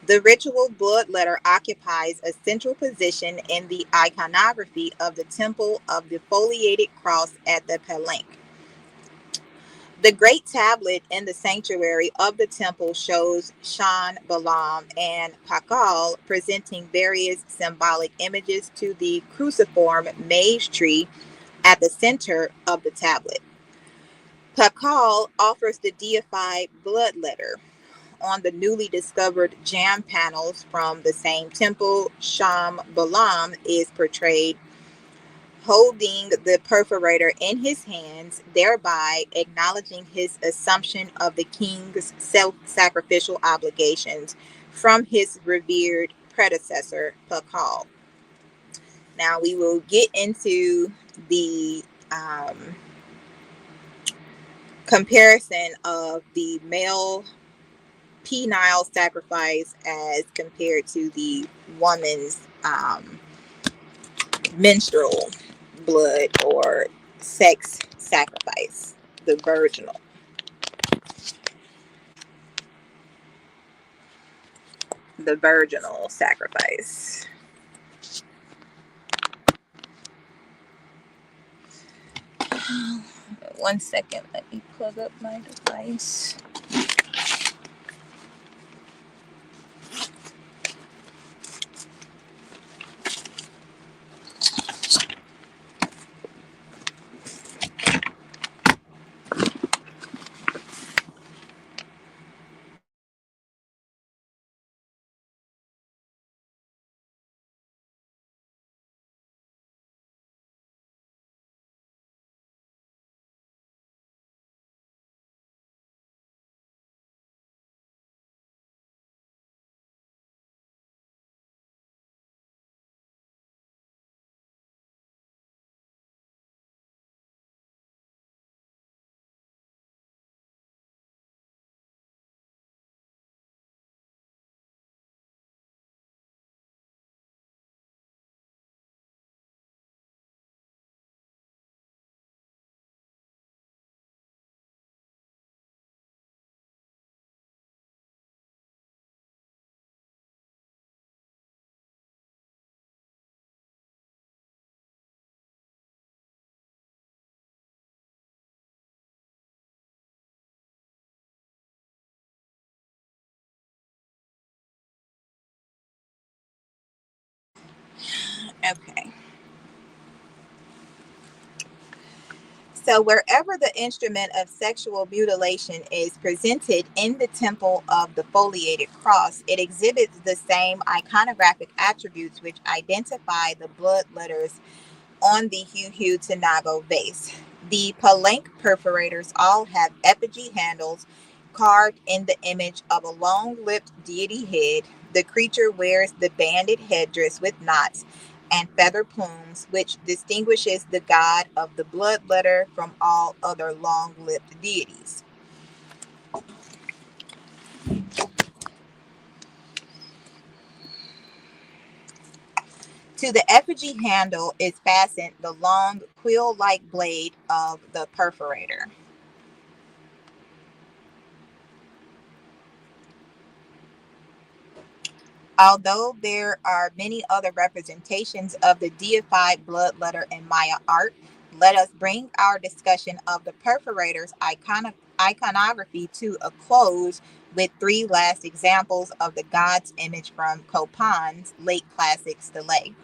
Speaker 1: The ritual blood letter occupies a central position in the iconography of the temple of the foliated cross at the Palenque. The great tablet in the sanctuary of the temple shows Shan, Balaam, and Pakal presenting various symbolic images to the cruciform maize tree at the center of the tablet. Pakal offers the deified blood letter. On the newly discovered jam panels from the same temple, Sham Balaam is portrayed holding the perforator in his hands, thereby acknowledging his assumption of the king's self-sacrificial obligations from his revered predecessor, Pakal. Now we will get into the comparison of the male penile sacrifice as compared to the woman's menstrual blood or sex sacrifice, the virginal sacrifice. One second, let me plug up my device. Okay. So, wherever the instrument of sexual mutilation is presented in the temple of the foliated cross, it exhibits the same iconographic attributes which identify the blood letters on the Huhu base. The palanque perforators all have effigy handles carved in the image of a long-lipped deity head. The creature wears the banded headdress with knots and feather plumes, which distinguishes the god of the bloodletter from all other long-lipped deities. To the effigy handle is fastened the long quill-like blade of the perforator. Although there are many other representations of the deified bloodletter in Maya art, let us bring our discussion of the perforator's iconography to a close with three last examples of the god's image from Chopin's late classic stele.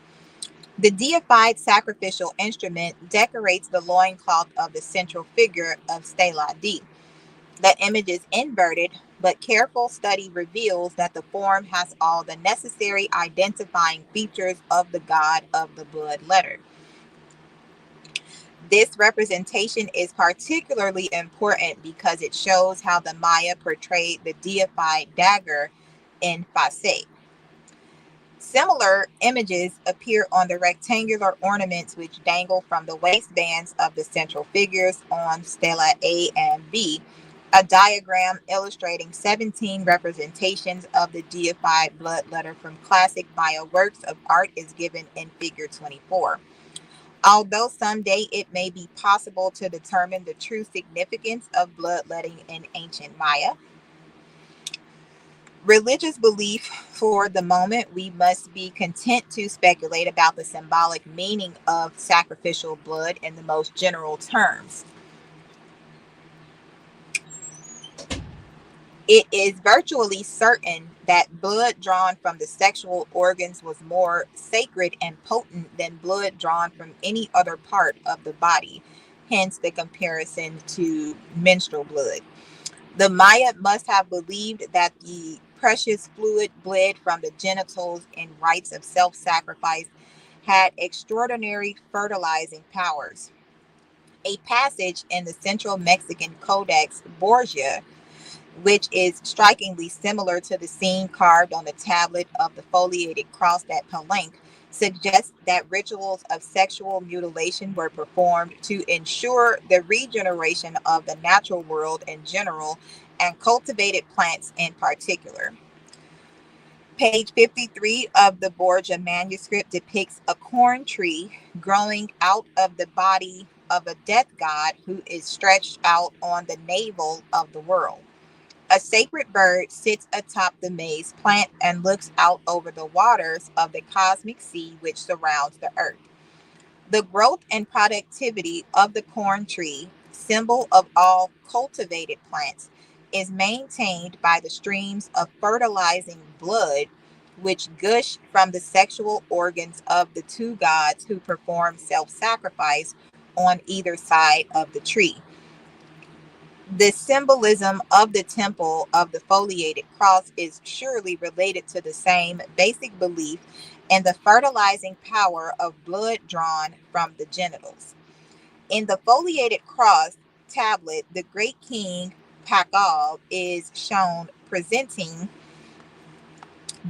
Speaker 1: The deified sacrificial instrument decorates the loincloth of the central figure of Stela D. The image is inverted, but careful study reveals that the form has all the necessary identifying features of the god of the blood letter. This representation is particularly important because it shows how the Maya portrayed the deified dagger in Facet. Similar images appear on the rectangular ornaments which dangle from the waistbands of the central figures on stela A and B. A diagram illustrating 17 representations of the deified bloodletter from classic Maya works of art is given in figure 24. Although someday it may be possible to determine the true significance of bloodletting in ancient Maya, religious belief for the moment, we must be content to speculate about the symbolic meaning of sacrificial blood in the most general terms. It is virtually certain that blood drawn from the sexual organs was more sacred and potent than blood drawn from any other part of the body, hence the comparison to menstrual blood. The Maya must have believed that the precious fluid bled from the genitals in rites of self sacrifice had extraordinary fertilizing powers. A passage in the Central Mexican Codex Borgia, which is strikingly similar to the scene carved on the tablet of the foliated cross at Palenque, suggests that rituals of sexual mutilation were performed to ensure the regeneration of the natural world in general and cultivated plants in particular. Page 53 of the Borgia manuscript depicts a corn tree growing out of the body of a death god who is stretched out on the navel of the world. A sacred bird sits atop the maize plant and looks out over the waters of the cosmic sea which surrounds the earth. The growth and productivity of the corn tree, symbol of all cultivated plants, is maintained by the streams of fertilizing blood which gush from the sexual organs of the two gods who perform self sacrifice on either side of the tree. The symbolism of the temple of the foliated cross is surely related to the same basic belief in the fertilizing power of blood drawn from the genitals. In the foliated cross tablet, the great king Pakal is shown presenting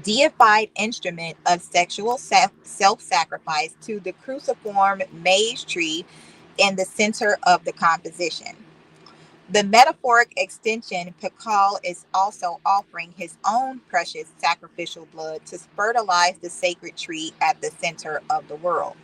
Speaker 1: deified instrument of sexual self-sacrifice to the cruciform maize tree in the center of the composition. The metaphoric extension, Pakal is also offering his own precious sacrificial blood to fertilize the sacred tree at the center of the world.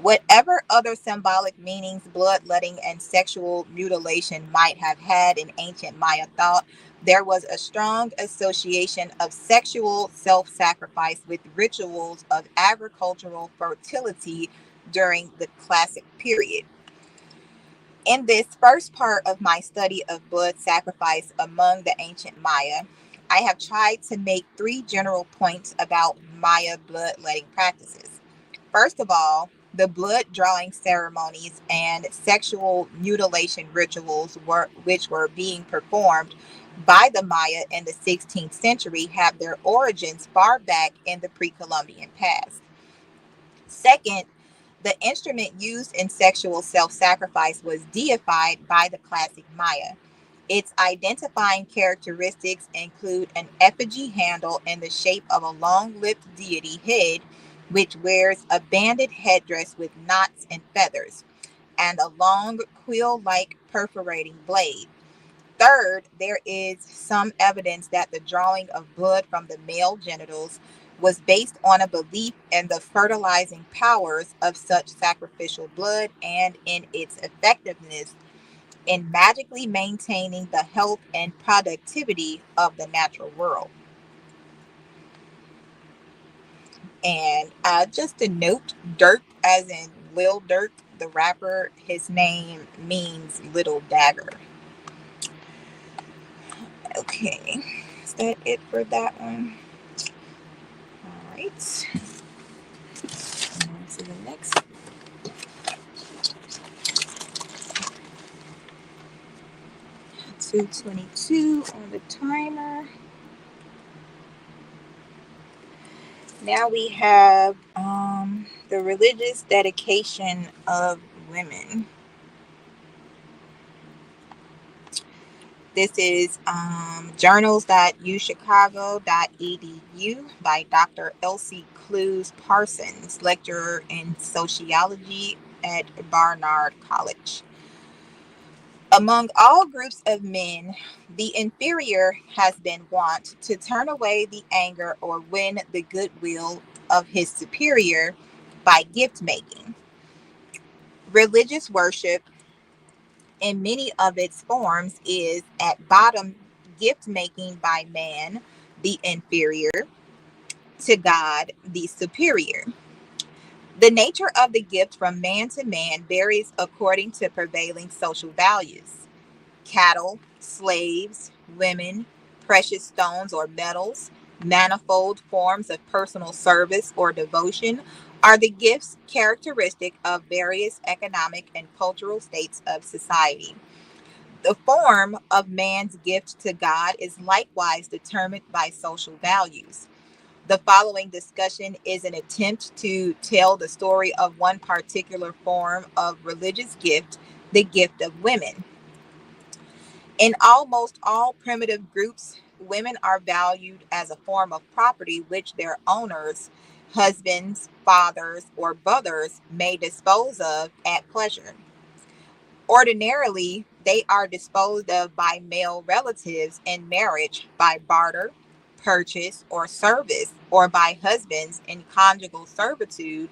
Speaker 1: Whatever other symbolic meanings bloodletting and sexual mutilation might have had in ancient Maya thought, there was a strong association of sexual self sacrifice with rituals of agricultural fertility during the classic period. In this first part of my study of blood sacrifice among the ancient Maya, I have tried to make three general points about Maya bloodletting practices. First of all, the blood drawing ceremonies and sexual mutilation rituals which were being performed by the Maya in the 16th century have their origins far back in the pre-Columbian past. Second, the instrument used in sexual self sacrifice was deified by the classic Maya. Its identifying characteristics include an effigy handle in the shape of a long lipped deity head, which wears a banded headdress with knots and feathers, and a long quill like perforating blade. Third, there is some evidence that the drawing of blood from the male genitals was based on a belief in the fertilizing powers of such sacrificial blood and in its effectiveness in magically maintaining the health and productivity of the natural world. And just a note, Dirk, as in Lil Durk, the rapper, his name means little dagger. Okay, is that it for that one? All right. On to the next. 2:22 on the timer. Now we have the religious dedication of women. This is journals.uchicago.edu by Dr. Elsie Clues Parsons, lecturer in sociology at Barnard College. Among all groups of men, the inferior has been wont to turn away the anger or win the goodwill of his superior by gift making. Religious worship, in many of its forms, is at bottom gift making by man, the inferior, to God, the superior. The nature of the gift from man to man varies according to prevailing social values. Cattle, slaves, women, precious stones or metals, manifold forms of personal service or devotion are the gifts characteristic of various economic and cultural states of society. The form of man's gift to God is likewise determined by social values. The following discussion is an attempt to tell the story of one particular form of religious gift, the gift of women. In almost all primitive groups, women are valued as a form of property which their owners, husbands, fathers, or brothers may dispose of at pleasure. Ordinarily, they are disposed of by male relatives in marriage by barter, purchase, or service, or by husbands in conjugal servitude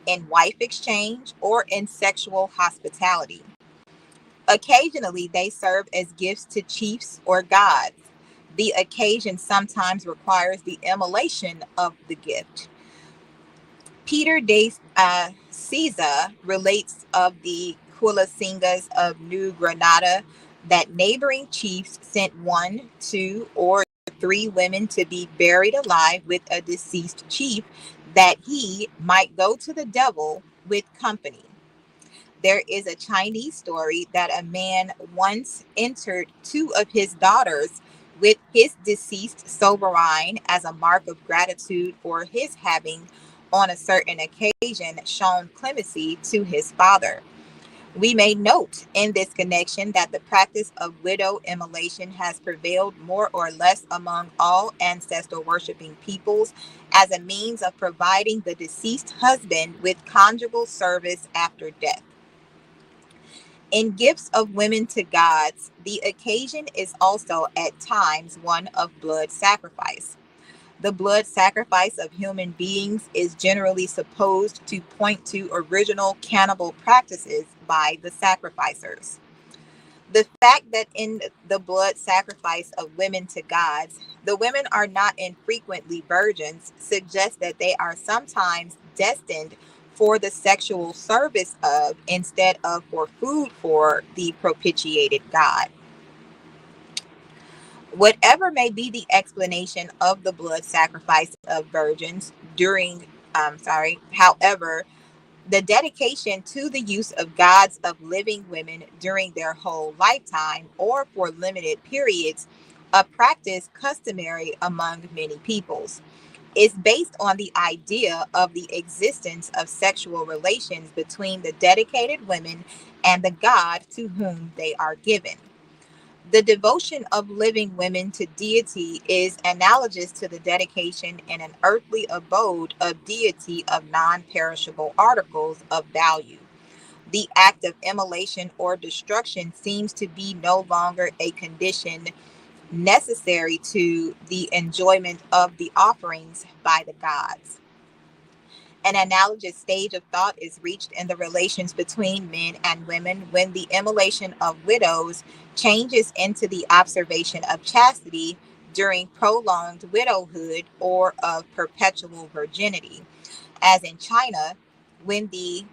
Speaker 1: in wife exchange, or in sexual hospitality. Occasionally, they serve as gifts to chiefs or gods. The occasion sometimes requires the immolation of the gift. Peter de Caesar relates of the Kulasingas of New Granada that neighboring chiefs sent one, two, or three women to be buried alive with a deceased chief that he might go to the devil with company. There is a Chinese story that a man once entered two of his daughters with his deceased sovereign as a mark of gratitude for his having, on a certain occasion, shown clemency to his father. We may note in this connection that the practice of widow immolation has prevailed more or less among all ancestor worshiping peoples as a means of providing the deceased husband with conjugal service after death. In gifts of women to gods, the occasion is also at times one of blood sacrifice. The blood sacrifice of human beings is generally supposed to point to original cannibal practices by the sacrificers. The fact that in the blood sacrifice of women to gods, the women are not infrequently virgins suggests that they are sometimes destined for the sexual service of instead of for food for the propitiated god. Whatever may be the explanation of the blood sacrifice of virgins however, the dedication to the use of gods of living women during their whole lifetime or for limited periods, a practice customary among many peoples, is based on the idea of the existence of sexual relations between the dedicated women and the god to whom they are given. The devotion of living women to deity is analogous to the dedication in an earthly abode of deity of non perishable articles of value. The act of immolation or destruction seems to be no longer a condition necessary to the enjoyment of the offerings by the gods. An analogous stage of thought is reached in the relations between men and women when the immolation of widows changes into the observation of chastity during prolonged widowhood or of perpetual virginity. As in China, when the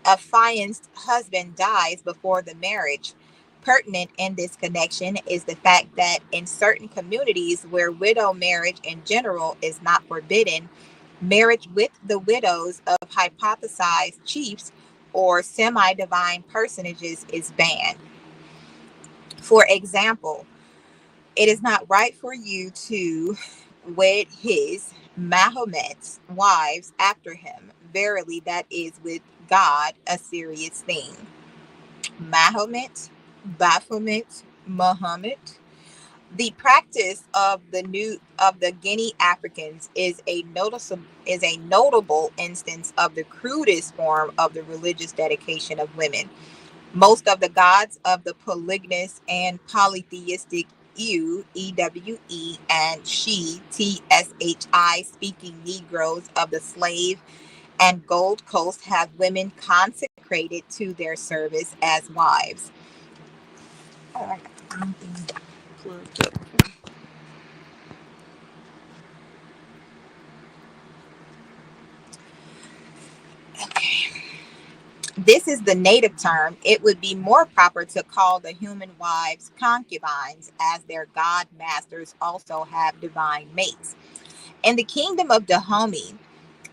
Speaker 1: affianced husband dies before the marriage. Pertinent in this connection is the fact that in certain communities where widow marriage in general is not forbidden, marriage with the widows of hypothesized chiefs or semi divine personages is banned. For example, it is not right for you to wed his Mahomet's wives after him. Verily, that is with God a serious thing. Mahomet, Baphomet, Muhammad. The practice of the Guinea Africans is a notable instance of the crudest form of the religious dedication of women. Most of the gods of the polygynous and polytheistic EWE and she TSHI speaking Negroes of the slave and Gold Coast have women consecrated to their service as wives. Oh, I got something plugged up. Okay. This is the native term. It would be more proper to call the human wives concubines, as their god masters also have divine mates. In the kingdom of Dahomey,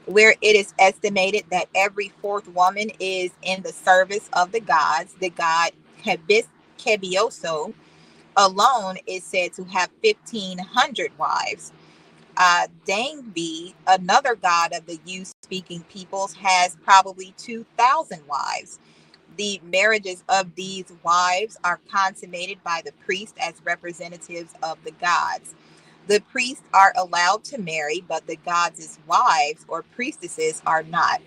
Speaker 1: where it is estimated that every fourth woman is in the service of the gods, the god Kebioso alone is said to have 1,500 wives. Dangbi, another god of the Yu speaking peoples, has probably 2,000 wives. The marriages of these wives are consummated by the priest as representatives of the gods. The priests are allowed to marry, but the gods' wives or priestesses are not,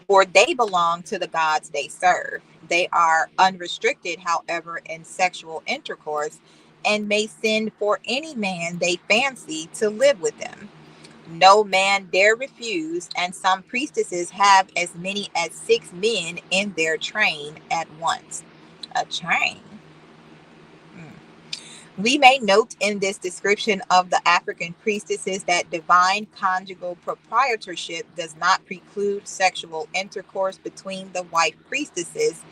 Speaker 1: for they belong to the gods they serve. They are unrestricted, however, in sexual intercourse and may send for any man they fancy to live with them. No man dare refuse, and some priestesses have as many as 6 men in their train at once. A train. Hmm. We may note in this description of the African priestesses that divine conjugal proprietorship does not preclude sexual intercourse between the wife priestesses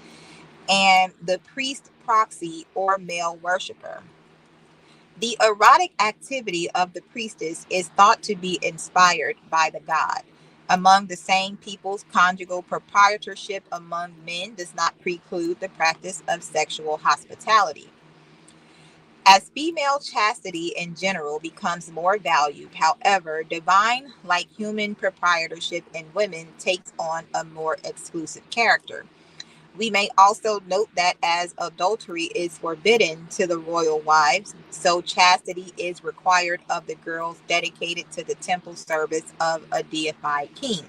Speaker 1: and the priest proxy or male worshiper. The erotic activity of the priestess is thought to be inspired by the god. Among the same peoples, conjugal proprietorship among men does not preclude the practice of sexual hospitality. As female chastity in general becomes more valued, however, divine, like human proprietorship in women, takes on a more exclusive character. We may also note that as adultery is forbidden to the royal wives, so chastity is required of the girls dedicated to the temple service of a deified king.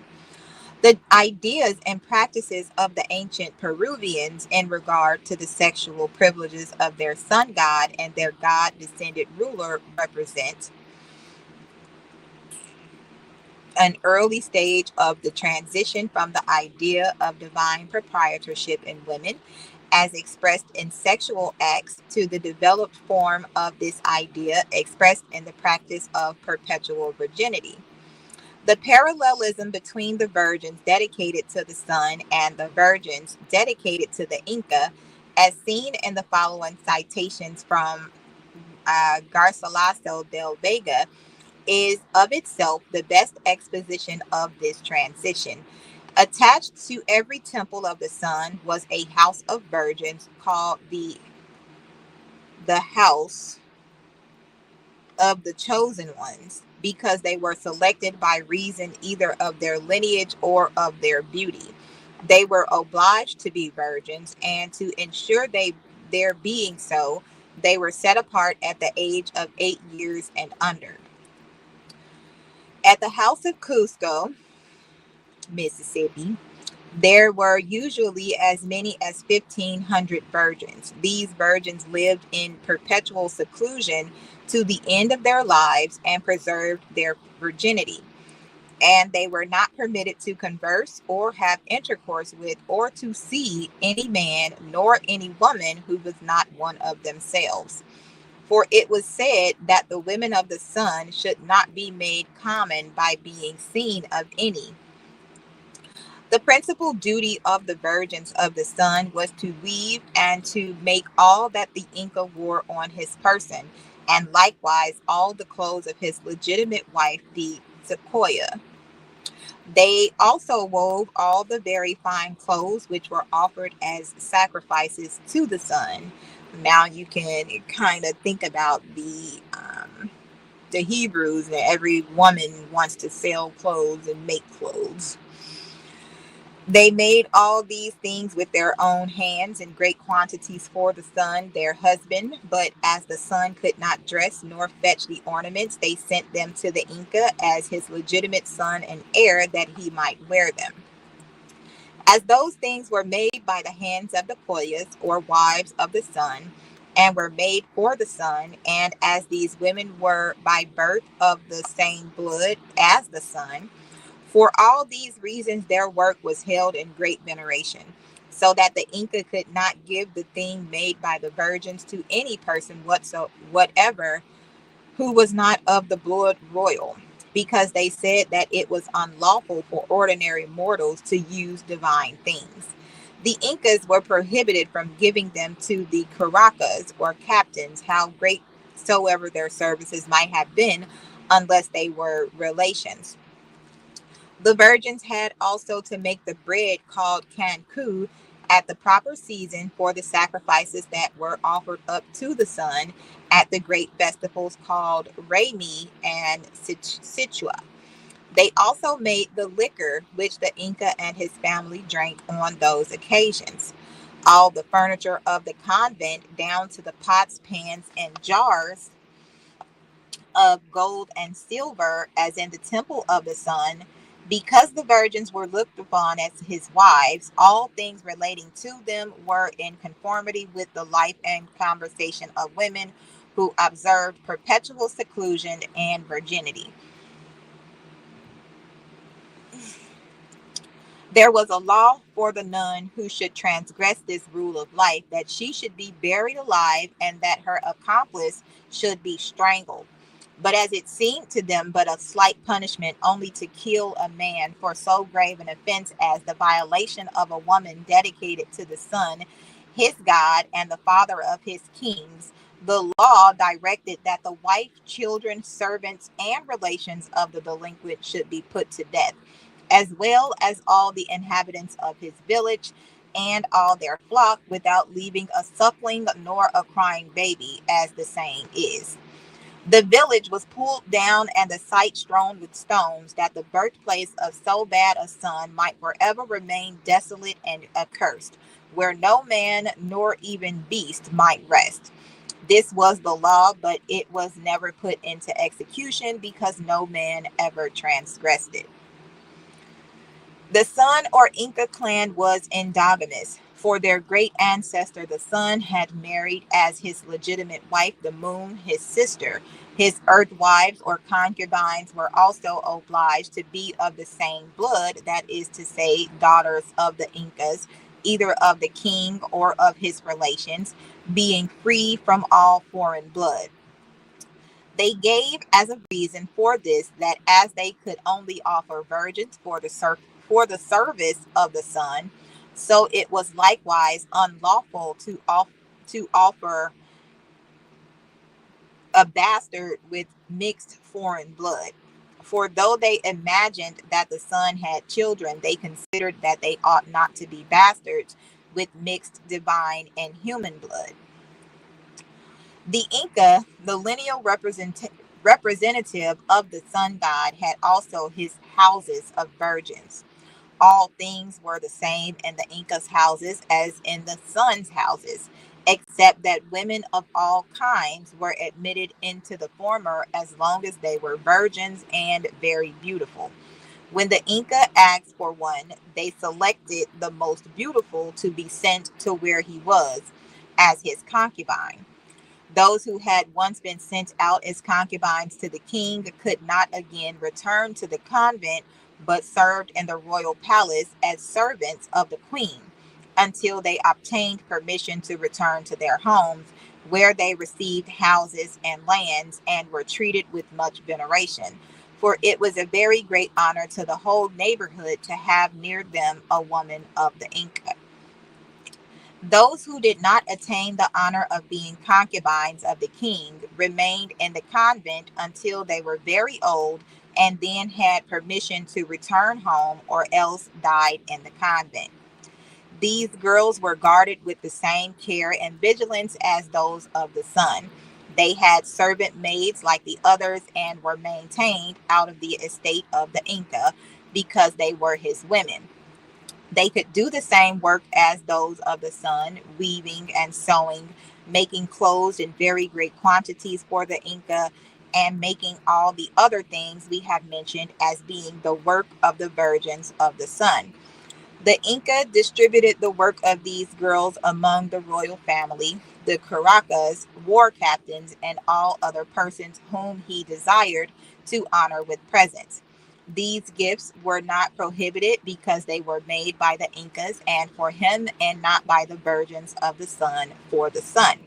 Speaker 1: The ideas and practices of the ancient Peruvians in regard to the sexual privileges of their sun god and their god descended ruler represent an early stage of the transition from the idea of divine proprietorship in women as expressed in sexual acts to the developed form of this idea expressed in the practice of perpetual virginity. The parallelism between the virgins dedicated to the sun and the virgins dedicated to the Inca, as seen in the following citations from Garcilaso del Vega, is of itself the best exposition of this transition. Attached to every temple of the sun was a house of virgins called the house of the chosen ones because they were selected by reason either of their lineage or of their beauty. They were obliged to be virgins, and to ensure their being so, they were set apart at the age of 8 years and under. At the house of Cusco, Mississippi, there were usually as many as 1,500 virgins. These virgins lived in perpetual seclusion to the end of their lives and preserved their virginity. And they were not permitted to converse or have intercourse with or to see any man nor any woman who was not one of themselves. For it was said that the women of the sun should not be made common by being seen of any. The principal duty of the virgins of the sun was to weave and to make all that the Inca wore on his person, and likewise all the clothes of his legitimate wife, the Sequoia. They also wove all the very fine clothes which were offered as sacrifices to the sun. Now you can kind of think about the Hebrews, and every woman wants to sell clothes and make clothes. They made all these things with their own hands in great quantities for the sun, their husband. But as the sun could not dress nor fetch the ornaments, they sent them to the Inca as his legitimate son and heir, that he might wear them. As those things were made by the hands of the Poyas, or wives of the sun, and were made for the sun, and as these women were by birth of the same blood as the sun, for all these reasons, their work was held in great veneration, so that the Inca could not give the thing made by the virgins to any person whatever who was not of the blood royal, because they said that it was unlawful for ordinary mortals to use divine things. The Incas were prohibited from giving them to the Caracas or captains, how great soever their services might have been, unless they were relations. The virgins had also to make the bread called cancu at the proper season for the sacrifices that were offered up to the sun at the great festivals called Raymi and Situa. They also made the liquor which the Inca and his family drank on those occasions. All the furniture of the convent, down to the pots, pans, and jars of gold and silver, as in the temple of the sun, because the virgins were looked upon as his wives, all things relating to them were in conformity with the life and conversation of women who observed perpetual seclusion and virginity. There was a law for the nun who should transgress this rule of life, that she should be buried alive and that her accomplice should be strangled. But as it seemed to them but a slight punishment only to kill a man for so grave an offense as the violation of a woman dedicated to the sun, his God, and the father of his kings, the law directed that the wife, children, servants, and relations of the delinquent should be put to death, as well as all the inhabitants of his village and all their flock, without leaving a suckling nor a crying baby, as the saying is. The village was pulled down and the site strewn with stones, that the birthplace of so bad a son might forever remain desolate and accursed, where no man nor even beast might rest. This was the law, but it was never put into execution because no man ever transgressed it. The Sun or Inca clan was endogamous, for their great ancestor, the Sun, had married as his legitimate wife the Moon, his sister. His earth wives or concubines were also obliged to be of the same blood, that is to say, daughters of the Incas, either of the king or of his relations, being free from all foreign blood. They gave as a reason for this that as they could only offer virgins for the service of the sun, so it was likewise unlawful to offer a bastard with mixed foreign blood. For though they imagined that the sun had children, they considered that they ought not to be bastards with mixed divine and human blood. The Inca, the lineal representative of the sun god, had also his houses of virgins. All things were the same in the Inca's houses as in the sun's houses, except that women of all kinds were admitted into the former as long as they were virgins and very beautiful. When the Inca asked for one, they selected the most beautiful to be sent to where he was as his concubine. Those who had once been sent out as concubines to the king could not again return to the convent, but served in the royal palace as servants of the queen until they obtained permission to return to their homes, where they received houses and lands and were treated with much veneration. For it was a very great honor to the whole neighborhood to have near them a woman of the Inca. Those who did not attain the honor of being concubines of the king remained in the convent until they were very old and then had permission to return home or else died in the convent. These girls were guarded with the same care and vigilance as those of the sun. They had servant maids like the others and were maintained out of the estate of the Inca because they were his women. They could do the same work as those of the sun, weaving and sewing, making clothes in very great quantities for the Inca, and making all the other things we have mentioned as being the work of the virgins of the sun. The Inca distributed the work of these girls among the royal family, the Caracas, war captains, and all other persons whom he desired to honor with presents. These gifts were not prohibited because they were made by the Incas and for him, and not by the virgins of the sun for the sun.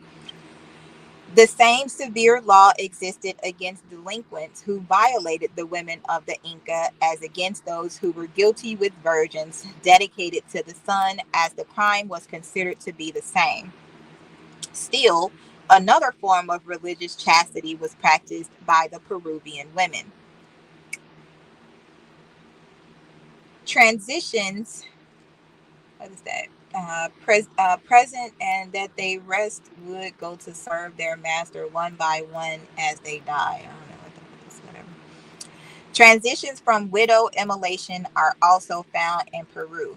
Speaker 1: The same severe law existed against delinquents who violated the women of the Inca as against those who were guilty with virgins dedicated to the sun, as the crime was considered to be the same. Still, another form of religious chastity was practiced by the Peruvian women. Transitions, what is that? Present, and that they rest would go to serve their master one by one as they die. I don't know what that is, whatever. Transitions from widow immolation are also found in Peru.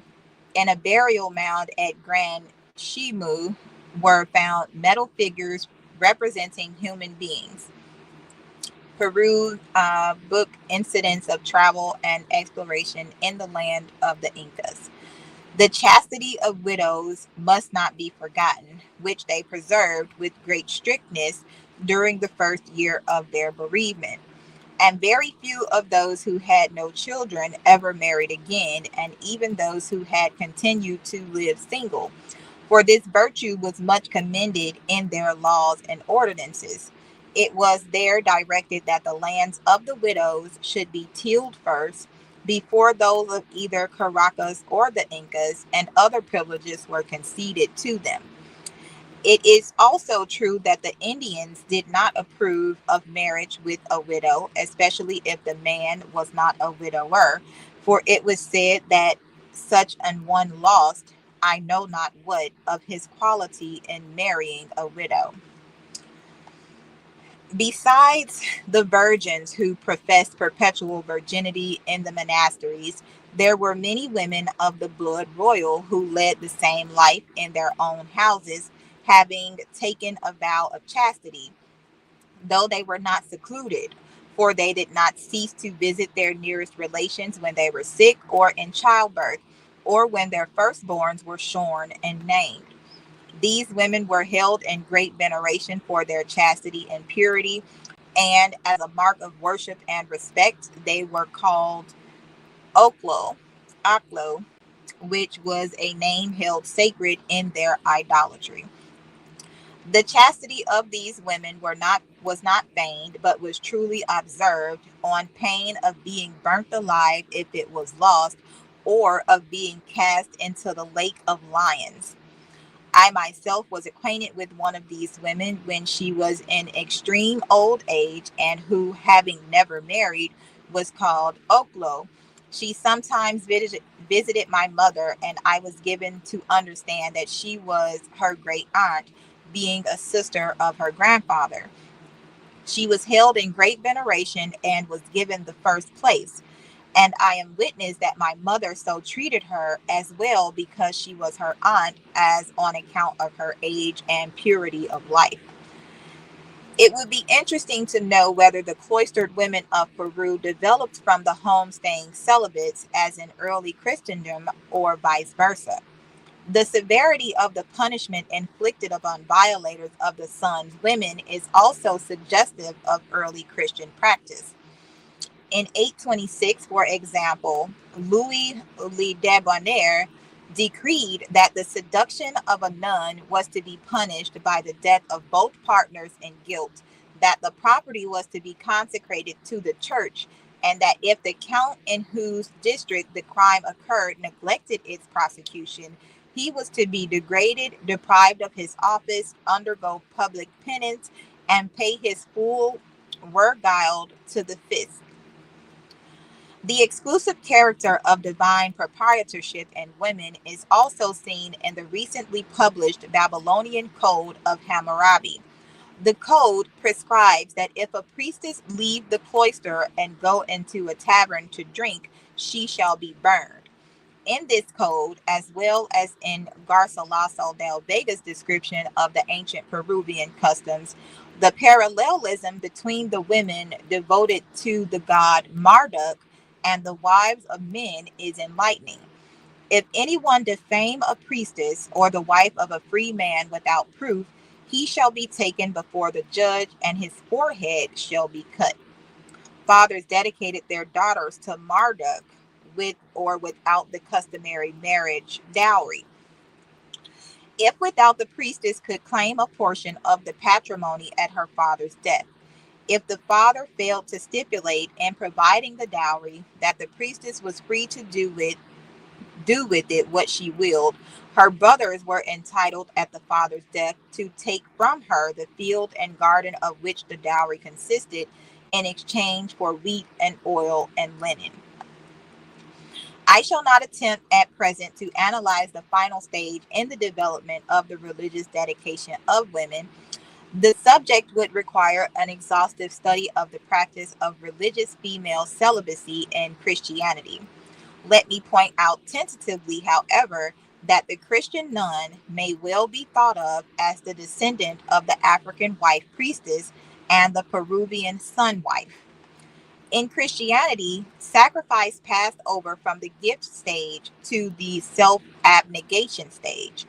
Speaker 1: In a burial mound at Gran Shimu were found metal figures representing human beings. Peru book incidents of travel and exploration in the land of the Incas. The chastity of widows must not be forgotten, which they preserved with great strictness during the first year of their bereavement. And very few of those who had no children ever married again, and even those who had continued to live single. For this virtue was much commended in their laws and ordinances. It was there directed that the lands of the widows should be tilled first, before those of either Caracas or the Incas, and other privileges were conceded to them. It is also true that the Indians did not approve of marriage with a widow, especially if the man was not a widower, for it was said that such an one lost, I know not what, of his quality in marrying a widow. Besides the virgins who professed perpetual virginity in the monasteries, there were many women of the blood royal who led the same life in their own houses, having taken a vow of chastity, though they were not secluded, for they did not cease to visit their nearest relations when they were sick or in childbirth, or when their firstborns were shorn and named. These women were held in great veneration for their chastity and purity, and as a mark of worship and respect, they were called oklo, which was a name held sacred in their idolatry. The chastity of these women was not feigned, but was truly observed, on pain of being burnt alive if it was lost, or of being cast into the lake of lions. I myself was acquainted with one of these women when she was in extreme old age, and who, having never married, was called Oklo. She sometimes visited my mother, and I was given to understand that she was her great aunt, being a sister of her grandfather. She was held in great veneration and was given the first place. And I am witness that my mother so treated her, as well because she was her aunt, as on account of her age and purity of life. It would be interesting to know whether the cloistered women of Peru developed from the home-staying celibates as in early Christendom, or vice versa. The severity of the punishment inflicted upon violators of the sun's women is also suggestive of early Christian practice. In 826, for example, Louis Le Debonair decreed that the seduction of a nun was to be punished by the death of both partners in guilt, that the property was to be consecrated to the church, and that if the count in whose district the crime occurred neglected its prosecution, he was to be degraded, deprived of his office, undergo public penance, and pay his full wergild to the fisc. The exclusive character of divine proprietorship in women is also seen in the recently published Babylonian Code of Hammurabi. The code prescribes that if a priestess leave the cloister and go into a tavern to drink, she shall be burned. In this code, as well as in Garcilaso del Vega's description of the ancient Peruvian customs, the parallelism between the women devoted to the god Marduk and the wives of men is enlightening. If anyone defame a priestess or the wife of a free man without proof, he shall be taken before the judge, and his forehead shall be cut. Fathers dedicated their daughters to Marduk with or without the customary marriage dowry. If without, the priestess could claim a portion of the patrimony at her father's death. If the father failed to stipulate in providing the dowry that the priestess was free to do with it what she willed, her brothers were entitled at the father's death to take from her the field and garden of which the dowry consisted, in exchange for wheat and oil and linen. I shall not attempt at present to analyze the final stage in the development of the religious dedication of women. The subject would require an exhaustive study of the practice of religious female celibacy in Christianity. Let me point out tentatively, however, that the Christian nun may well be thought of as the descendant of the African wife priestess and the Peruvian sun wife. In Christianity, sacrifice passed over from the gift stage to the self abnegation stage,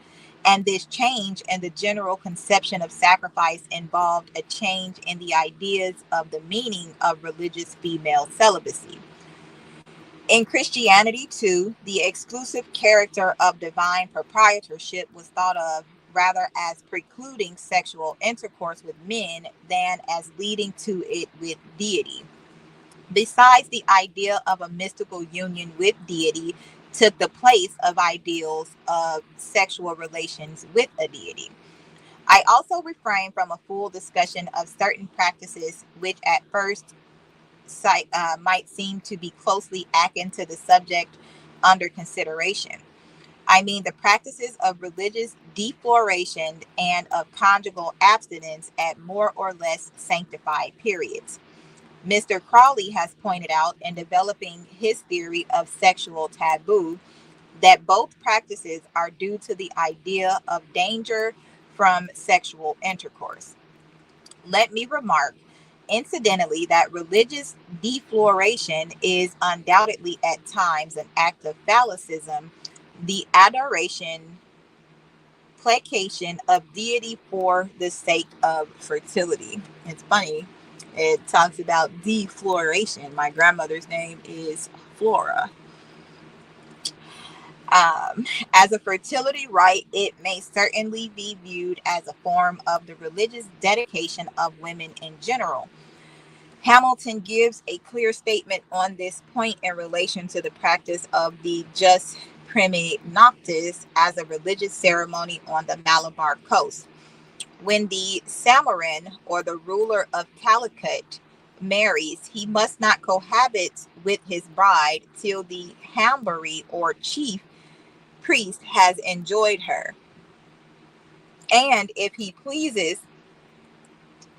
Speaker 1: And this change in the general conception of sacrifice involved a change in the ideas of the meaning of religious female celibacy. In Christianity, too, the exclusive character of divine proprietorship was thought of rather as precluding sexual intercourse with men than as leading to it with deity. Besides, the idea of a mystical union with deity took the place of ideals of sexual relations with a deity. I also refrain from a full discussion of certain practices which at first sight might seem to be closely akin to the subject under consideration. I mean the practices of religious defloration and of conjugal abstinence at more or less sanctified periods. Mr. Crawley has pointed out in developing his theory of sexual taboo that both practices are due to the idea of danger from sexual intercourse. Let me remark, incidentally, that religious defloration is undoubtedly at times an act of phallicism, the adoration, placation of deity for the sake of fertility. It's funny. It talks about defloration. My grandmother's name is Flora. As a fertility rite, it may certainly be viewed as a form of the religious dedication of women in general. Hamilton gives a clear statement on this point in relation to the practice of the Jus Primi Noctis as a religious ceremony on the Malabar coast. When the Samarin, or the ruler of Calicut, marries, he must not cohabit with his bride till the Hambari, or chief priest, has enjoyed her, and if he pleases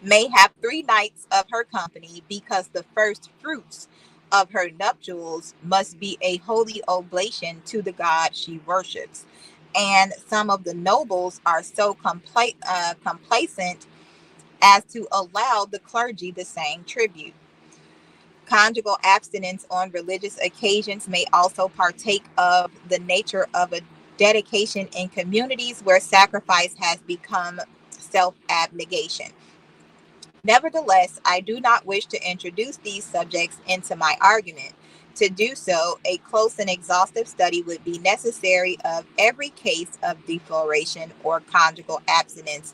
Speaker 1: may have 3 nights of her company, because the first fruits of her nuptials must be a holy oblation to the god she worships. And some of the nobles are so complacent as to allow the clergy the same tribute. Conjugal abstinence on religious occasions may also partake of the nature of a dedication in communities where sacrifice has become self-abnegation. Nevertheless, I do not wish to introduce these subjects into my argument. To do so, a close and exhaustive study would be necessary of every case of defloration or conjugal abstinence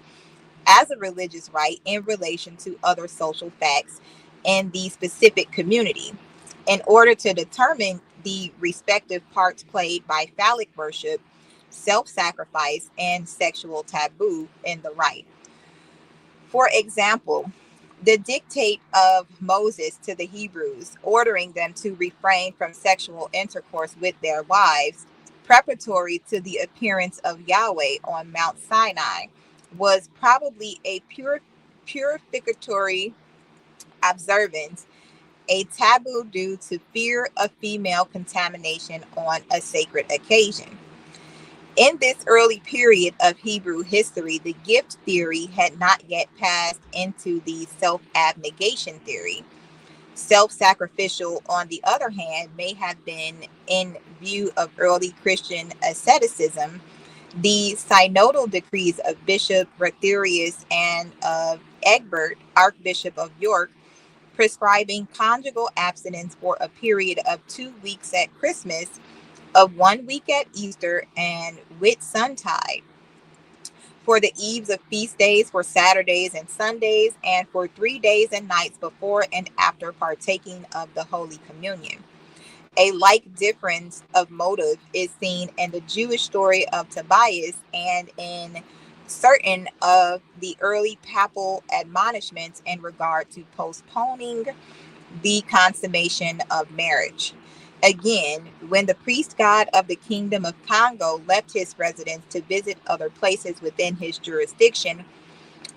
Speaker 1: as a religious rite in relation to other social facts in the specific community, in order to determine the respective parts played by phallic worship, self-sacrifice, and sexual taboo in the rite. For example, the dictate of Moses to the Hebrews, ordering them to refrain from sexual intercourse with their wives, preparatory to the appearance of Yahweh on Mount Sinai, was probably a purificatory observance, a taboo due to fear of female contamination on a sacred occasion. In this early period of Hebrew history, the gift theory had not yet passed into the self-abnegation theory. Self-sacrificial, on the other hand, may have been in view of early Christian asceticism. The synodal decrees of Bishop Rotherius and of Egbert, Archbishop of York, prescribing conjugal abstinence for a period of 2 weeks at Christmas, of 1 week at Easter and Whitsuntide, for the eves of feast days, for Saturdays and Sundays, and for 3 days and nights before and after partaking of the Holy Communion. A like difference of motive is seen in the Jewish story of Tobias and in certain of the early papal admonishments in regard to postponing the consummation of marriage. Again, when the priest god of the kingdom of Congo left his residence to visit other places within his jurisdiction,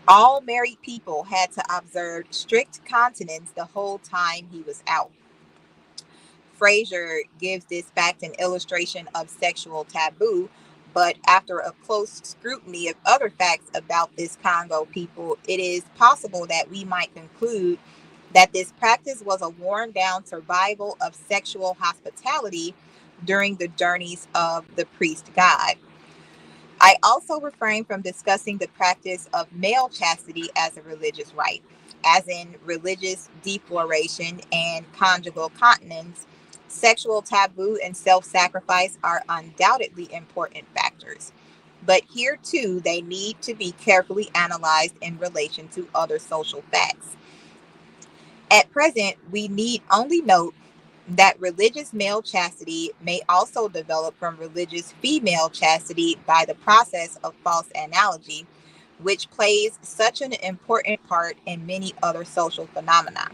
Speaker 1: all married people had to observe strict continence the whole time he was out. Fraser gives this fact an illustration of sexual taboo, but after a close scrutiny of other facts about this Congo people, it is possible that we might conclude that this practice was a worn down survival of sexual hospitality during the journeys of the priest god. I also refrain from discussing the practice of male chastity as a religious rite, as in religious defloration and conjugal continence. Sexual taboo and self sacrifice are undoubtedly important factors. But here too, they need to be carefully analyzed in relation to other social facts. At present, we need only note that religious male chastity may also develop from religious female chastity by the process of false analogy, which plays such an important part in many other social phenomena.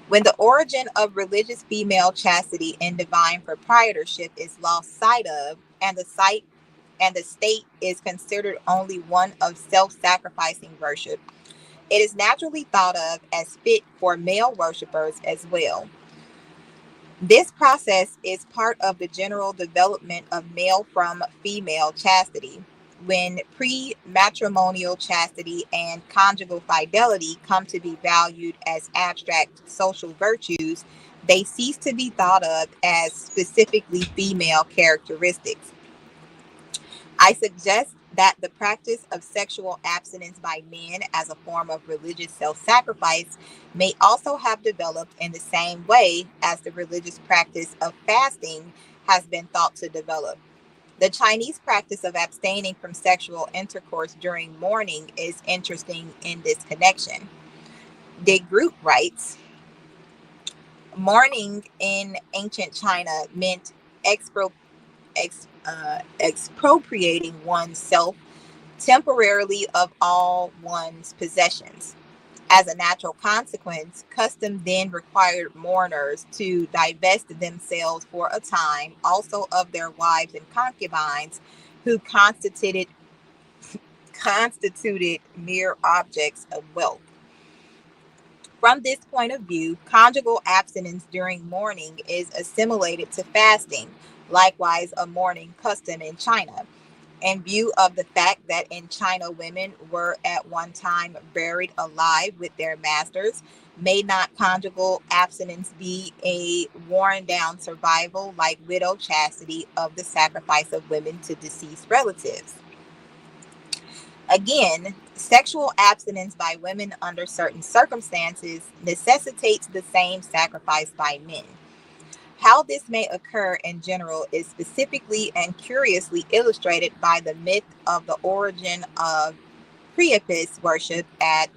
Speaker 1: When the origin of religious female chastity and divine proprietorship is lost sight of, and the state is considered only one of self-sacrificing worship, it is naturally thought of as fit for male worshippers as well. This process is part of the general development of male from female chastity. When pre matrimonial chastity and conjugal fidelity come to be valued as abstract social virtues, they cease to be thought of as specifically female characteristics. I suggest that the practice of sexual abstinence by men as a form of religious self sacrifice may also have developed in the same way as the religious practice of fasting has been thought to develop. The Chinese practice of abstaining from sexual intercourse during mourning is interesting in this connection. De Groot writes, mourning in ancient China meant expropriating oneself temporarily of all one's possessions. As a natural consequence, custom then required mourners to divest themselves for a time also of their wives and concubines who constituted mere objects of wealth. From this point of view, conjugal abstinence during mourning is assimilated to fasting, likewise a mourning custom in China. In view of the fact that in China women were at one time buried alive with their masters, may not conjugal abstinence be a worn down survival like widow chastity of the sacrifice of women to deceased relatives? Again, sexual abstinence by women under certain circumstances necessitates the same sacrifice by men. How this may occur in general is specifically and curiously illustrated by the myth of the origin of Priapus worship at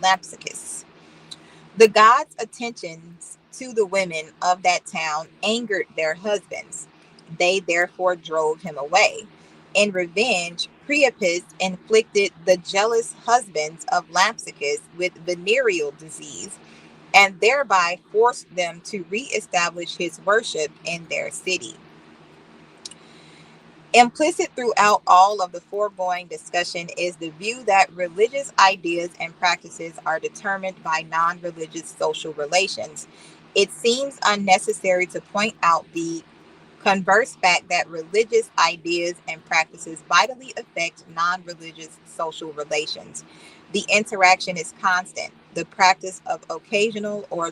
Speaker 1: Lampsacus. The gods' attentions to the women of that town angered their husbands. They therefore drove him away. In revenge, Priapus inflicted the jealous husbands of Lampsacus with venereal disease and thereby forced them to reestablish his worship in their city. Implicit throughout all of the foregoing discussion is the view that religious ideas and practices are determined by non religious social relations. It seems unnecessary to point out the converse fact that religious ideas and practices vitally affect non religious social relations. The interaction is constant. The practice of occasional or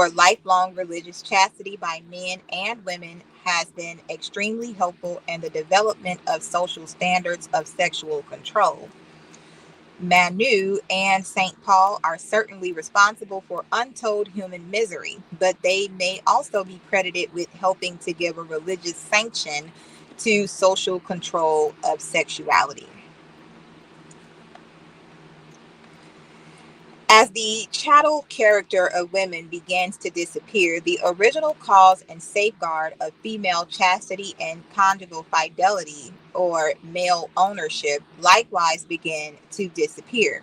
Speaker 1: lifelong religious chastity by men and women has been extremely helpful in the development of social standards of sexual control. Manu and St. Paul are certainly responsible for untold human misery, but they may also be credited with helping to give a religious sanction to social control of sexuality. As the chattel character of women begins to disappear, the original cause and safeguard of female chastity and conjugal fidelity, or male ownership, likewise begin to disappear.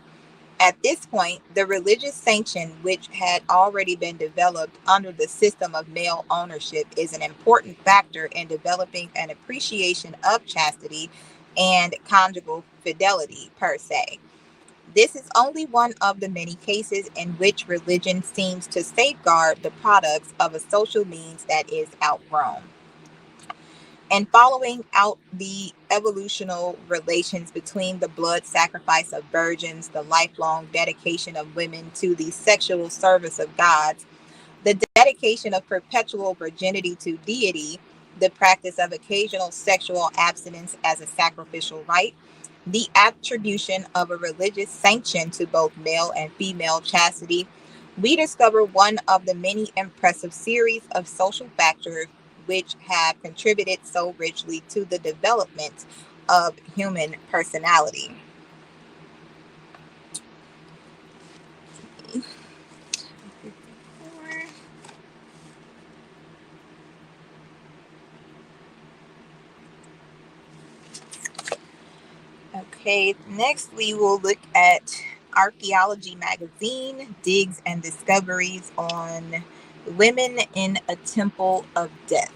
Speaker 1: At this point, the religious sanction, which had already been developed under the system of male ownership, is an important factor in developing an appreciation of chastity and conjugal fidelity per se. This is only one of the many cases in which religion seems to safeguard the products of a social means that is outgrown. And following out the evolutional relations between the blood sacrifice of virgins, the lifelong dedication of women to the sexual service of gods, the dedication of perpetual virginity to deity, the practice of occasional sexual abstinence as a sacrificial rite, the attribution of a religious sanction to both male and female chastity, we discover one of the many impressive series of social factors which have contributed so richly to the development of human personality. Okay, next we will look at Archaeology Magazine digs and discoveries on women in a temple of death.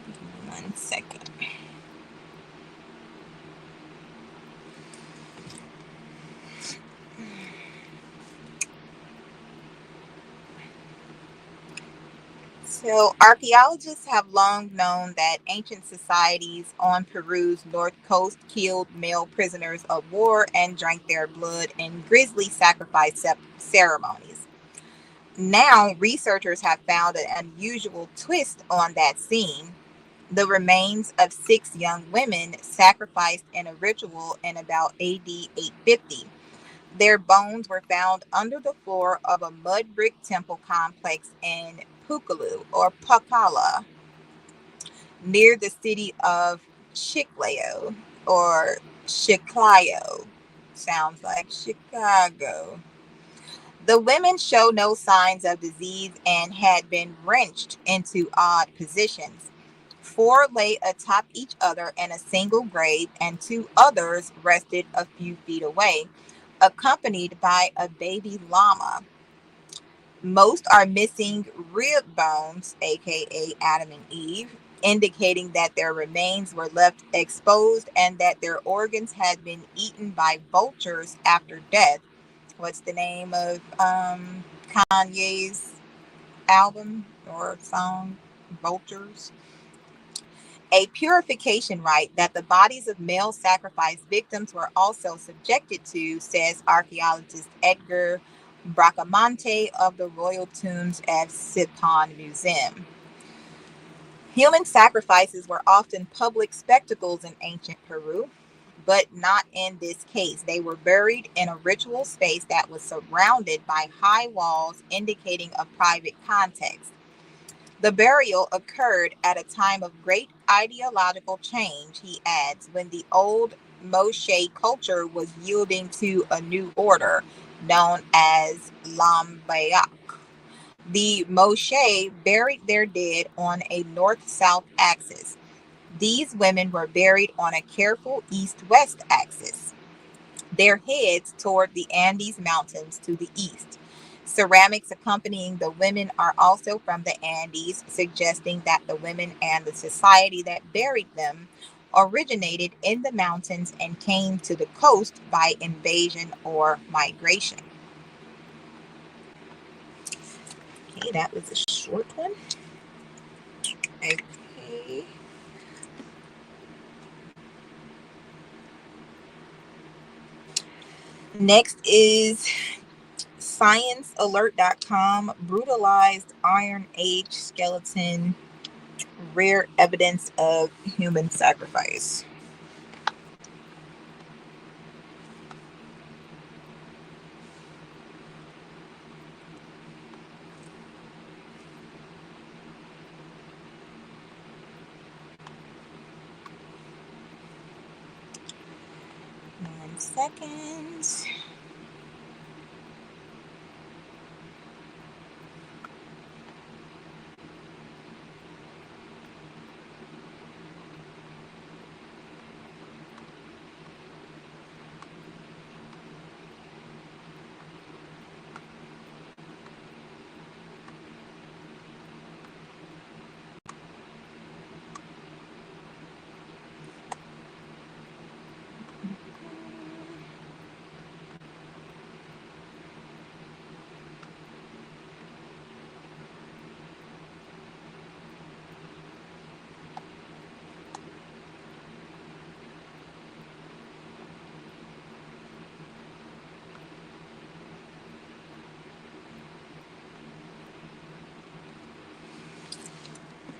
Speaker 1: Give me 1 second. So, archaeologists have long known that ancient societies on Peru's north coast killed male prisoners of war and drank their blood in grisly sacrifice ceremonies. Now, researchers have found an unusual twist on that scene. The remains of 6 young women sacrificed in a ritual in about AD 850. Their bones were found under the floor of a mud brick temple complex in Pukalu or Pakala near the city of Chiclayo or Chiclayo. Sounds like Chicago. The women show no signs of disease and had been wrenched into odd positions. 4 lay atop each other in a single grave, and 2 others rested a few feet away, accompanied by a baby llama. Most are missing rib bones, aka Adam and Eve, indicating that their remains were left exposed and that their organs had been eaten by vultures after death. What's the name of Kanye's album or song? Vultures. A purification rite that the bodies of male sacrifice victims were also subjected to, says archaeologist Edgar Bracamonte of the Royal Tombs at Sipon Museum. Human sacrifices were often public spectacles in ancient Peru, but not in this case. They were buried in a ritual space that was surrounded by high walls, indicating a private context. The burial occurred at a time of great ideological change, he adds, when the old Moshe culture was yielding to a new order known as Lambayak. The Moshe buried their dead on a north south axis. These women were buried on a careful east west axis, their heads toward the Andes Mountains to the east. Ceramics accompanying the women are also from the Andes, suggesting that the women and the society that buried them originated in the mountains and came to the coast by invasion or migration. Okay, that was a short one. Okay. Next is ScienceAlert.com, brutalized Iron Age skeleton, rare evidence of human sacrifice. One second.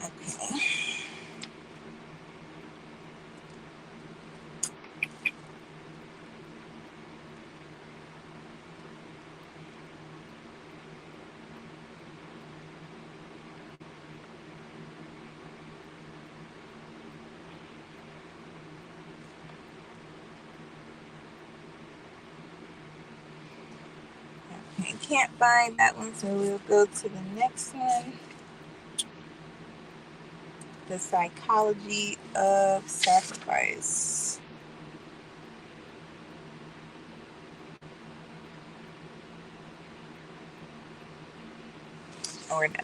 Speaker 1: Okay. I can't find that one, so we'll go to the next one. The psychology of sacrifice. Or no.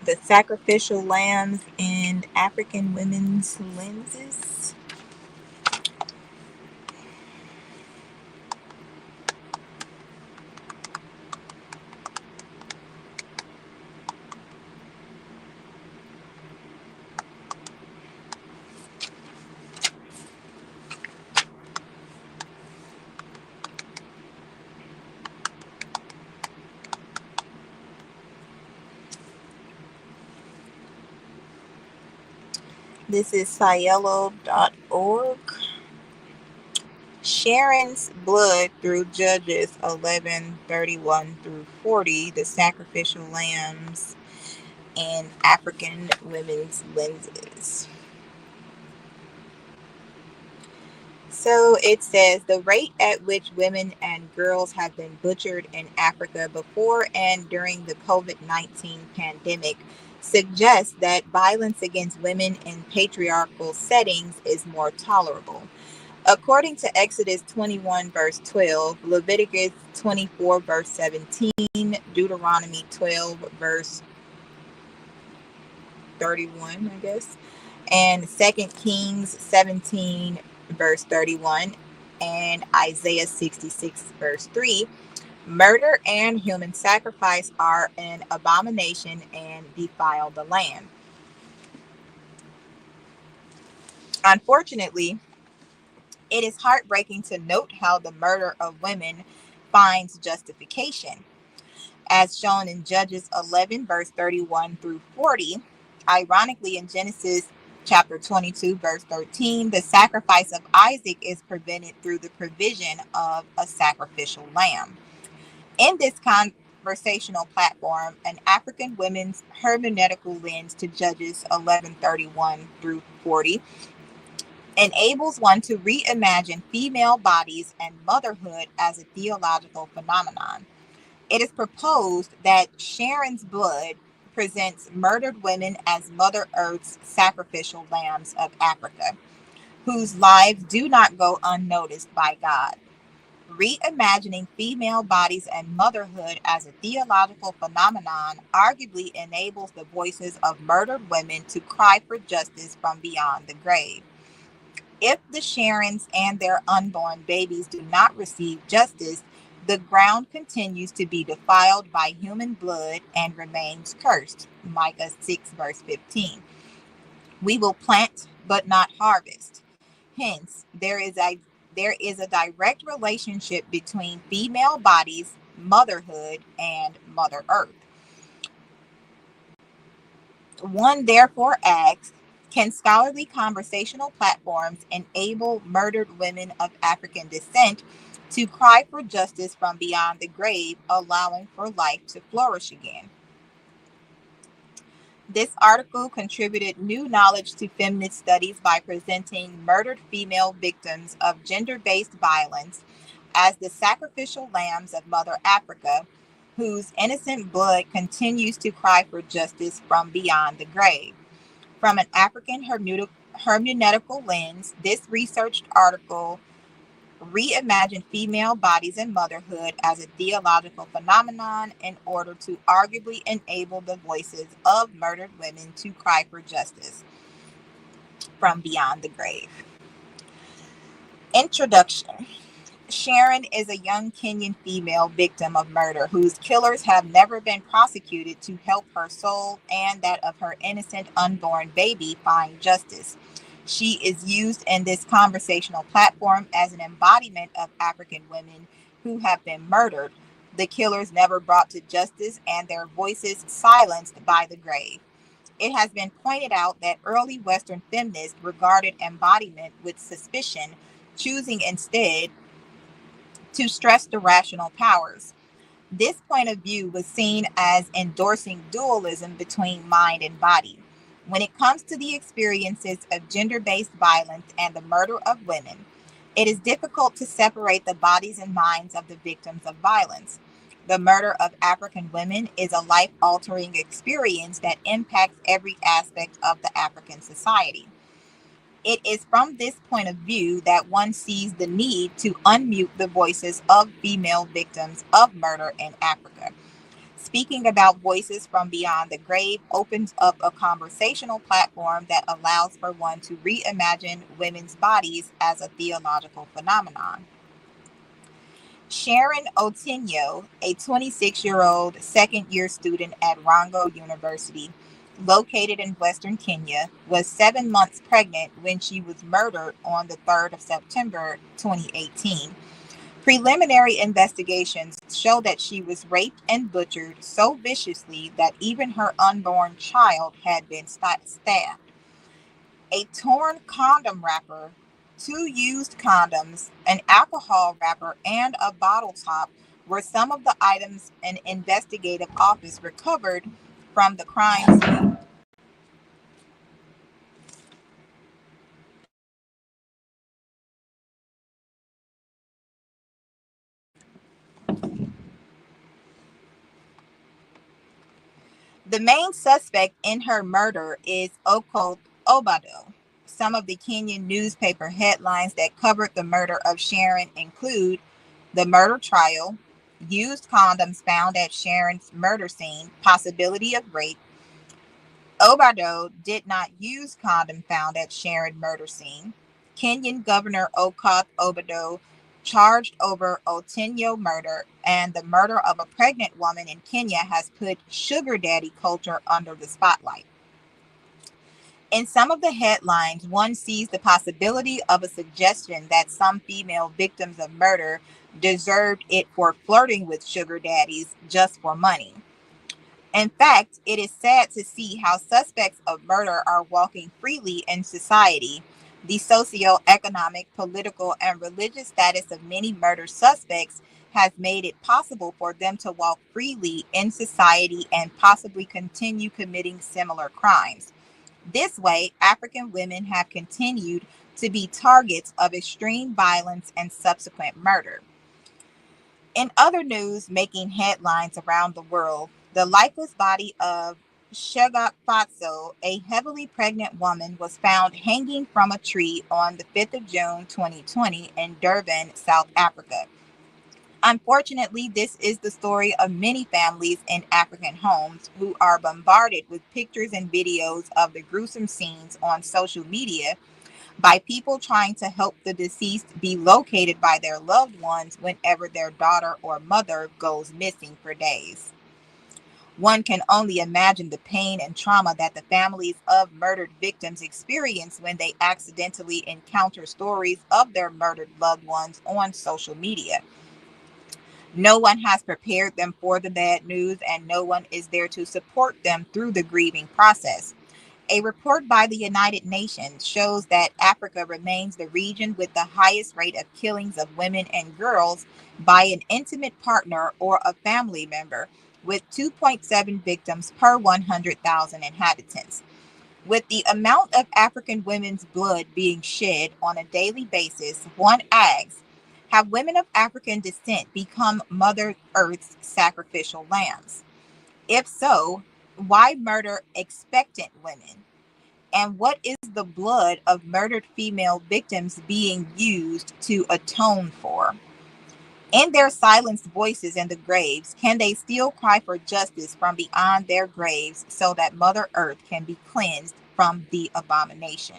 Speaker 1: The sacrificial lambs in African women's lenses. This is cielo.org. Sharon's blood through Judges 11:31 through 40, the sacrificial lambs in African women's lenses. So it says the rate at which women and girls have been butchered in Africa before and during the COVID-19 pandemic suggests that violence against women in patriarchal settings is more tolerable. According to Exodus 21, verse 12, Leviticus 24, verse 17, Deuteronomy 12, verse 31, I guess, and 2 Kings 17, verse 31, and Isaiah 66, verse 3, murder and human sacrifice are an abomination and defile the land. Unfortunately, it is heartbreaking to note how the murder of women finds justification. As shown in Judges 11, verse 31 through 40. Ironically, in Genesis chapter 22, verse 13, the sacrifice of Isaac is prevented through the provision of a sacrificial lamb. In this conversational platform, an African women's hermeneutical lens to Judges 11:31 through 40 enables one to reimagine female bodies and motherhood as a theological phenomenon. It is proposed that Sharon's blood presents murdered women as Mother Earth's sacrificial lambs of Africa, whose lives do not go unnoticed by God. Reimagining female bodies and motherhood as a theological phenomenon arguably enables the voices of murdered women to cry for justice from beyond the grave. If the Sharons and their unborn babies do not receive justice, the ground continues to be defiled by human blood and remains cursed. Micah 6, verse 15. We will plant but not harvest. Hence, there is a direct relationship between female bodies, motherhood, and Mother Earth. One therefore asks, can scholarly conversational platforms enable murdered women of African descent to cry for justice from beyond the grave, allowing for life to flourish again? This article contributed new knowledge to feminist studies by presenting murdered female victims of gender-based violence as the sacrificial lambs of Mother Africa, whose innocent blood continues to cry for justice from beyond the grave. From an African hermeneutical lens, this researched article reimagined female bodies and motherhood as a theological phenomenon in order to arguably enable the voices of murdered women to cry for justice from beyond the grave. Introduction. Sharon is a young Kenyan female victim of murder whose killers have never been prosecuted to help her soul and that of her innocent unborn baby find justice. She is used in this conversational platform as an embodiment of African women who have been murdered, the killers never brought to justice, and their voices silenced by the grave. It has been pointed out that early Western feminists regarded embodiment with suspicion, choosing instead to stress the rational powers. This point of view was seen as endorsing dualism between mind and body. When it comes to the experiences of gender based violence and the murder of women, it is difficult to separate the bodies and minds of the victims of violence. The murder of African women is a life altering experience that impacts every aspect of the African society. It is from this point of view that one sees the need to unmute the voices of female victims of murder in Africa. Speaking about voices from beyond the grave opens up a conversational platform that allows for one to reimagine women's bodies as a theological phenomenon. Sharon Otinyo, a 26-year-old second-year student at Rongo University, located in western Kenya, was 7 months pregnant when she was murdered on the 3rd of September 2018. Preliminary investigations show that she was raped and butchered so viciously that even her unborn child had been stabbed. A torn condom wrapper, two used condoms, an alcohol wrapper, and a bottle top were some of the items an investigative office recovered from the crime scene. The main suspect in her murder is occult Obado. Some of the Kenyan newspaper headlines that covered the murder of Sharon include the murder trial, used condoms found at Sharon's murder scene, possibility of rape. Obado did not use condom found at Sharon murder scene. Kenyan Governor Okoth Obado charged over Otinyo murder, and the murder of a pregnant woman in Kenya has put sugar daddy culture under the spotlight. In some of the headlines, one sees the possibility of a suggestion that some female victims of murder deserved it for flirting with sugar daddies just for money. In fact, it is sad to see how suspects of murder are walking freely in society. The socioeconomic, political, and religious status of many murder suspects has made it possible for them to walk freely in society and possibly continue committing similar crimes. This way, African women have continued to be targets of extreme violence and subsequent murder. In other news making headlines around the world, the lifeless body of Shegak Fatso, a heavily pregnant woman, was found hanging from a tree on the 5th of June 2020 in Durban, South Africa. Unfortunately, this is the story of many families in African homes who are bombarded with pictures and videos of the gruesome scenes on social media by people trying to help the deceased be located by their loved ones whenever their daughter or mother goes missing for days. One can only imagine the pain and trauma that the families of murdered victims experience when they accidentally encounter stories of their murdered loved ones on social media. No one has prepared them for the bad news, and no one is there to support them through the grieving process. A report by the United Nations shows that Africa remains the region with the highest rate of killings of women and girls by an intimate partner or a family member, with 2.7 victims per 100,000 inhabitants. With the amount of African women's blood being shed on a daily basis, one asks, have women of African descent become Mother Earth's sacrificial lambs? If so, why murder expectant women? And what is the blood of murdered female victims being used to atone for? In their silenced voices in the graves, can they still cry for justice from beyond their graves so that Mother Earth can be cleansed from the abomination?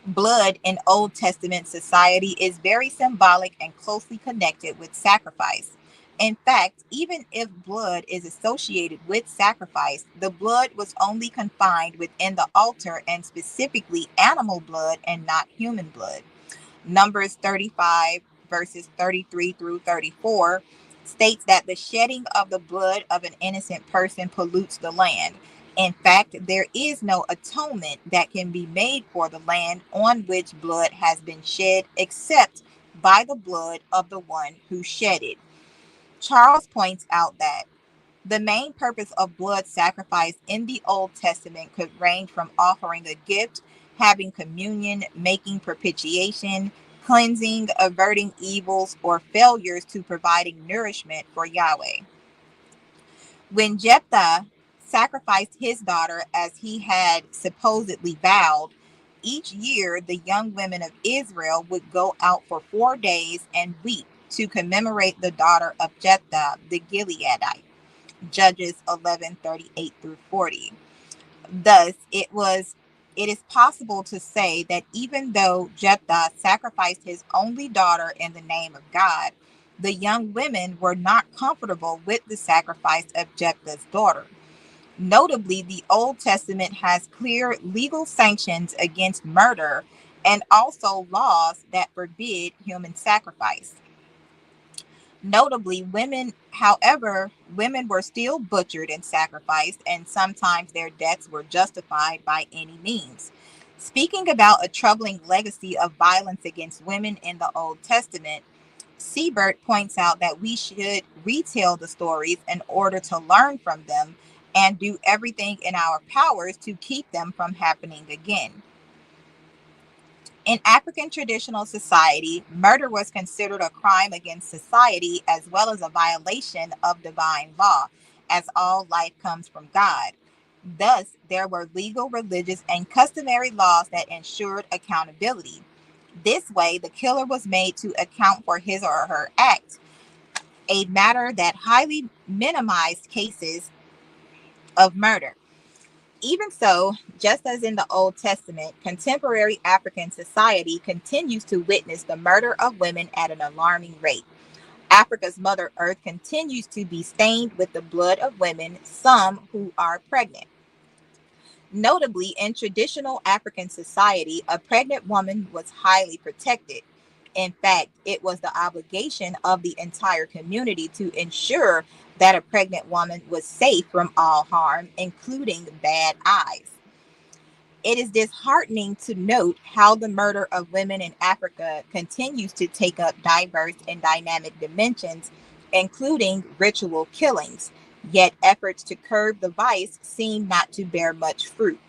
Speaker 1: Blood in Old Testament society is very symbolic and closely connected with sacrifice. In fact, even if blood is associated with sacrifice, the blood was only confined within the altar and specifically animal blood and not human blood. Numbers 35, verses 33 through 34 states that the shedding of the blood of an innocent person pollutes the land. In fact, there is no atonement that can be made for the land on which blood has been shed except by the blood of the one who shed it. Charles points out that the main purpose of blood sacrifice in the Old Testament could range from offering a gift, having communion, making propitiation, cleansing, averting evils or failures, to providing nourishment for Yahweh. When Jephthah sacrificed his daughter as he had supposedly vowed, each year the young women of Israel would go out for 4 days and weep to commemorate the daughter of Jephthah the Gileadite. Judges 11:38 through 40. Thus, it is possible to say that even though Jephthah sacrificed his only daughter in the name of God, the young women were not comfortable with the sacrifice of Jephthah's daughter. Notably, the Old Testament has clear legal sanctions against murder and also laws that forbid human sacrifice. Notably, women were still butchered and sacrificed, and sometimes their deaths were justified by any means. Speaking about a troubling legacy of violence against women in the Old Testament, Siebert points out that we should retell the stories in order to learn from them and do everything in our powers to keep them from happening again. In African traditional society, murder was considered a crime against society as well as a violation of divine law, as all life comes from God. Thus, there were legal, religious, and customary laws that ensured accountability. This way, the killer was made to account for his or her act, a matter that highly minimized cases of murder. Even so, just as in the Old Testament, contemporary African society continues to witness the murder of women at an alarming rate. Africa's Mother Earth continues to be stained with the blood of women, some who are pregnant. Notably, in traditional African society, a pregnant woman was highly protected. In fact, it was the obligation of the entire community to ensure that a pregnant woman was safe from all harm, including bad eyes. It is disheartening to note how the murder of women in Africa continues to take up diverse and dynamic dimensions, including ritual killings, yet efforts to curb the vice seem not to bear much fruit.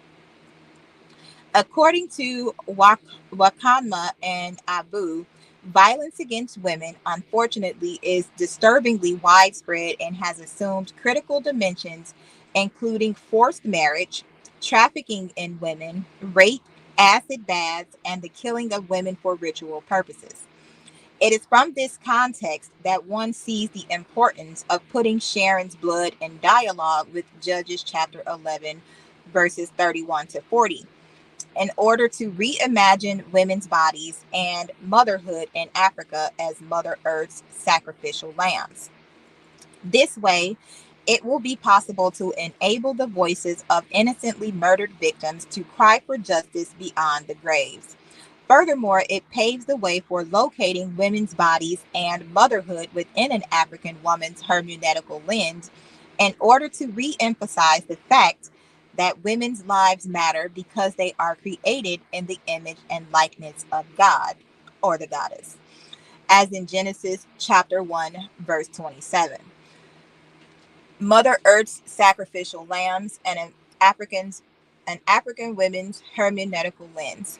Speaker 1: According to Wakanma and Abu, violence against women, unfortunately, is disturbingly widespread and has assumed critical dimensions, including forced marriage, trafficking in women, rape, acid baths, and the killing of women for ritual purposes. It is from this context that one sees the importance of putting Sharon's blood in dialogue with Judges chapter 11, verses 31 to 40 in order to reimagine women's bodies and motherhood in Africa as Mother Earth's sacrificial lambs. This way, it will be possible to enable the voices of innocently murdered victims to cry for justice beyond the graves. Furthermore, it paves the way for locating women's bodies and motherhood within an African woman's hermeneutical lens in order to re emphasize the fact that women's lives matter because they are created in the image and likeness of God or the goddess, as in Genesis chapter 1, verse 27. Mother Earth's sacrificial lambs and an African women's hermeneutical lens.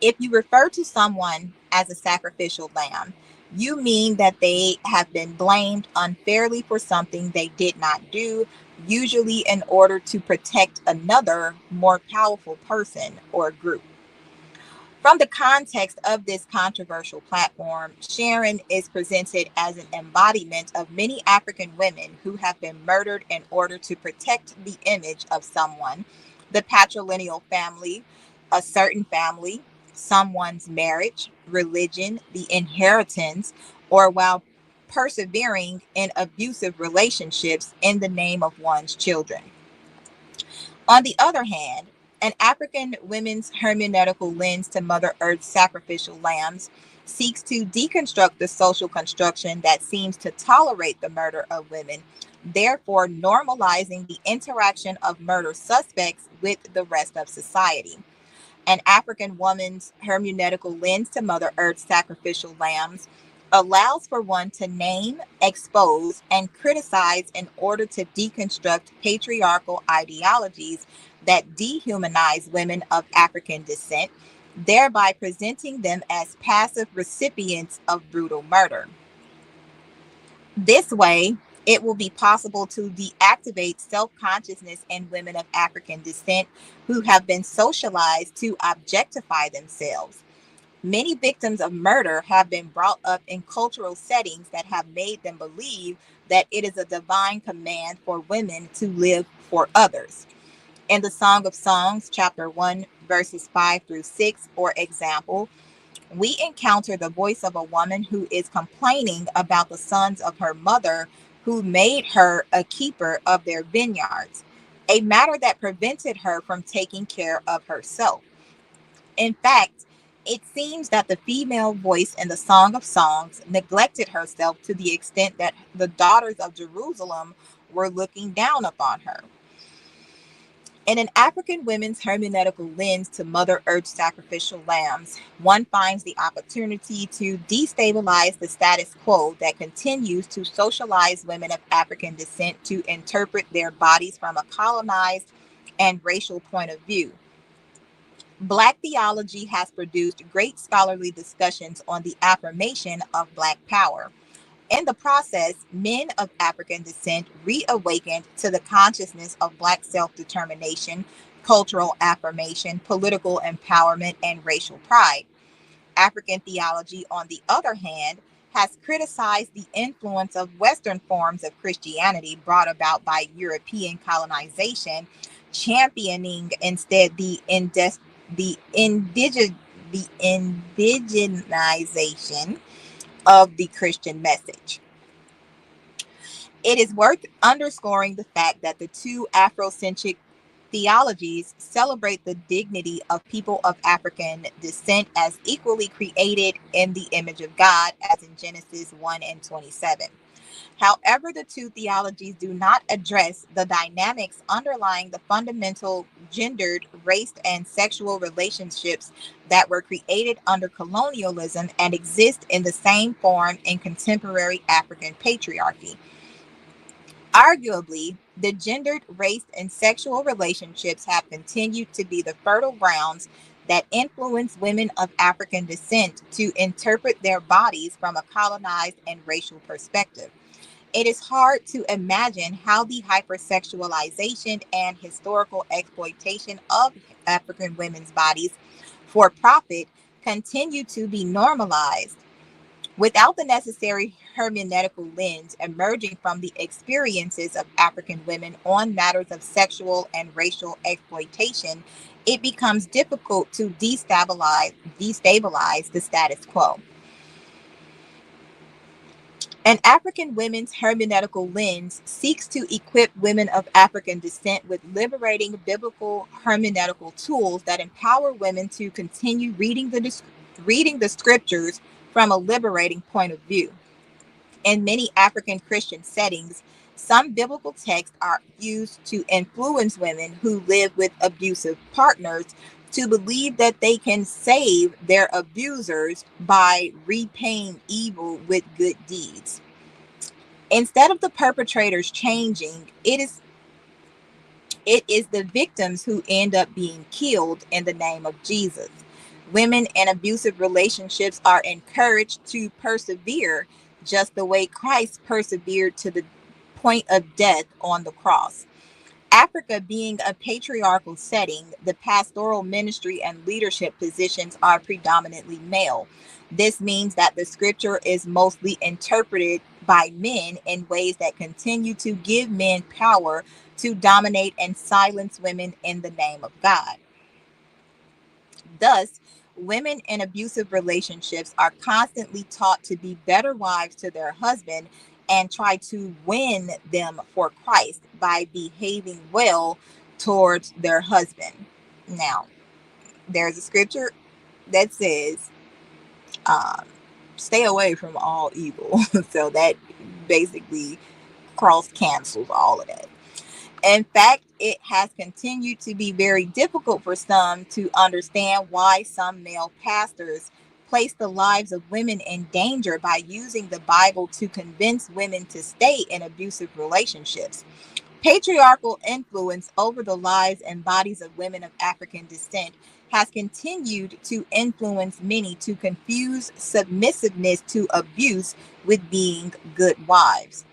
Speaker 1: If you refer to someone as a sacrificial lamb, you mean that they have been blamed unfairly for something they did not do, usually in order to protect another, more powerful person or group. From the context of this controversial platform, Sharon is presented as an embodiment of many African women who have been murdered in order to protect the image of someone, the patrilineal family, a certain family, someone's marriage, religion, the inheritance, or while persevering in abusive relationships in the name of one's children. On the other hand, an African women's hermeneutical lens to Mother Earth's sacrificial lambs seeks to deconstruct the social construction that seems to tolerate the murder of women, therefore normalizing the interaction of murder suspects with the rest of society. An African woman's hermeneutical lens to Mother Earth's sacrificial lambs allows for one to name, expose, and criticize in order to deconstruct patriarchal ideologies that dehumanize women of African descent, thereby presenting them as passive recipients of brutal murder. This way, it will be possible to deactivate self consciousness in women of African descent who have been socialized to objectify themselves. Many victims of murder have been brought up in cultural settings that have made them believe that it is a divine command for women to live for others. In the Song of Songs, chapter 1, verses 5 through 6, for example, we encounter the voice of a woman who is complaining about the sons of her mother who made her a keeper of their vineyards, a matter that prevented her from taking care of herself. In fact, it seems that the female voice in the Song of Songs neglected herself to the extent that the daughters of Jerusalem were looking down upon her. In an African women's hermeneutical lens to Mother Earth's sacrificial lambs, one finds the opportunity to destabilize the status quo that continues to socialize women of African descent to interpret their bodies from a colonized and racial point of view. Black theology has produced great scholarly discussions on the affirmation of Black power. In the process, men of African descent reawakened to the consciousness of Black self determination, cultural affirmation, political empowerment, and racial pride. African theology, on the other hand, has criticized the influence of Western forms of Christianity brought about by European colonization, championing instead the indigenization of the Christian message. It is worth underscoring the fact that the two Afrocentric theologies celebrate the dignity of people of African descent as equally created in the image of God, as in Genesis 1 and 27. However, the two theologies do not address the dynamics underlying the fundamental gendered, race, and sexual relationships that were created under colonialism and exist in the same form in contemporary African patriarchy. Arguably, the gendered, race, and sexual relationships have continued to be the fertile grounds that influence women of African descent to interpret their bodies from a colonized and racial perspective. It is hard to imagine how the hypersexualization and historical exploitation of African women's bodies for profit continue to be normalized without the necessary hermeneutical lens emerging from the experiences of African women on matters of sexual and racial exploitation. It becomes difficult to destabilize the status quo. An African women's hermeneutical lens seeks to equip women of African descent with liberating biblical hermeneutical tools that empower women to continue reading the scriptures from a liberating point of view. In many African Christian settings, some biblical texts are used to influence women who live with abusive partners to believe that they can save their abusers by repaying evil with good deeds. Instead of the perpetrators changing, it is the victims who end up being killed in the name of Jesus. Women in abusive relationships are encouraged to persevere just the way Christ persevered to the point of death on the cross. Africa being a patriarchal setting, the pastoral ministry and leadership positions are predominantly male. This means that the scripture is mostly interpreted by men in ways that continue to give men power to dominate and silence women in the name of God. Thus, women in abusive relationships are constantly taught to be better wives to their husband and try to win them for Christ by behaving well towards their husband. Now, there's a scripture that says, stay away from all evil. So that basically cross cancels all of that. In fact, it has continued to be very difficult for some to understand why some male pastors place the lives of women in danger by using the Bible to convince women to stay in abusive relationships. Patriarchal influence over the lives and bodies of women of African descent has continued to influence many to confuse submissiveness to abuse with being good wives.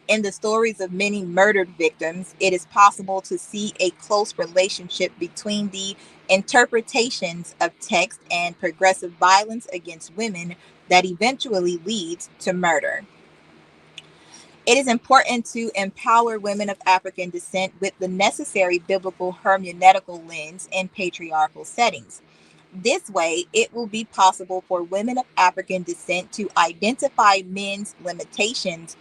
Speaker 1: In the stories of many murdered victims, it is possible to see a close relationship between the interpretations of text and progressive violence against women that eventually leads to murder. It is important to empower women of African descent with the necessary biblical hermeneutical lens in patriarchal settings. This way, it will be possible for women of African descent to identify men's limitations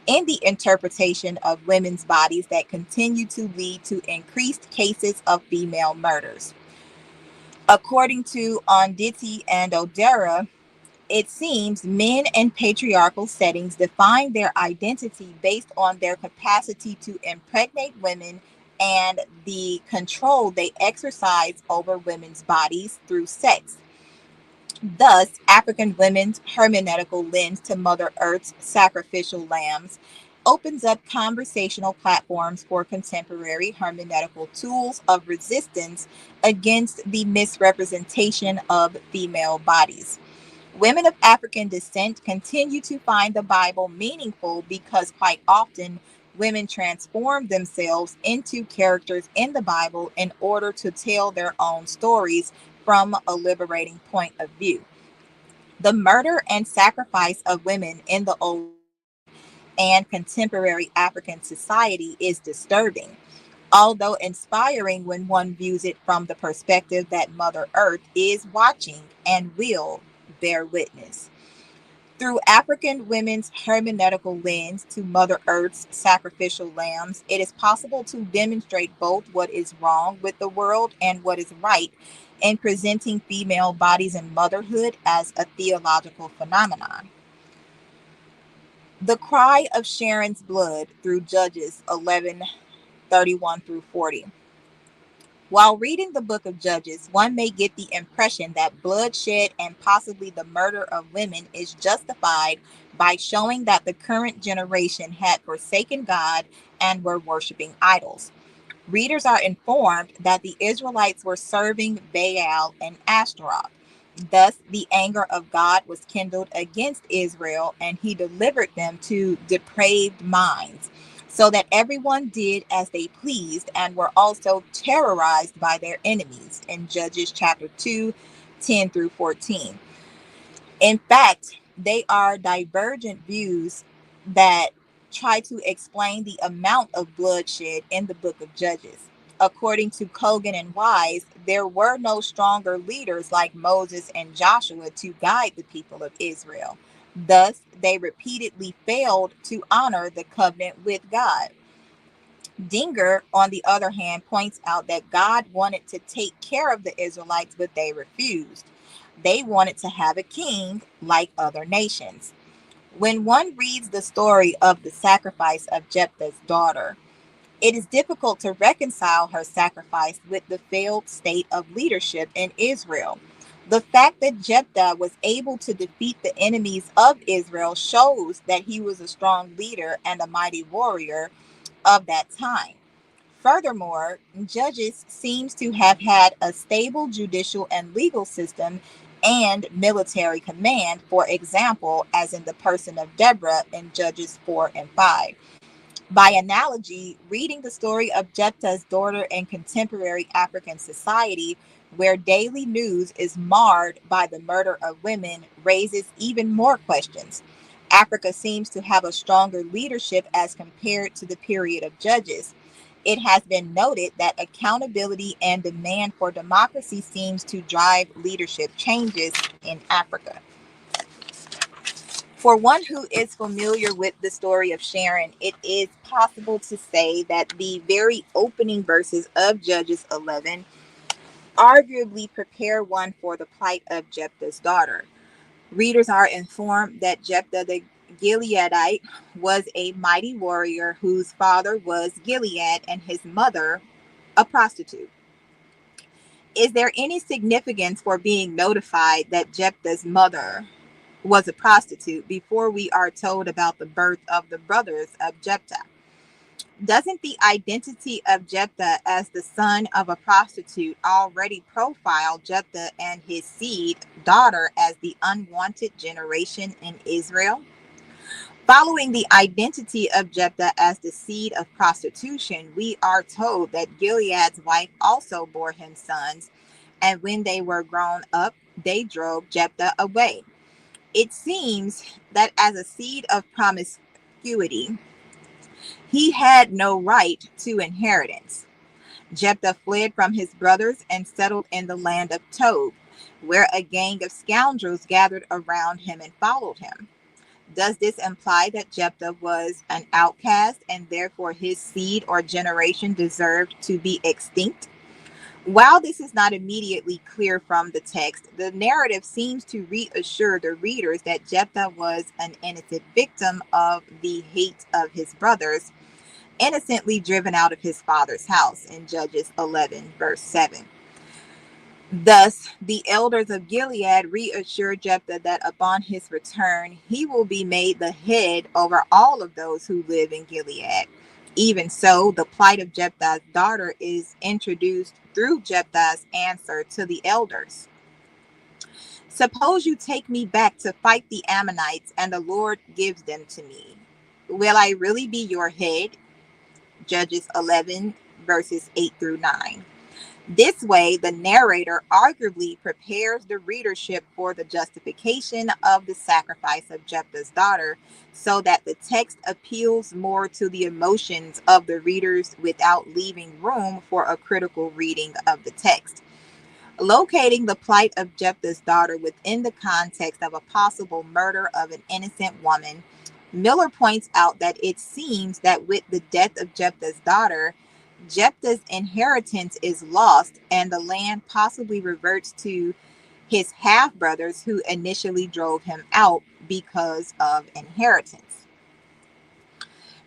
Speaker 1: in the interpretation of women's bodies that continue to lead to increased cases of female murders. According to Onditi and Odera, it seems men in patriarchal settings define their identity based on their capacity to impregnate women and the control they exercise over women's bodies through sex. Thus, African women's hermeneutical lens to Mother Earth's sacrificial lambs opens up conversational platforms for contemporary hermeneutical tools of resistance against the misrepresentation of female bodies. Women of African descent continue to find the Bible meaningful because quite often women transform themselves into characters in the Bible in order to tell their own stories from a liberating point of view. The murder and sacrifice of women in the Old and contemporary African society is disturbing, although inspiring when one views it from the perspective that Mother Earth is watching and will bear witness. Through African women's hermeneutical lens to Mother Earth's sacrificial lambs, it is possible to demonstrate both what is wrong with the world and what is right in presenting female bodies and motherhood as a theological phenomenon. The cry of Sharon's blood through Judges 11:31 through 40. While reading the book of Judges, one may get the impression that bloodshed and possibly the murder of women is justified by showing that the current generation had forsaken God and were worshiping idols. Readers are informed that the Israelites were serving Baal and Ashtaroth. Thus, the anger of God was kindled against Israel, and he delivered them to depraved minds, so that everyone did as they pleased and were also terrorized by their enemies. In Judges chapter 2, 10 through 14. In fact, they are divergent views that try to explain the amount of bloodshed in the book of Judges. According to Kogan and Wise, there were no stronger leaders like Moses and Joshua to guide the people of Israel. Thus, they repeatedly failed to honor the covenant with God. Dinger, on the other hand, points out that God wanted to take care of the Israelites, but they refused. They wanted to have a king like other nations. When one reads the story of the sacrifice of Jephthah's daughter, it is difficult to reconcile her sacrifice with the failed state of leadership in Israel. The fact that Jephthah was able to defeat the enemies of Israel shows that he was a strong leader and a mighty warrior of that time. Furthermore, Judges seems to have had a stable judicial and legal system and military command, for example, as in the person of Deborah in Judges 4 and 5. By analogy, reading the story of Jephthah's daughter in contemporary African society, where daily news is marred by the murder of women, raises even more questions. Africa seems to have a stronger leadership as compared to the period of Judges. It has been noted that accountability and demand for democracy seems to drive leadership changes in Africa. For one who is familiar with the story of Sharon, it is possible to say that the very opening verses of Judges 11 arguably prepare one for the plight of Jephthah's daughter. Readers are informed that Jephthah the Gileadite was a mighty warrior whose father was Gilead and his mother a prostitute. Is there any significance for being notified that Jephthah's mother was a prostitute before we are told about the birth of the brothers of Jephthah? Doesn't the identity of Jephthah as the son of a prostitute already profile Jephthah and his seed daughter as the unwanted generation in Israel? Following the identity of Jephthah as the seed of prostitution, we are told that Gilead's wife also bore him sons, and when they were grown up, they drove Jephthah away. It seems that as a seed of promiscuity, he had no right to inheritance. Jephthah fled from his brothers and settled in the land of Tob, where a gang of scoundrels gathered around him and followed him. Does this imply that Jephthah was an outcast and therefore his seed or generation deserved to be extinct? While this is not immediately clear from the text, the narrative seems to reassure the readers that Jephthah was an innocent victim of the hate of his brothers, innocently driven out of his father's house in Judges 11, verse 7. Thus, the elders of Gilead reassure Jephthah that upon his return, he will be made the head over all of those who live in Gilead. Even so, the plight of Jephthah's daughter is introduced through Jephthah's answer to the elders. Suppose you take me back to fight the Ammonites, and the Lord gives them to me. Will I really be your head? Judges 11, verses 8 through 9. This way, the narrator arguably prepares the readership for the justification of the sacrifice of Jephthah's daughter, so that the text appeals more to the emotions of the readers without leaving room for a critical reading of the text. Locating the plight of Jephthah's daughter within the context of a possible murder of an innocent woman, Miller points out that it seems that with the death of Jephthah's daughter, Jephthah's inheritance is lost and the land possibly reverts to his half-brothers who initially drove him out because of inheritance.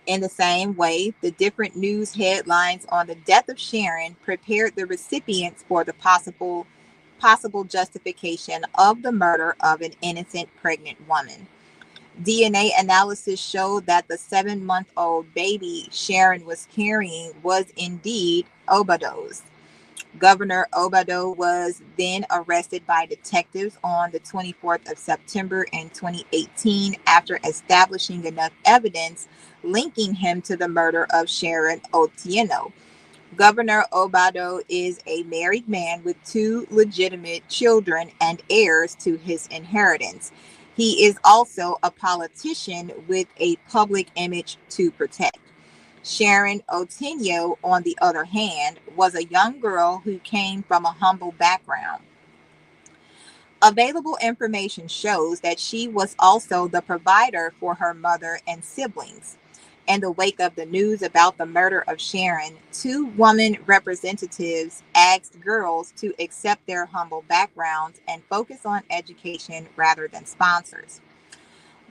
Speaker 1: In the same way, the different news headlines on the death of Sharon prepared the recipients for the possible justification of the murder of an innocent pregnant woman. DNA analysis showed that the 7-month-old baby Sharon was carrying was indeed Obadah's. Governor Obadah was then arrested by detectives on the 24th of September in 2018 after establishing enough evidence linking him to the murder of Sharon Otieno. Governor Obadah is a married man with 2 legitimate children and heirs to his inheritance. He is also a politician with a public image to protect. Sharon Otieno, on the other hand, was a young girl who came from a humble background. Available information shows that she was also the provider for her mother and siblings. In the wake of the news about the murder of Sharon, 2 woman representatives asked girls to accept their humble backgrounds and focus on education rather than sponsors.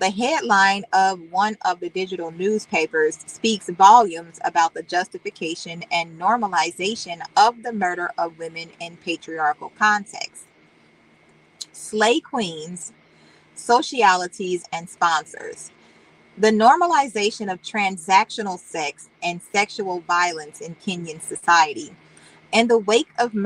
Speaker 1: The headline of one of the digital newspapers speaks volumes about the justification and normalization of the murder of women in patriarchal contexts. Slay queens, socialities, and sponsors. The normalization of transactional sex and sexual violence in Kenyan society. In the wake of the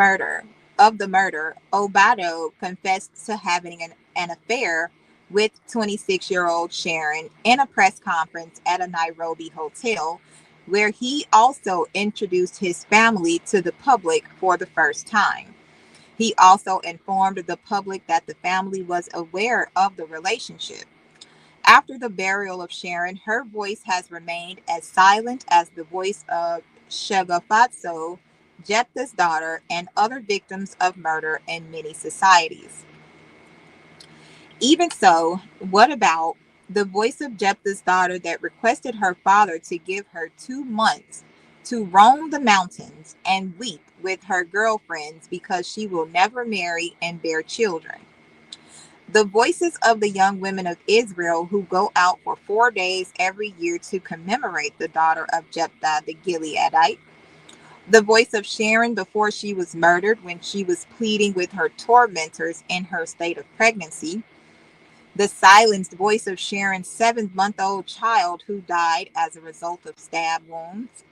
Speaker 1: murder, Obadah confessed to having an affair with 26-year-old Sharon in a press conference at a Nairobi hotel, where he also introduced his family to the public for the first time. He also informed the public that the family was aware of the relationship. After the burial of Sharon, her voice has remained as silent as the voice of Shegofatso, Jephthah's daughter, and other victims of murder in many societies. Even so, what about the voice of Jephthah's daughter that requested her father to give her 2 months to roam the mountains and weep with her girlfriends because she will never marry and bear children? The voices of the young women of Israel who go out for 4 days every year to commemorate the daughter of Jephthah the Gileadite. The voice of Sharon before she was murdered when she was pleading with her tormentors in her state of pregnancy. The silenced voice of Sharon's 7-month-old child who died as a result of stab wounds.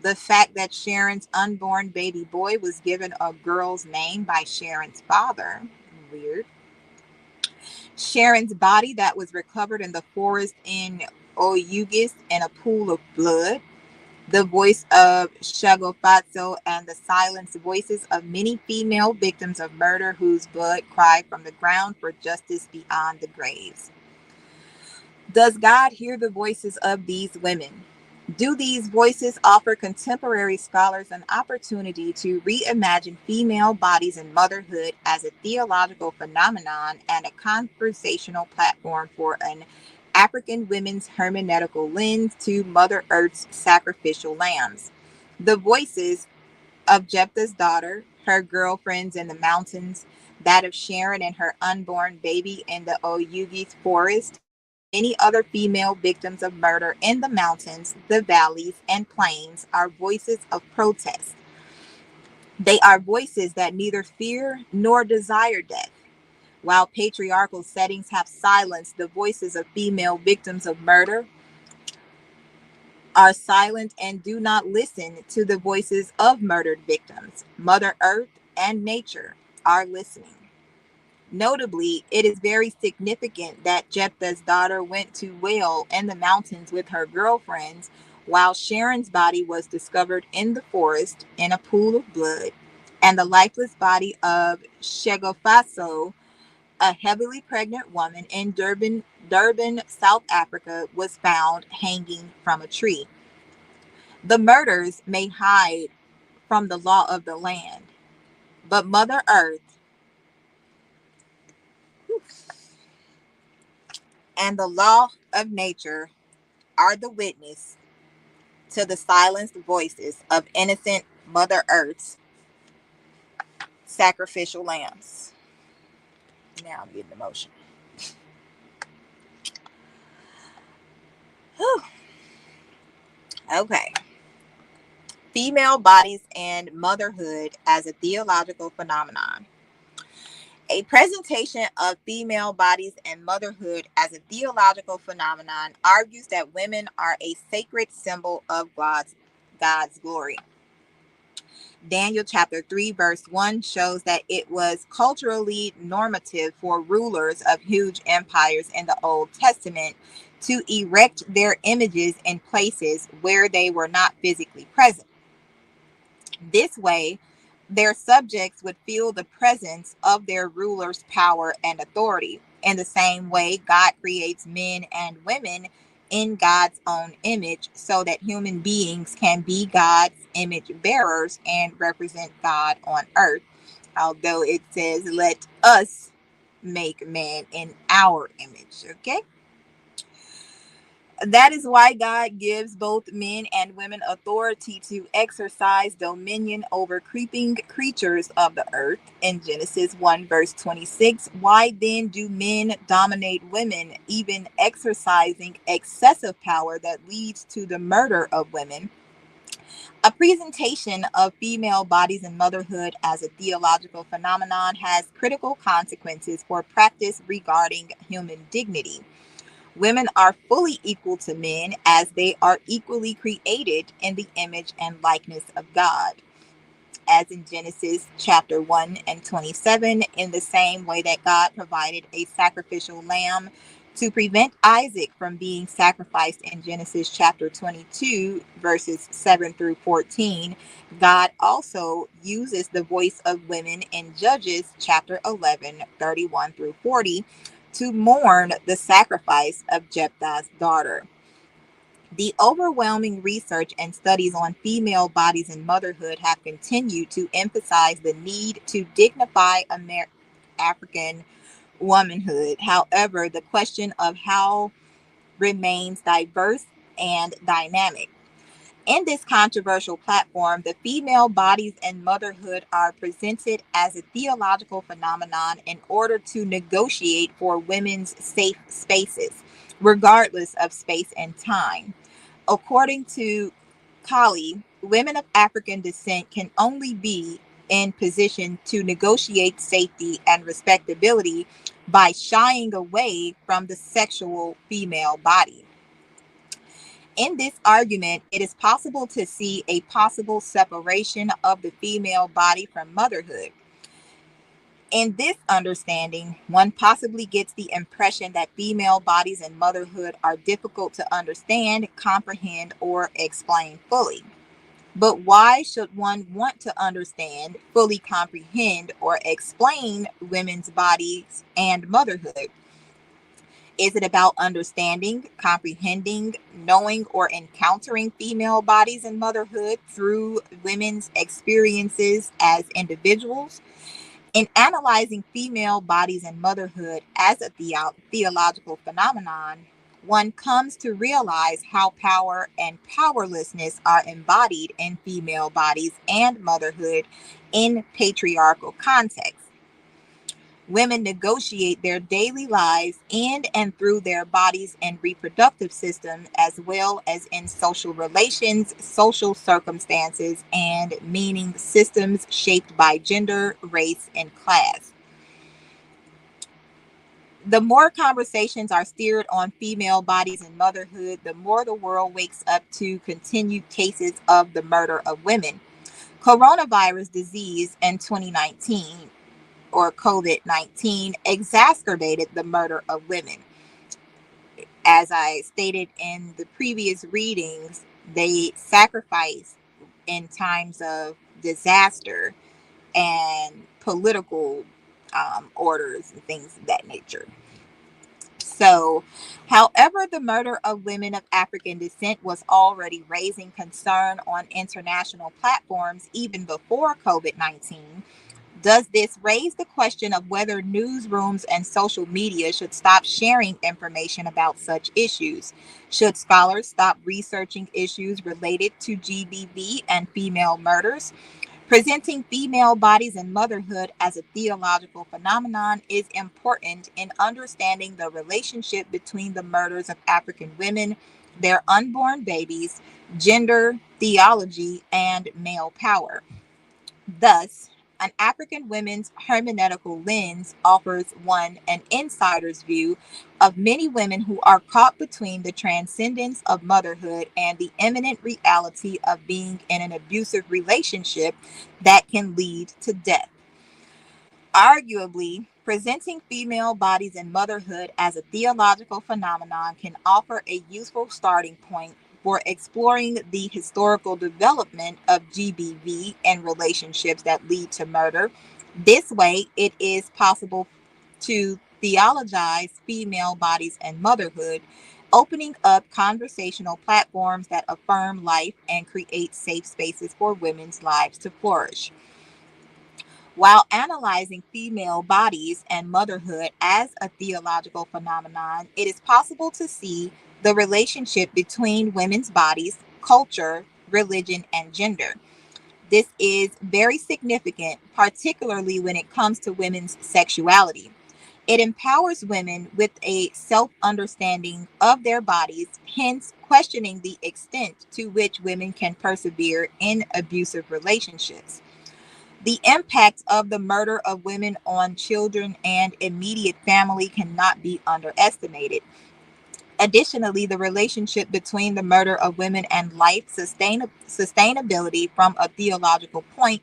Speaker 1: The fact that Sharon's unborn baby boy was given a girl's name by Sharon's father. Weird. Sharon's body that was recovered in the forest in Oyugis in a pool of blood. The voice of Shagofatso and the silenced voices of many female victims of murder whose blood cried from the ground for justice beyond the graves. Does God hear the voices of these women? Do these voices offer contemporary scholars an opportunity to reimagine female bodies and motherhood as a theological phenomenon and a conversational platform for an African women's hermeneutical lens to Mother Earth's sacrificial lambs? The voices of Jephthah's daughter, her girlfriends in the mountains, that of Sharon and her unborn baby in the Oyugis forest, many other female victims of murder in the mountains, the valleys, and plains are voices of protest. They are voices that neither fear nor desire death. While patriarchal settings have silenced the voices of female victims of murder, are silent and do not listen to the voices of murdered victims. Mother Earth and nature are listening. Notably, it is very significant that Jephthah's daughter went to wail in the mountains with her girlfriends while Sharon's body was discovered in the forest in a pool of blood, and the lifeless body of Shegofaso, a heavily pregnant woman in Durban, South Africa, was found hanging from a tree. The murders may hide from the law of the land, but Mother Earth and the law of nature are the witness to the silenced voices of innocent Mother Earth's sacrificial lambs. Now I'm getting emotional. Whew. Okay. Female bodies and motherhood as a theological phenomenon. A presentation of female bodies and motherhood as a theological phenomenon argues that women are a sacred symbol of God's glory. Daniel chapter 3 verse 1 shows that it was culturally normative for rulers of huge empires in the Old Testament to erect their images in places where they were not physically present. This way, their subjects would feel the presence of their ruler's power and authority. In the same way, God creates men and women in God's own image so that human beings can be God's image bearers and represent God on earth. Although it says, let us make man in our image. Okay. That is why God gives both men and women authority to exercise dominion over creeping creatures of the earth. In Genesis 1 verse 26, why then do men dominate women, even exercising excessive power that leads to the murder of women? A presentation of female bodies and motherhood as a theological phenomenon has critical consequences for practice regarding human dignity. Women are fully equal to men as they are equally created in the image and likeness of God. As in Genesis chapter 1 and 27, in the same way that God provided a sacrificial lamb to prevent Isaac from being sacrificed in Genesis chapter 22, verses 7 through 14, God also uses the voice of women in Judges chapter 11, 31 through 40 to mourn the sacrifice of Jephthah's daughter. The overwhelming research and studies on female bodies and motherhood have continued to emphasize the need to dignify African womanhood. However, the question of how remains diverse and dynamic. In this controversial platform, the female bodies and motherhood are presented as a theological phenomenon in order to negotiate for women's safe spaces, regardless of space and time. According to Kali, women of African descent can only be in position to negotiate safety and respectability by shying away from the sexual female body. In this argument, it is possible to see a possible separation of the female body from motherhood. In this understanding, one possibly gets the impression that female bodies and motherhood are difficult to understand, comprehend, or explain fully. But why should one want to understand, fully comprehend, or explain women's bodies and motherhood? Is it about understanding, comprehending, knowing, or encountering female bodies and motherhood through women's experiences as individuals? In analyzing female bodies and motherhood as a theological phenomenon, one comes to realize how power and powerlessness are embodied in female bodies and motherhood in patriarchal contexts. Women negotiate their daily lives in and through their bodies and reproductive system, as well as in social relations, social circumstances, and meaning systems shaped by gender, race, and class. The more conversations are steered on female bodies and motherhood, the more the world wakes up to continued cases of the murder of women. Coronavirus disease in 2019, or COVID-19, exacerbated the murder of women. As I stated in the previous readings, they sacrifice in times of disaster and political orders and things of that nature. So, however, the murder of women of African descent was already raising concern on international platforms even before COVID-19. Does this raise the question of whether newsrooms and social media should stop sharing information about such issues? Should scholars stop researching issues related to GBV and female murders? Presenting female bodies and motherhood as a theological phenomenon is important in understanding the relationship between the murders of African women, their unborn babies, gender, theology, and male power. Thus, an African women's hermeneutical lens offers one an insider's view of many women who are caught between the transcendence of motherhood and the imminent reality of being in an abusive relationship that can lead to death. Arguably, presenting female bodies and motherhood as a theological phenomenon can offer a useful starting point for exploring the historical development of GBV and relationships that lead to murder. This way, it is possible to theologize female bodies and motherhood, opening up conversational platforms that affirm life and create safe spaces for women's lives to flourish. While analyzing female bodies and motherhood as a theological phenomenon, it is possible to see the relationship between women's bodies, culture, religion, and gender. This is very significant, particularly when it comes to women's sexuality. It empowers women with a self understanding of their bodies, hence, questioning the extent to which women can persevere in abusive relationships. The impact of the murder of women on children and immediate family cannot be underestimated. Additionally, the relationship between the murder of women and life sustainability from a theological point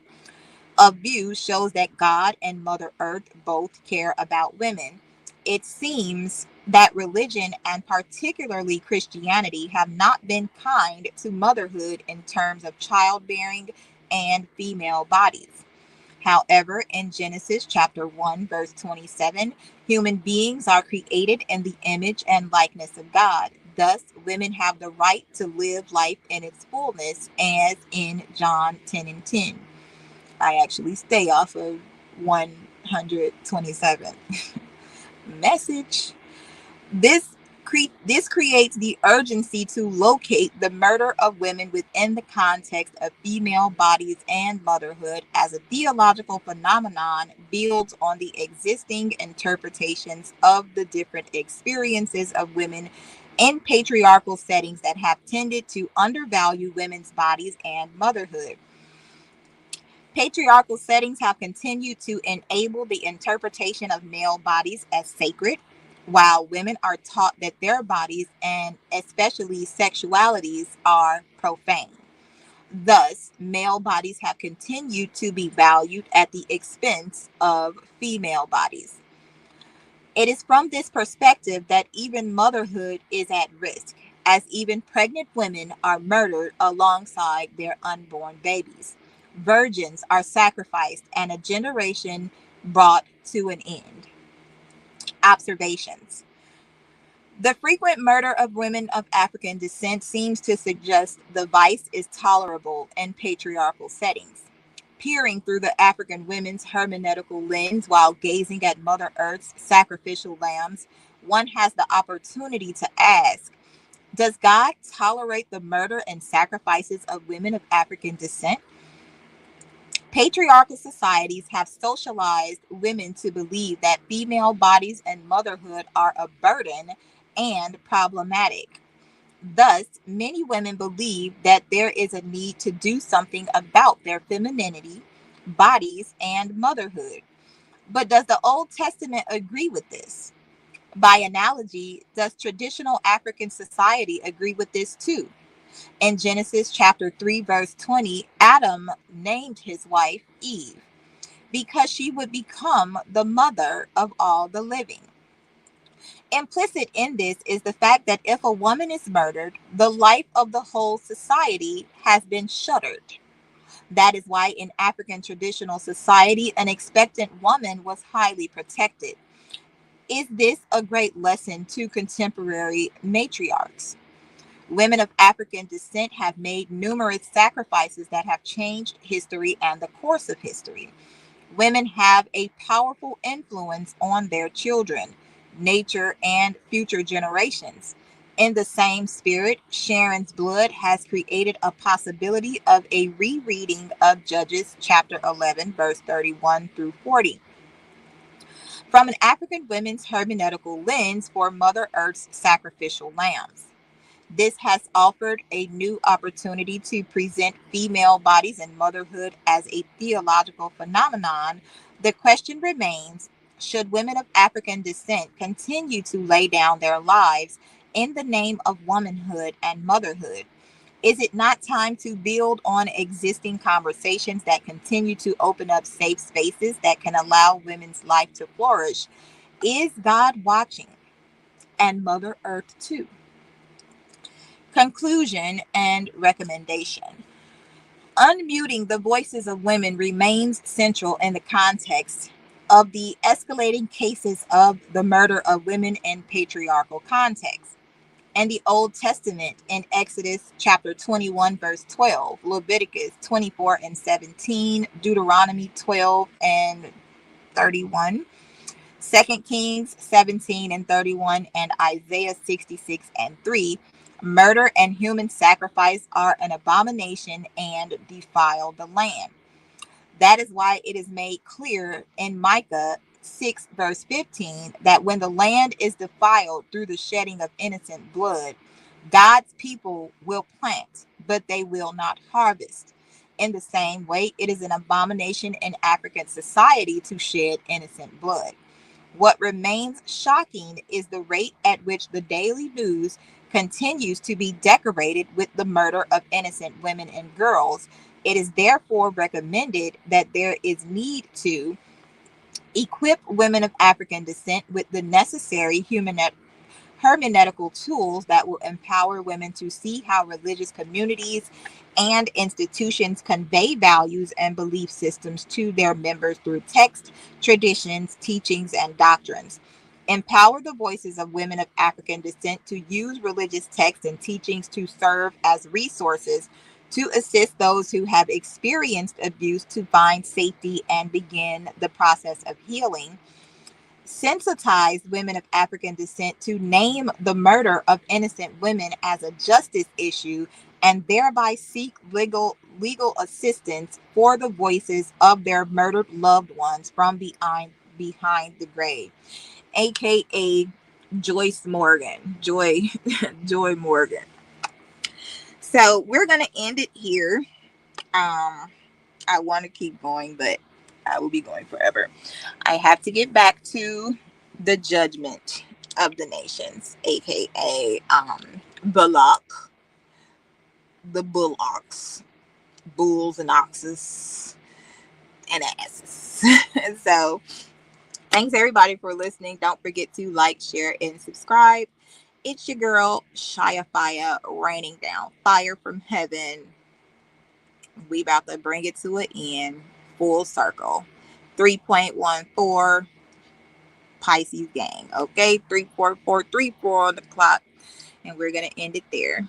Speaker 1: of view shows that God and Mother Earth both care about women. It seems that religion, and particularly Christianity, have not been kind to motherhood in terms of childbearing and female bodies. However, in Genesis chapter 1, verse 27, human beings are created in the image and likeness of God. Thus, women have the right to live life in its fullness, as in John 10 and 10. I actually stay off of 127. Message. This This creates the urgency to locate the murder of women within the context of female bodies and motherhood as a theological phenomenon builds on the existing interpretations of the different experiences of women in patriarchal settings that have tended to undervalue women's bodies and motherhood. Patriarchal settings have continued to enable the interpretation of male bodies as sacred, while women are taught that their bodies and especially sexualities are profane. Thus, male bodies have continued to be valued at the expense of female bodies. It is from this perspective that even motherhood is at risk, as even pregnant women are murdered alongside their unborn babies. Virgins are sacrificed and a generation brought to an end. Observations. The frequent murder of women of African descent seems to suggest the vice is tolerable in patriarchal settings. Peering through the African women's hermeneutical lens while gazing at Mother Earth's sacrificial lambs, one has the opportunity to ask, does God tolerate the murder and sacrifices of women of African descent? Patriarchal societies have socialized women to believe that female bodies and motherhood are a burden and problematic. Thus, many women believe that there is a need to do something about their femininity, bodies, and motherhood. But does the Old Testament agree with this? By analogy, does traditional African society agree with this too? In Genesis chapter 3, verse 20, Adam named his wife Eve because she would become the mother of all the living. Implicit in this is the fact that if a woman is murdered, the life of the whole society has been shuttered. That is why in African traditional society, an expectant woman was highly protected. Is this a great lesson to contemporary matriarchs? Women of African descent have made numerous sacrifices that have changed history and the course of history. Women have a powerful influence on their children, nature, and future generations. In the same spirit, Sharon's blood has created a possibility of a rereading of Judges chapter 11, verse 31 through 40. From an African women's hermeneutical lens for Mother Earth's sacrificial lambs. This has offered a new opportunity to present female bodies and motherhood as a theological phenomenon. The question remains, should women of African descent continue to lay down their lives in the name of womanhood and motherhood? Is it not time to build on existing conversations that continue to open up safe spaces that can allow women's life to flourish? Is God watching? And Mother Earth too? Conclusion and recommendation. Unmuting the voices of women remains central in the context of the escalating cases of the murder of women in patriarchal contexts. In the Old Testament, in Exodus chapter 21, verse 12, Leviticus 24 and 17, Deuteronomy 12 and 31, 2 Kings 17 and 31, and Isaiah 66 and 3, murder and human sacrifice are an abomination and defile the land. That is why it is made clear in Micah 6, verse 15, that when the land is defiled through the shedding of innocent blood, God's people will plant, but they will not harvest. In the same way, it is an abomination in African society to shed innocent blood. What remains shocking is the rate at which the daily news continues to be decorated with the murder of innocent women and girls. It is therefore recommended that there is need to equip women of African descent with the necessary hermeneutical tools that will empower women to see how religious communities and institutions convey values and belief systems to their members through text, traditions, teachings, and doctrines. Empower the voices of women of African descent to use religious texts and teachings to serve as resources to assist those who have experienced abuse to find safety and begin the process of healing. sensitized women of African descent to name the murder of innocent women as a justice issue and thereby seek legal assistance for the voices of their murdered loved ones from behind the grave, aka Joyce Morgan. Joy Morgan. So we're gonna end it here. I want to keep going, but I will be going forever. I have to get back to the judgment of the nations, aka the bullocks, bulls and oxes and asses. So thanks everybody for listening. Don't forget to like, share, and subscribe. It's your girl Shia Fire raining down fire from heaven. We about to bring it to an end, full circle. 3.14 Pisces gang. Okay, 34434 on the clock, and we're gonna end it there.